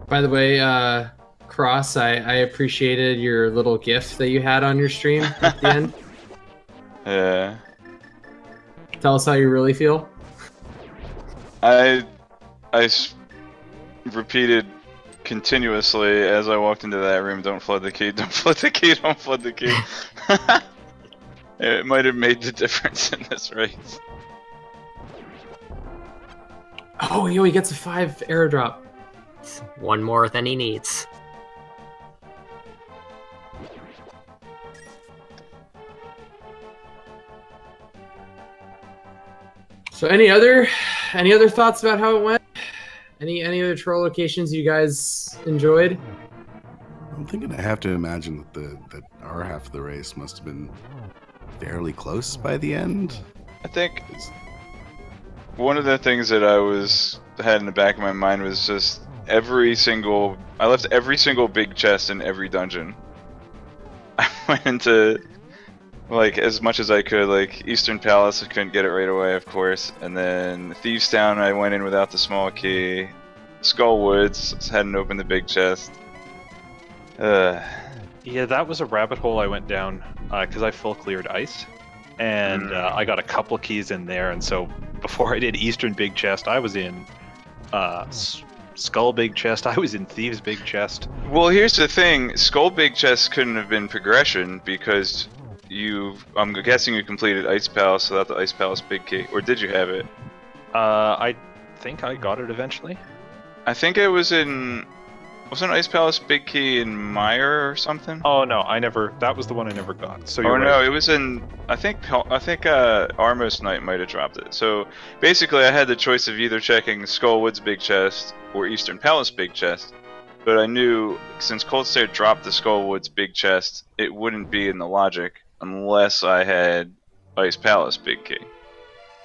By the way, Cross, I appreciated your little GIF that you had on your stream at the end. Yeah. Tell us how you really feel. I repeated continuously as I walked into that room, don't flood the key, don't flood the key, don't flood the key. It might have made the difference in this race. Oh, yo, he gets a 5 arrow drop. One more than he needs. So any other thoughts about how it went? Any other troll locations you guys enjoyed? I'm thinking I have to imagine that our half of the race must have been fairly close by the end. I think one of the things that I had in the back of my mind was just I left every single big chest in every dungeon. I went into like as much as I could, like Eastern Palace, I couldn't get it right away, of course, and then Thieves Town I went in without the small key. Skull Woods hadn't opened the big chest. Yeah, that was a rabbit hole I went down because I full cleared ice, and I got a couple keys in there. And so before I did Eastern Big Chest, I was in Skull Big Chest. I was in Thieves Big Chest. Well, here's the thing: Skull Big Chest couldn't have been progression because I'm guessing you completed Ice Palace without the Ice Palace Big Key, or did you have it? I think I got it eventually. I think it was in. Wasn't Ice Palace Big Key in Meyer or something? Oh no, I never. That was the one I never got. So you're Or no, right. it was in. I think Armos Knight might have dropped it. So basically, I had the choice of either checking Skullwood's Big Chest or Eastern Palace Big Chest. But I knew since Cold Stare dropped the Skullwood's Big Chest, it wouldn't be in the logic unless I had Ice Palace Big Key.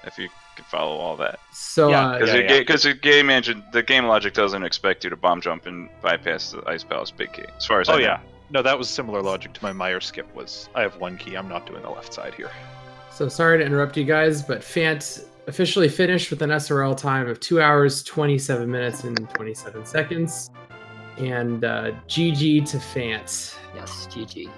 If you could follow all that. So Yeah, Because the game engine, the game logic doesn't expect you to bomb jump and bypass the Ice Palace Big Key, as far as I Oh know. yeah. No, that was similar logic to my Meyer skip. Was I have one key? I'm not doing the left side here. So sorry to interrupt you guys, but Fant officially finished with an SRL time of 2 hours, 27 minutes, and 27 seconds. And GG to Fant. Yes, GG.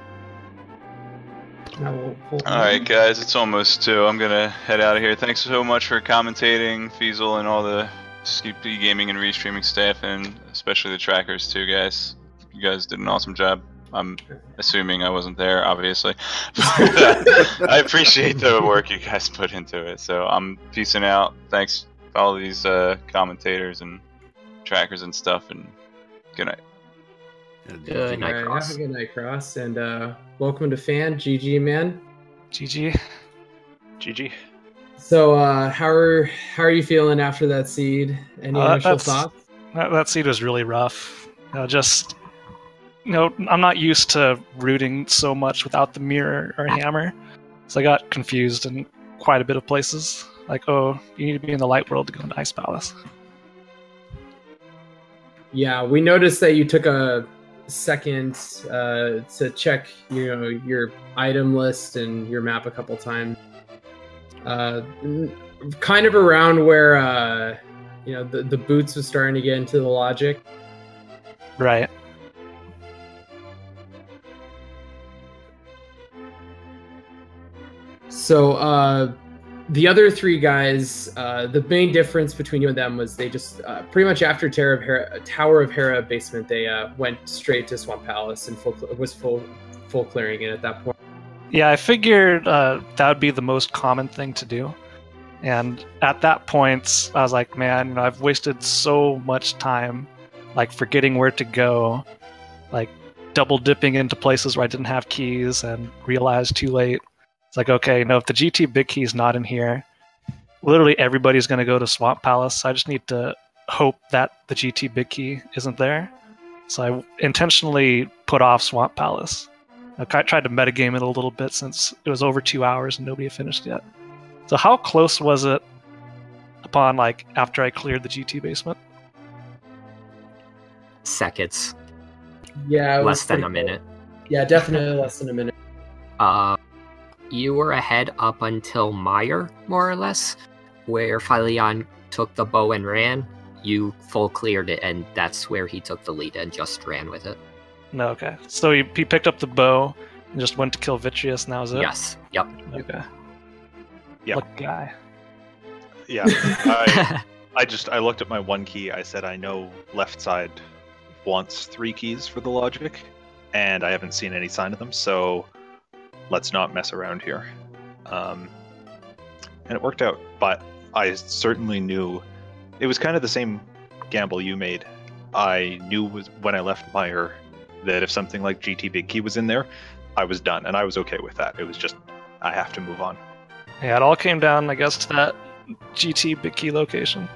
Now we'll Alright guys, it's almost 2. I'm gonna head out of here. Thanks so much for commentating, Feasel, and all the Skippy Gaming and Restreaming staff, and especially the trackers too, guys. You guys did an awesome job. I'm assuming I wasn't there, obviously. I appreciate the work you guys put into it. So I'm peacing out. Thanks to all these commentators and trackers and stuff, and good night. Good night, Alright, Cross. have a good night, Cross, and welcome to Fan. GG, man. GG. GG. So how are you feeling after that seed? Any initial thoughts? That seed was really rough. I'm not used to rooting so much without the mirror or hammer, so I got confused in quite a bit of places. Like, oh, you need to be in the light world to go into Ice Palace. Yeah, we noticed that you took a second to check, your item list and your map a couple times. Kind of around where the boots was starting to get into the logic. Right. So the other three guys, the main difference between you and them was they just pretty much after Tower of Hera basement, they went straight to Swamp Palace and was full clearing it at that point. Yeah, I figured that would be the most common thing to do. And at that point, I was like, man, I've wasted so much time, like forgetting where to go, like double dipping into places where I didn't have keys and realized too late. It's like, okay, if the GT big key is not in here, literally everybody's going to go to Swamp Palace. I just need to hope that the GT big key isn't there. So I intentionally put off Swamp Palace. I tried to metagame it a little bit since it was over 2 hours and nobody had finished yet. So how close was it upon after I cleared the GT basement? Seconds. Yeah, Less than a minute. Yeah, definitely less than a minute. You were ahead up until Meyer, more or less, where Phylion took the bow and ran. You full cleared it, and that's where he took the lead and just ran with it. No, okay. So he picked up the bow and just went to kill Vitreous, and that was it? Yes. Yep. Okay. Yeah. What guy? Yeah. I looked at my one key. I said, I know left side wants 3 keys for the logic, and I haven't seen any sign of them, so let's not mess around here. And it worked out, but I certainly knew it was kind of the same gamble you made. I knew when I left Meyer that if something like GT Big Key was in there, I was done, and I was okay with that. It was just, I have to move on. Yeah, it all came down, I guess, to that GT Big Key location.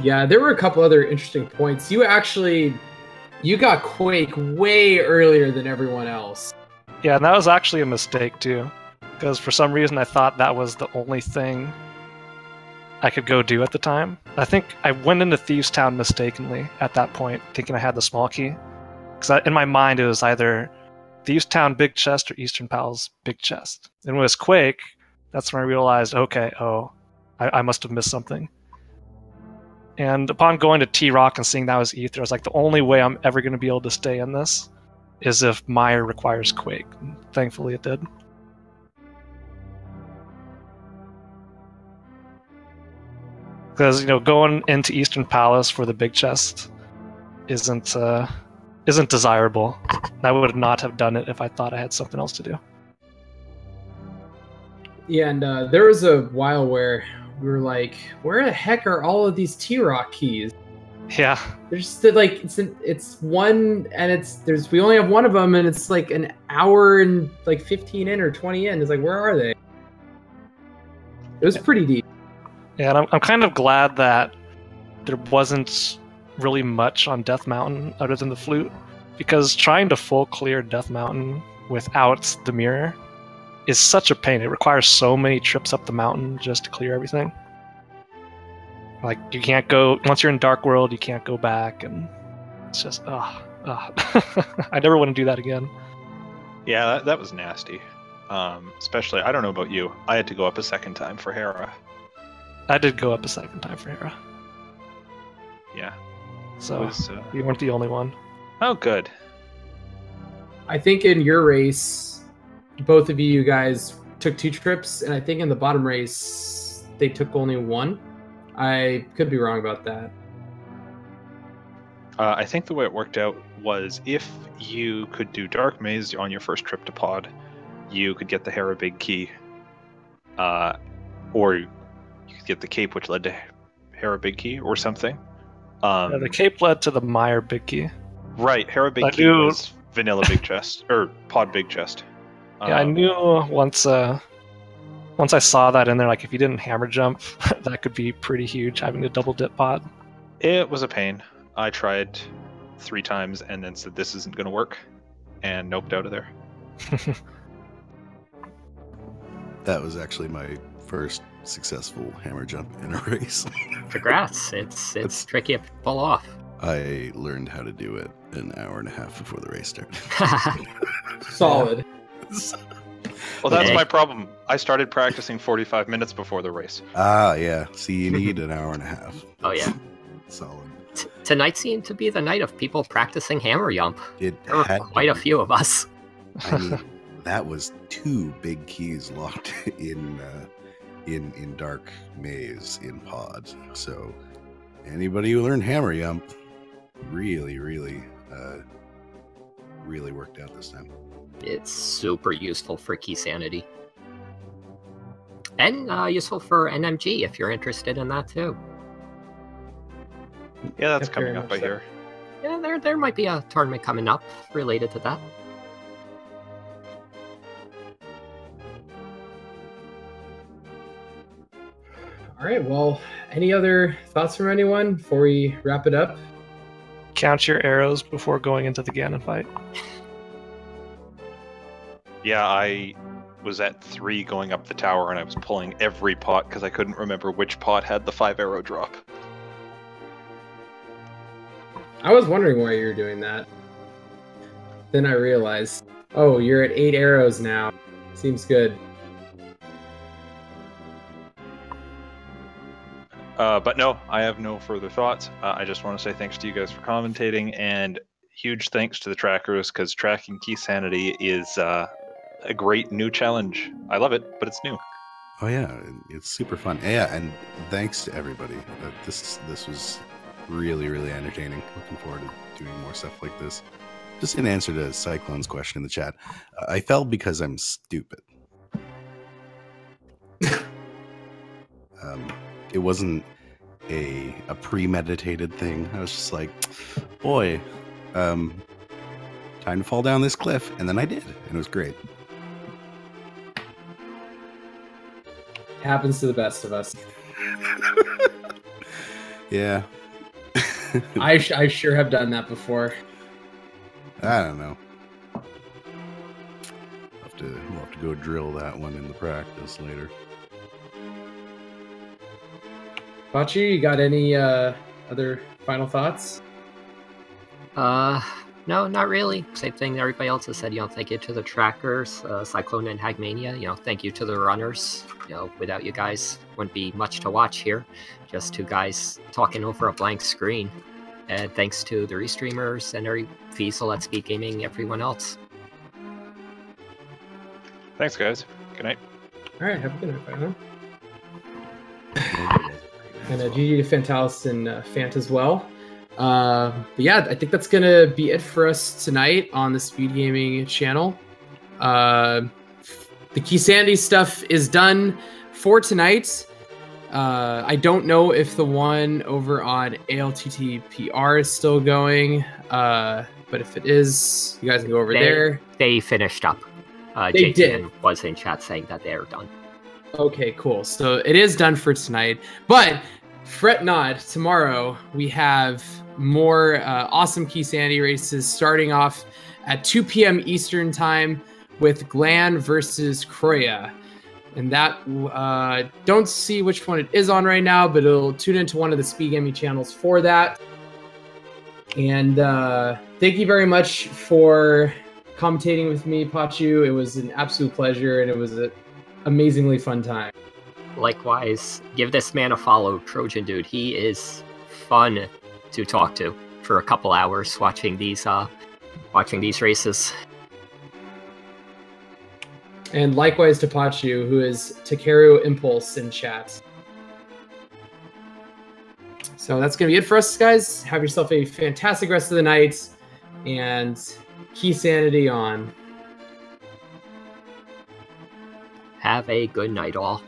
Yeah, there were a couple other interesting points. You got Quake way earlier than everyone else. Yeah, and that was actually a mistake, too. Because for some reason I thought that was the only thing I could go do at the time. I think I went into Thieves Town mistakenly at that point, thinking I had the small key. Because in my mind it was either Thieves Town big chest or Eastern Palace big chest. And when it was Quake, that's when I realized, okay, I must have missed something. And upon going to T-Rock and seeing that was Ether, I was like, the only way I'm ever going to be able to stay in this is if Meyer requires Quake. And thankfully it did. Because, going into Eastern Palace for the big chest isn't desirable. I would not have done it if I thought I had something else to do. Yeah, and there was a while where we were like, where the heck are all of these T-Rock keys? Yeah. There's it's one, and we only have one of them, and it's like an hour and 15 in or 20 in. It's like, where are they? It was pretty deep. Yeah, and I'm kind of glad that there wasn't really much on Death Mountain other than the flute, because trying to full clear Death Mountain without the mirror is such a pain. It requires so many trips up the mountain just to clear everything. You can't go, once you're in Dark World, you can't go back, and it's just, I never want to do that again. Yeah, that was nasty. Especially, I don't know about you, I had to go up a second time for Hera. I did go up a second time for Hera. Yeah. So, you weren't the only one. Oh, good. I think in your race, both of you guys took 2 trips, and I think in the bottom race, they took only 1. I could be wrong about that. I think the way it worked out was if you could do Dark Maze on your first trip to Pod, you could get the Hera Big Key. Or you could get the Cape, which led to Hera Big Key or something. Yeah, the Cape led to the Meyer Big Key. Right, Hera Big Key was Vanilla Big Chest, or Pod Big Chest. Yeah, I knew once I saw that in there, if you didn't hammer jump, that could be pretty huge, having to double dip Pod. It was a pain. I tried 3 times and then said this isn't going to work, and noped out of there. That was actually my first successful hammer jump in a race. Congrats. It's tricky to pull off. I learned how to do it an hour and a half before the race started. Solid. Well, that's my problem. I started practicing 45 minutes before the race. Ah, yeah. See, you need an hour and a half. Oh, yeah. Solid. Tonight seemed to be the night of people practicing hammer jump. There were quite a few of us. I mean, that was 2 big keys locked in Dark Maze in Pod. So anybody who learned hammer jump really worked out this time. It's super useful for Keysanity. And useful for NMG if you're interested in that too. Yeah, that's Yep, coming very up, much I so. hear. Yeah, there might be a tournament coming up related to that. All right. Well, any other thoughts from anyone before we wrap it up? Count your arrows before going into the Ganon fight. Yeah, I was at 3 going up the tower, and I was pulling every pot because I couldn't remember which pot had the 5-arrow drop. I was wondering why you were doing that. Then I realized, oh, you're at 8 arrows now. Seems good. But no, I have no further thoughts. I just want to say thanks to you guys for commentating, and huge thanks to the trackers, because tracking Keysanity is a great new challenge. I love it, but it's new. Oh yeah, it's super fun. Yeah, and thanks to everybody. This was really, really entertaining. Looking forward to doing more stuff like this. Just in answer to Cyclone's question in the chat, I fell because I'm stupid. It wasn't a premeditated thing. I was just like, boy, time to fall down this cliff, and then I did, and it was great. Happens to the best of us. Yeah. I sure have done that before. I don't know. We'll have to go drill that one in the practice later. Bachi, you got any other final thoughts? No, not really. Same thing everybody else has said. Thank you to the trackers, Cyclone and Hagmania. Thank you to the runners. Without you guys, wouldn't be much to watch here. Just 2 guys talking over a blank screen. And thanks to the restreamers and every Fiesel at Speed Gaming, everyone else. Thanks, guys. Good night. All right, have a good night, Final. And GG to Fantallis and Fant as well. But yeah, I think that's gonna be it for us tonight on the Speed Gaming channel. The Keysanity stuff is done for tonight. I don't know if the one over on ALTTPR is still going, but if it is, you guys can go over there. They finished up. They JTN did. was in chat saying that they are done. Okay, cool. So it is done for tonight. But fret not, tomorrow we have more awesome Keysanity races starting off at 2 p.m. Eastern time with Glan versus Kroya. And that, don't see which one it is on right now, but it'll tune into one of the Speed Gaming channels for that. And thank you very much for commentating with me, Pachu. It was an absolute pleasure, and it was an amazingly fun time. Likewise, give this man a follow, Trojan Dude. He is fun to talk to for a couple hours watching these races. And likewise to Pachu, who is Takeru Impulse in chat. So that's going to be it for us, guys. Have yourself a fantastic rest of the night, and Keysanity on. Have a good night, all.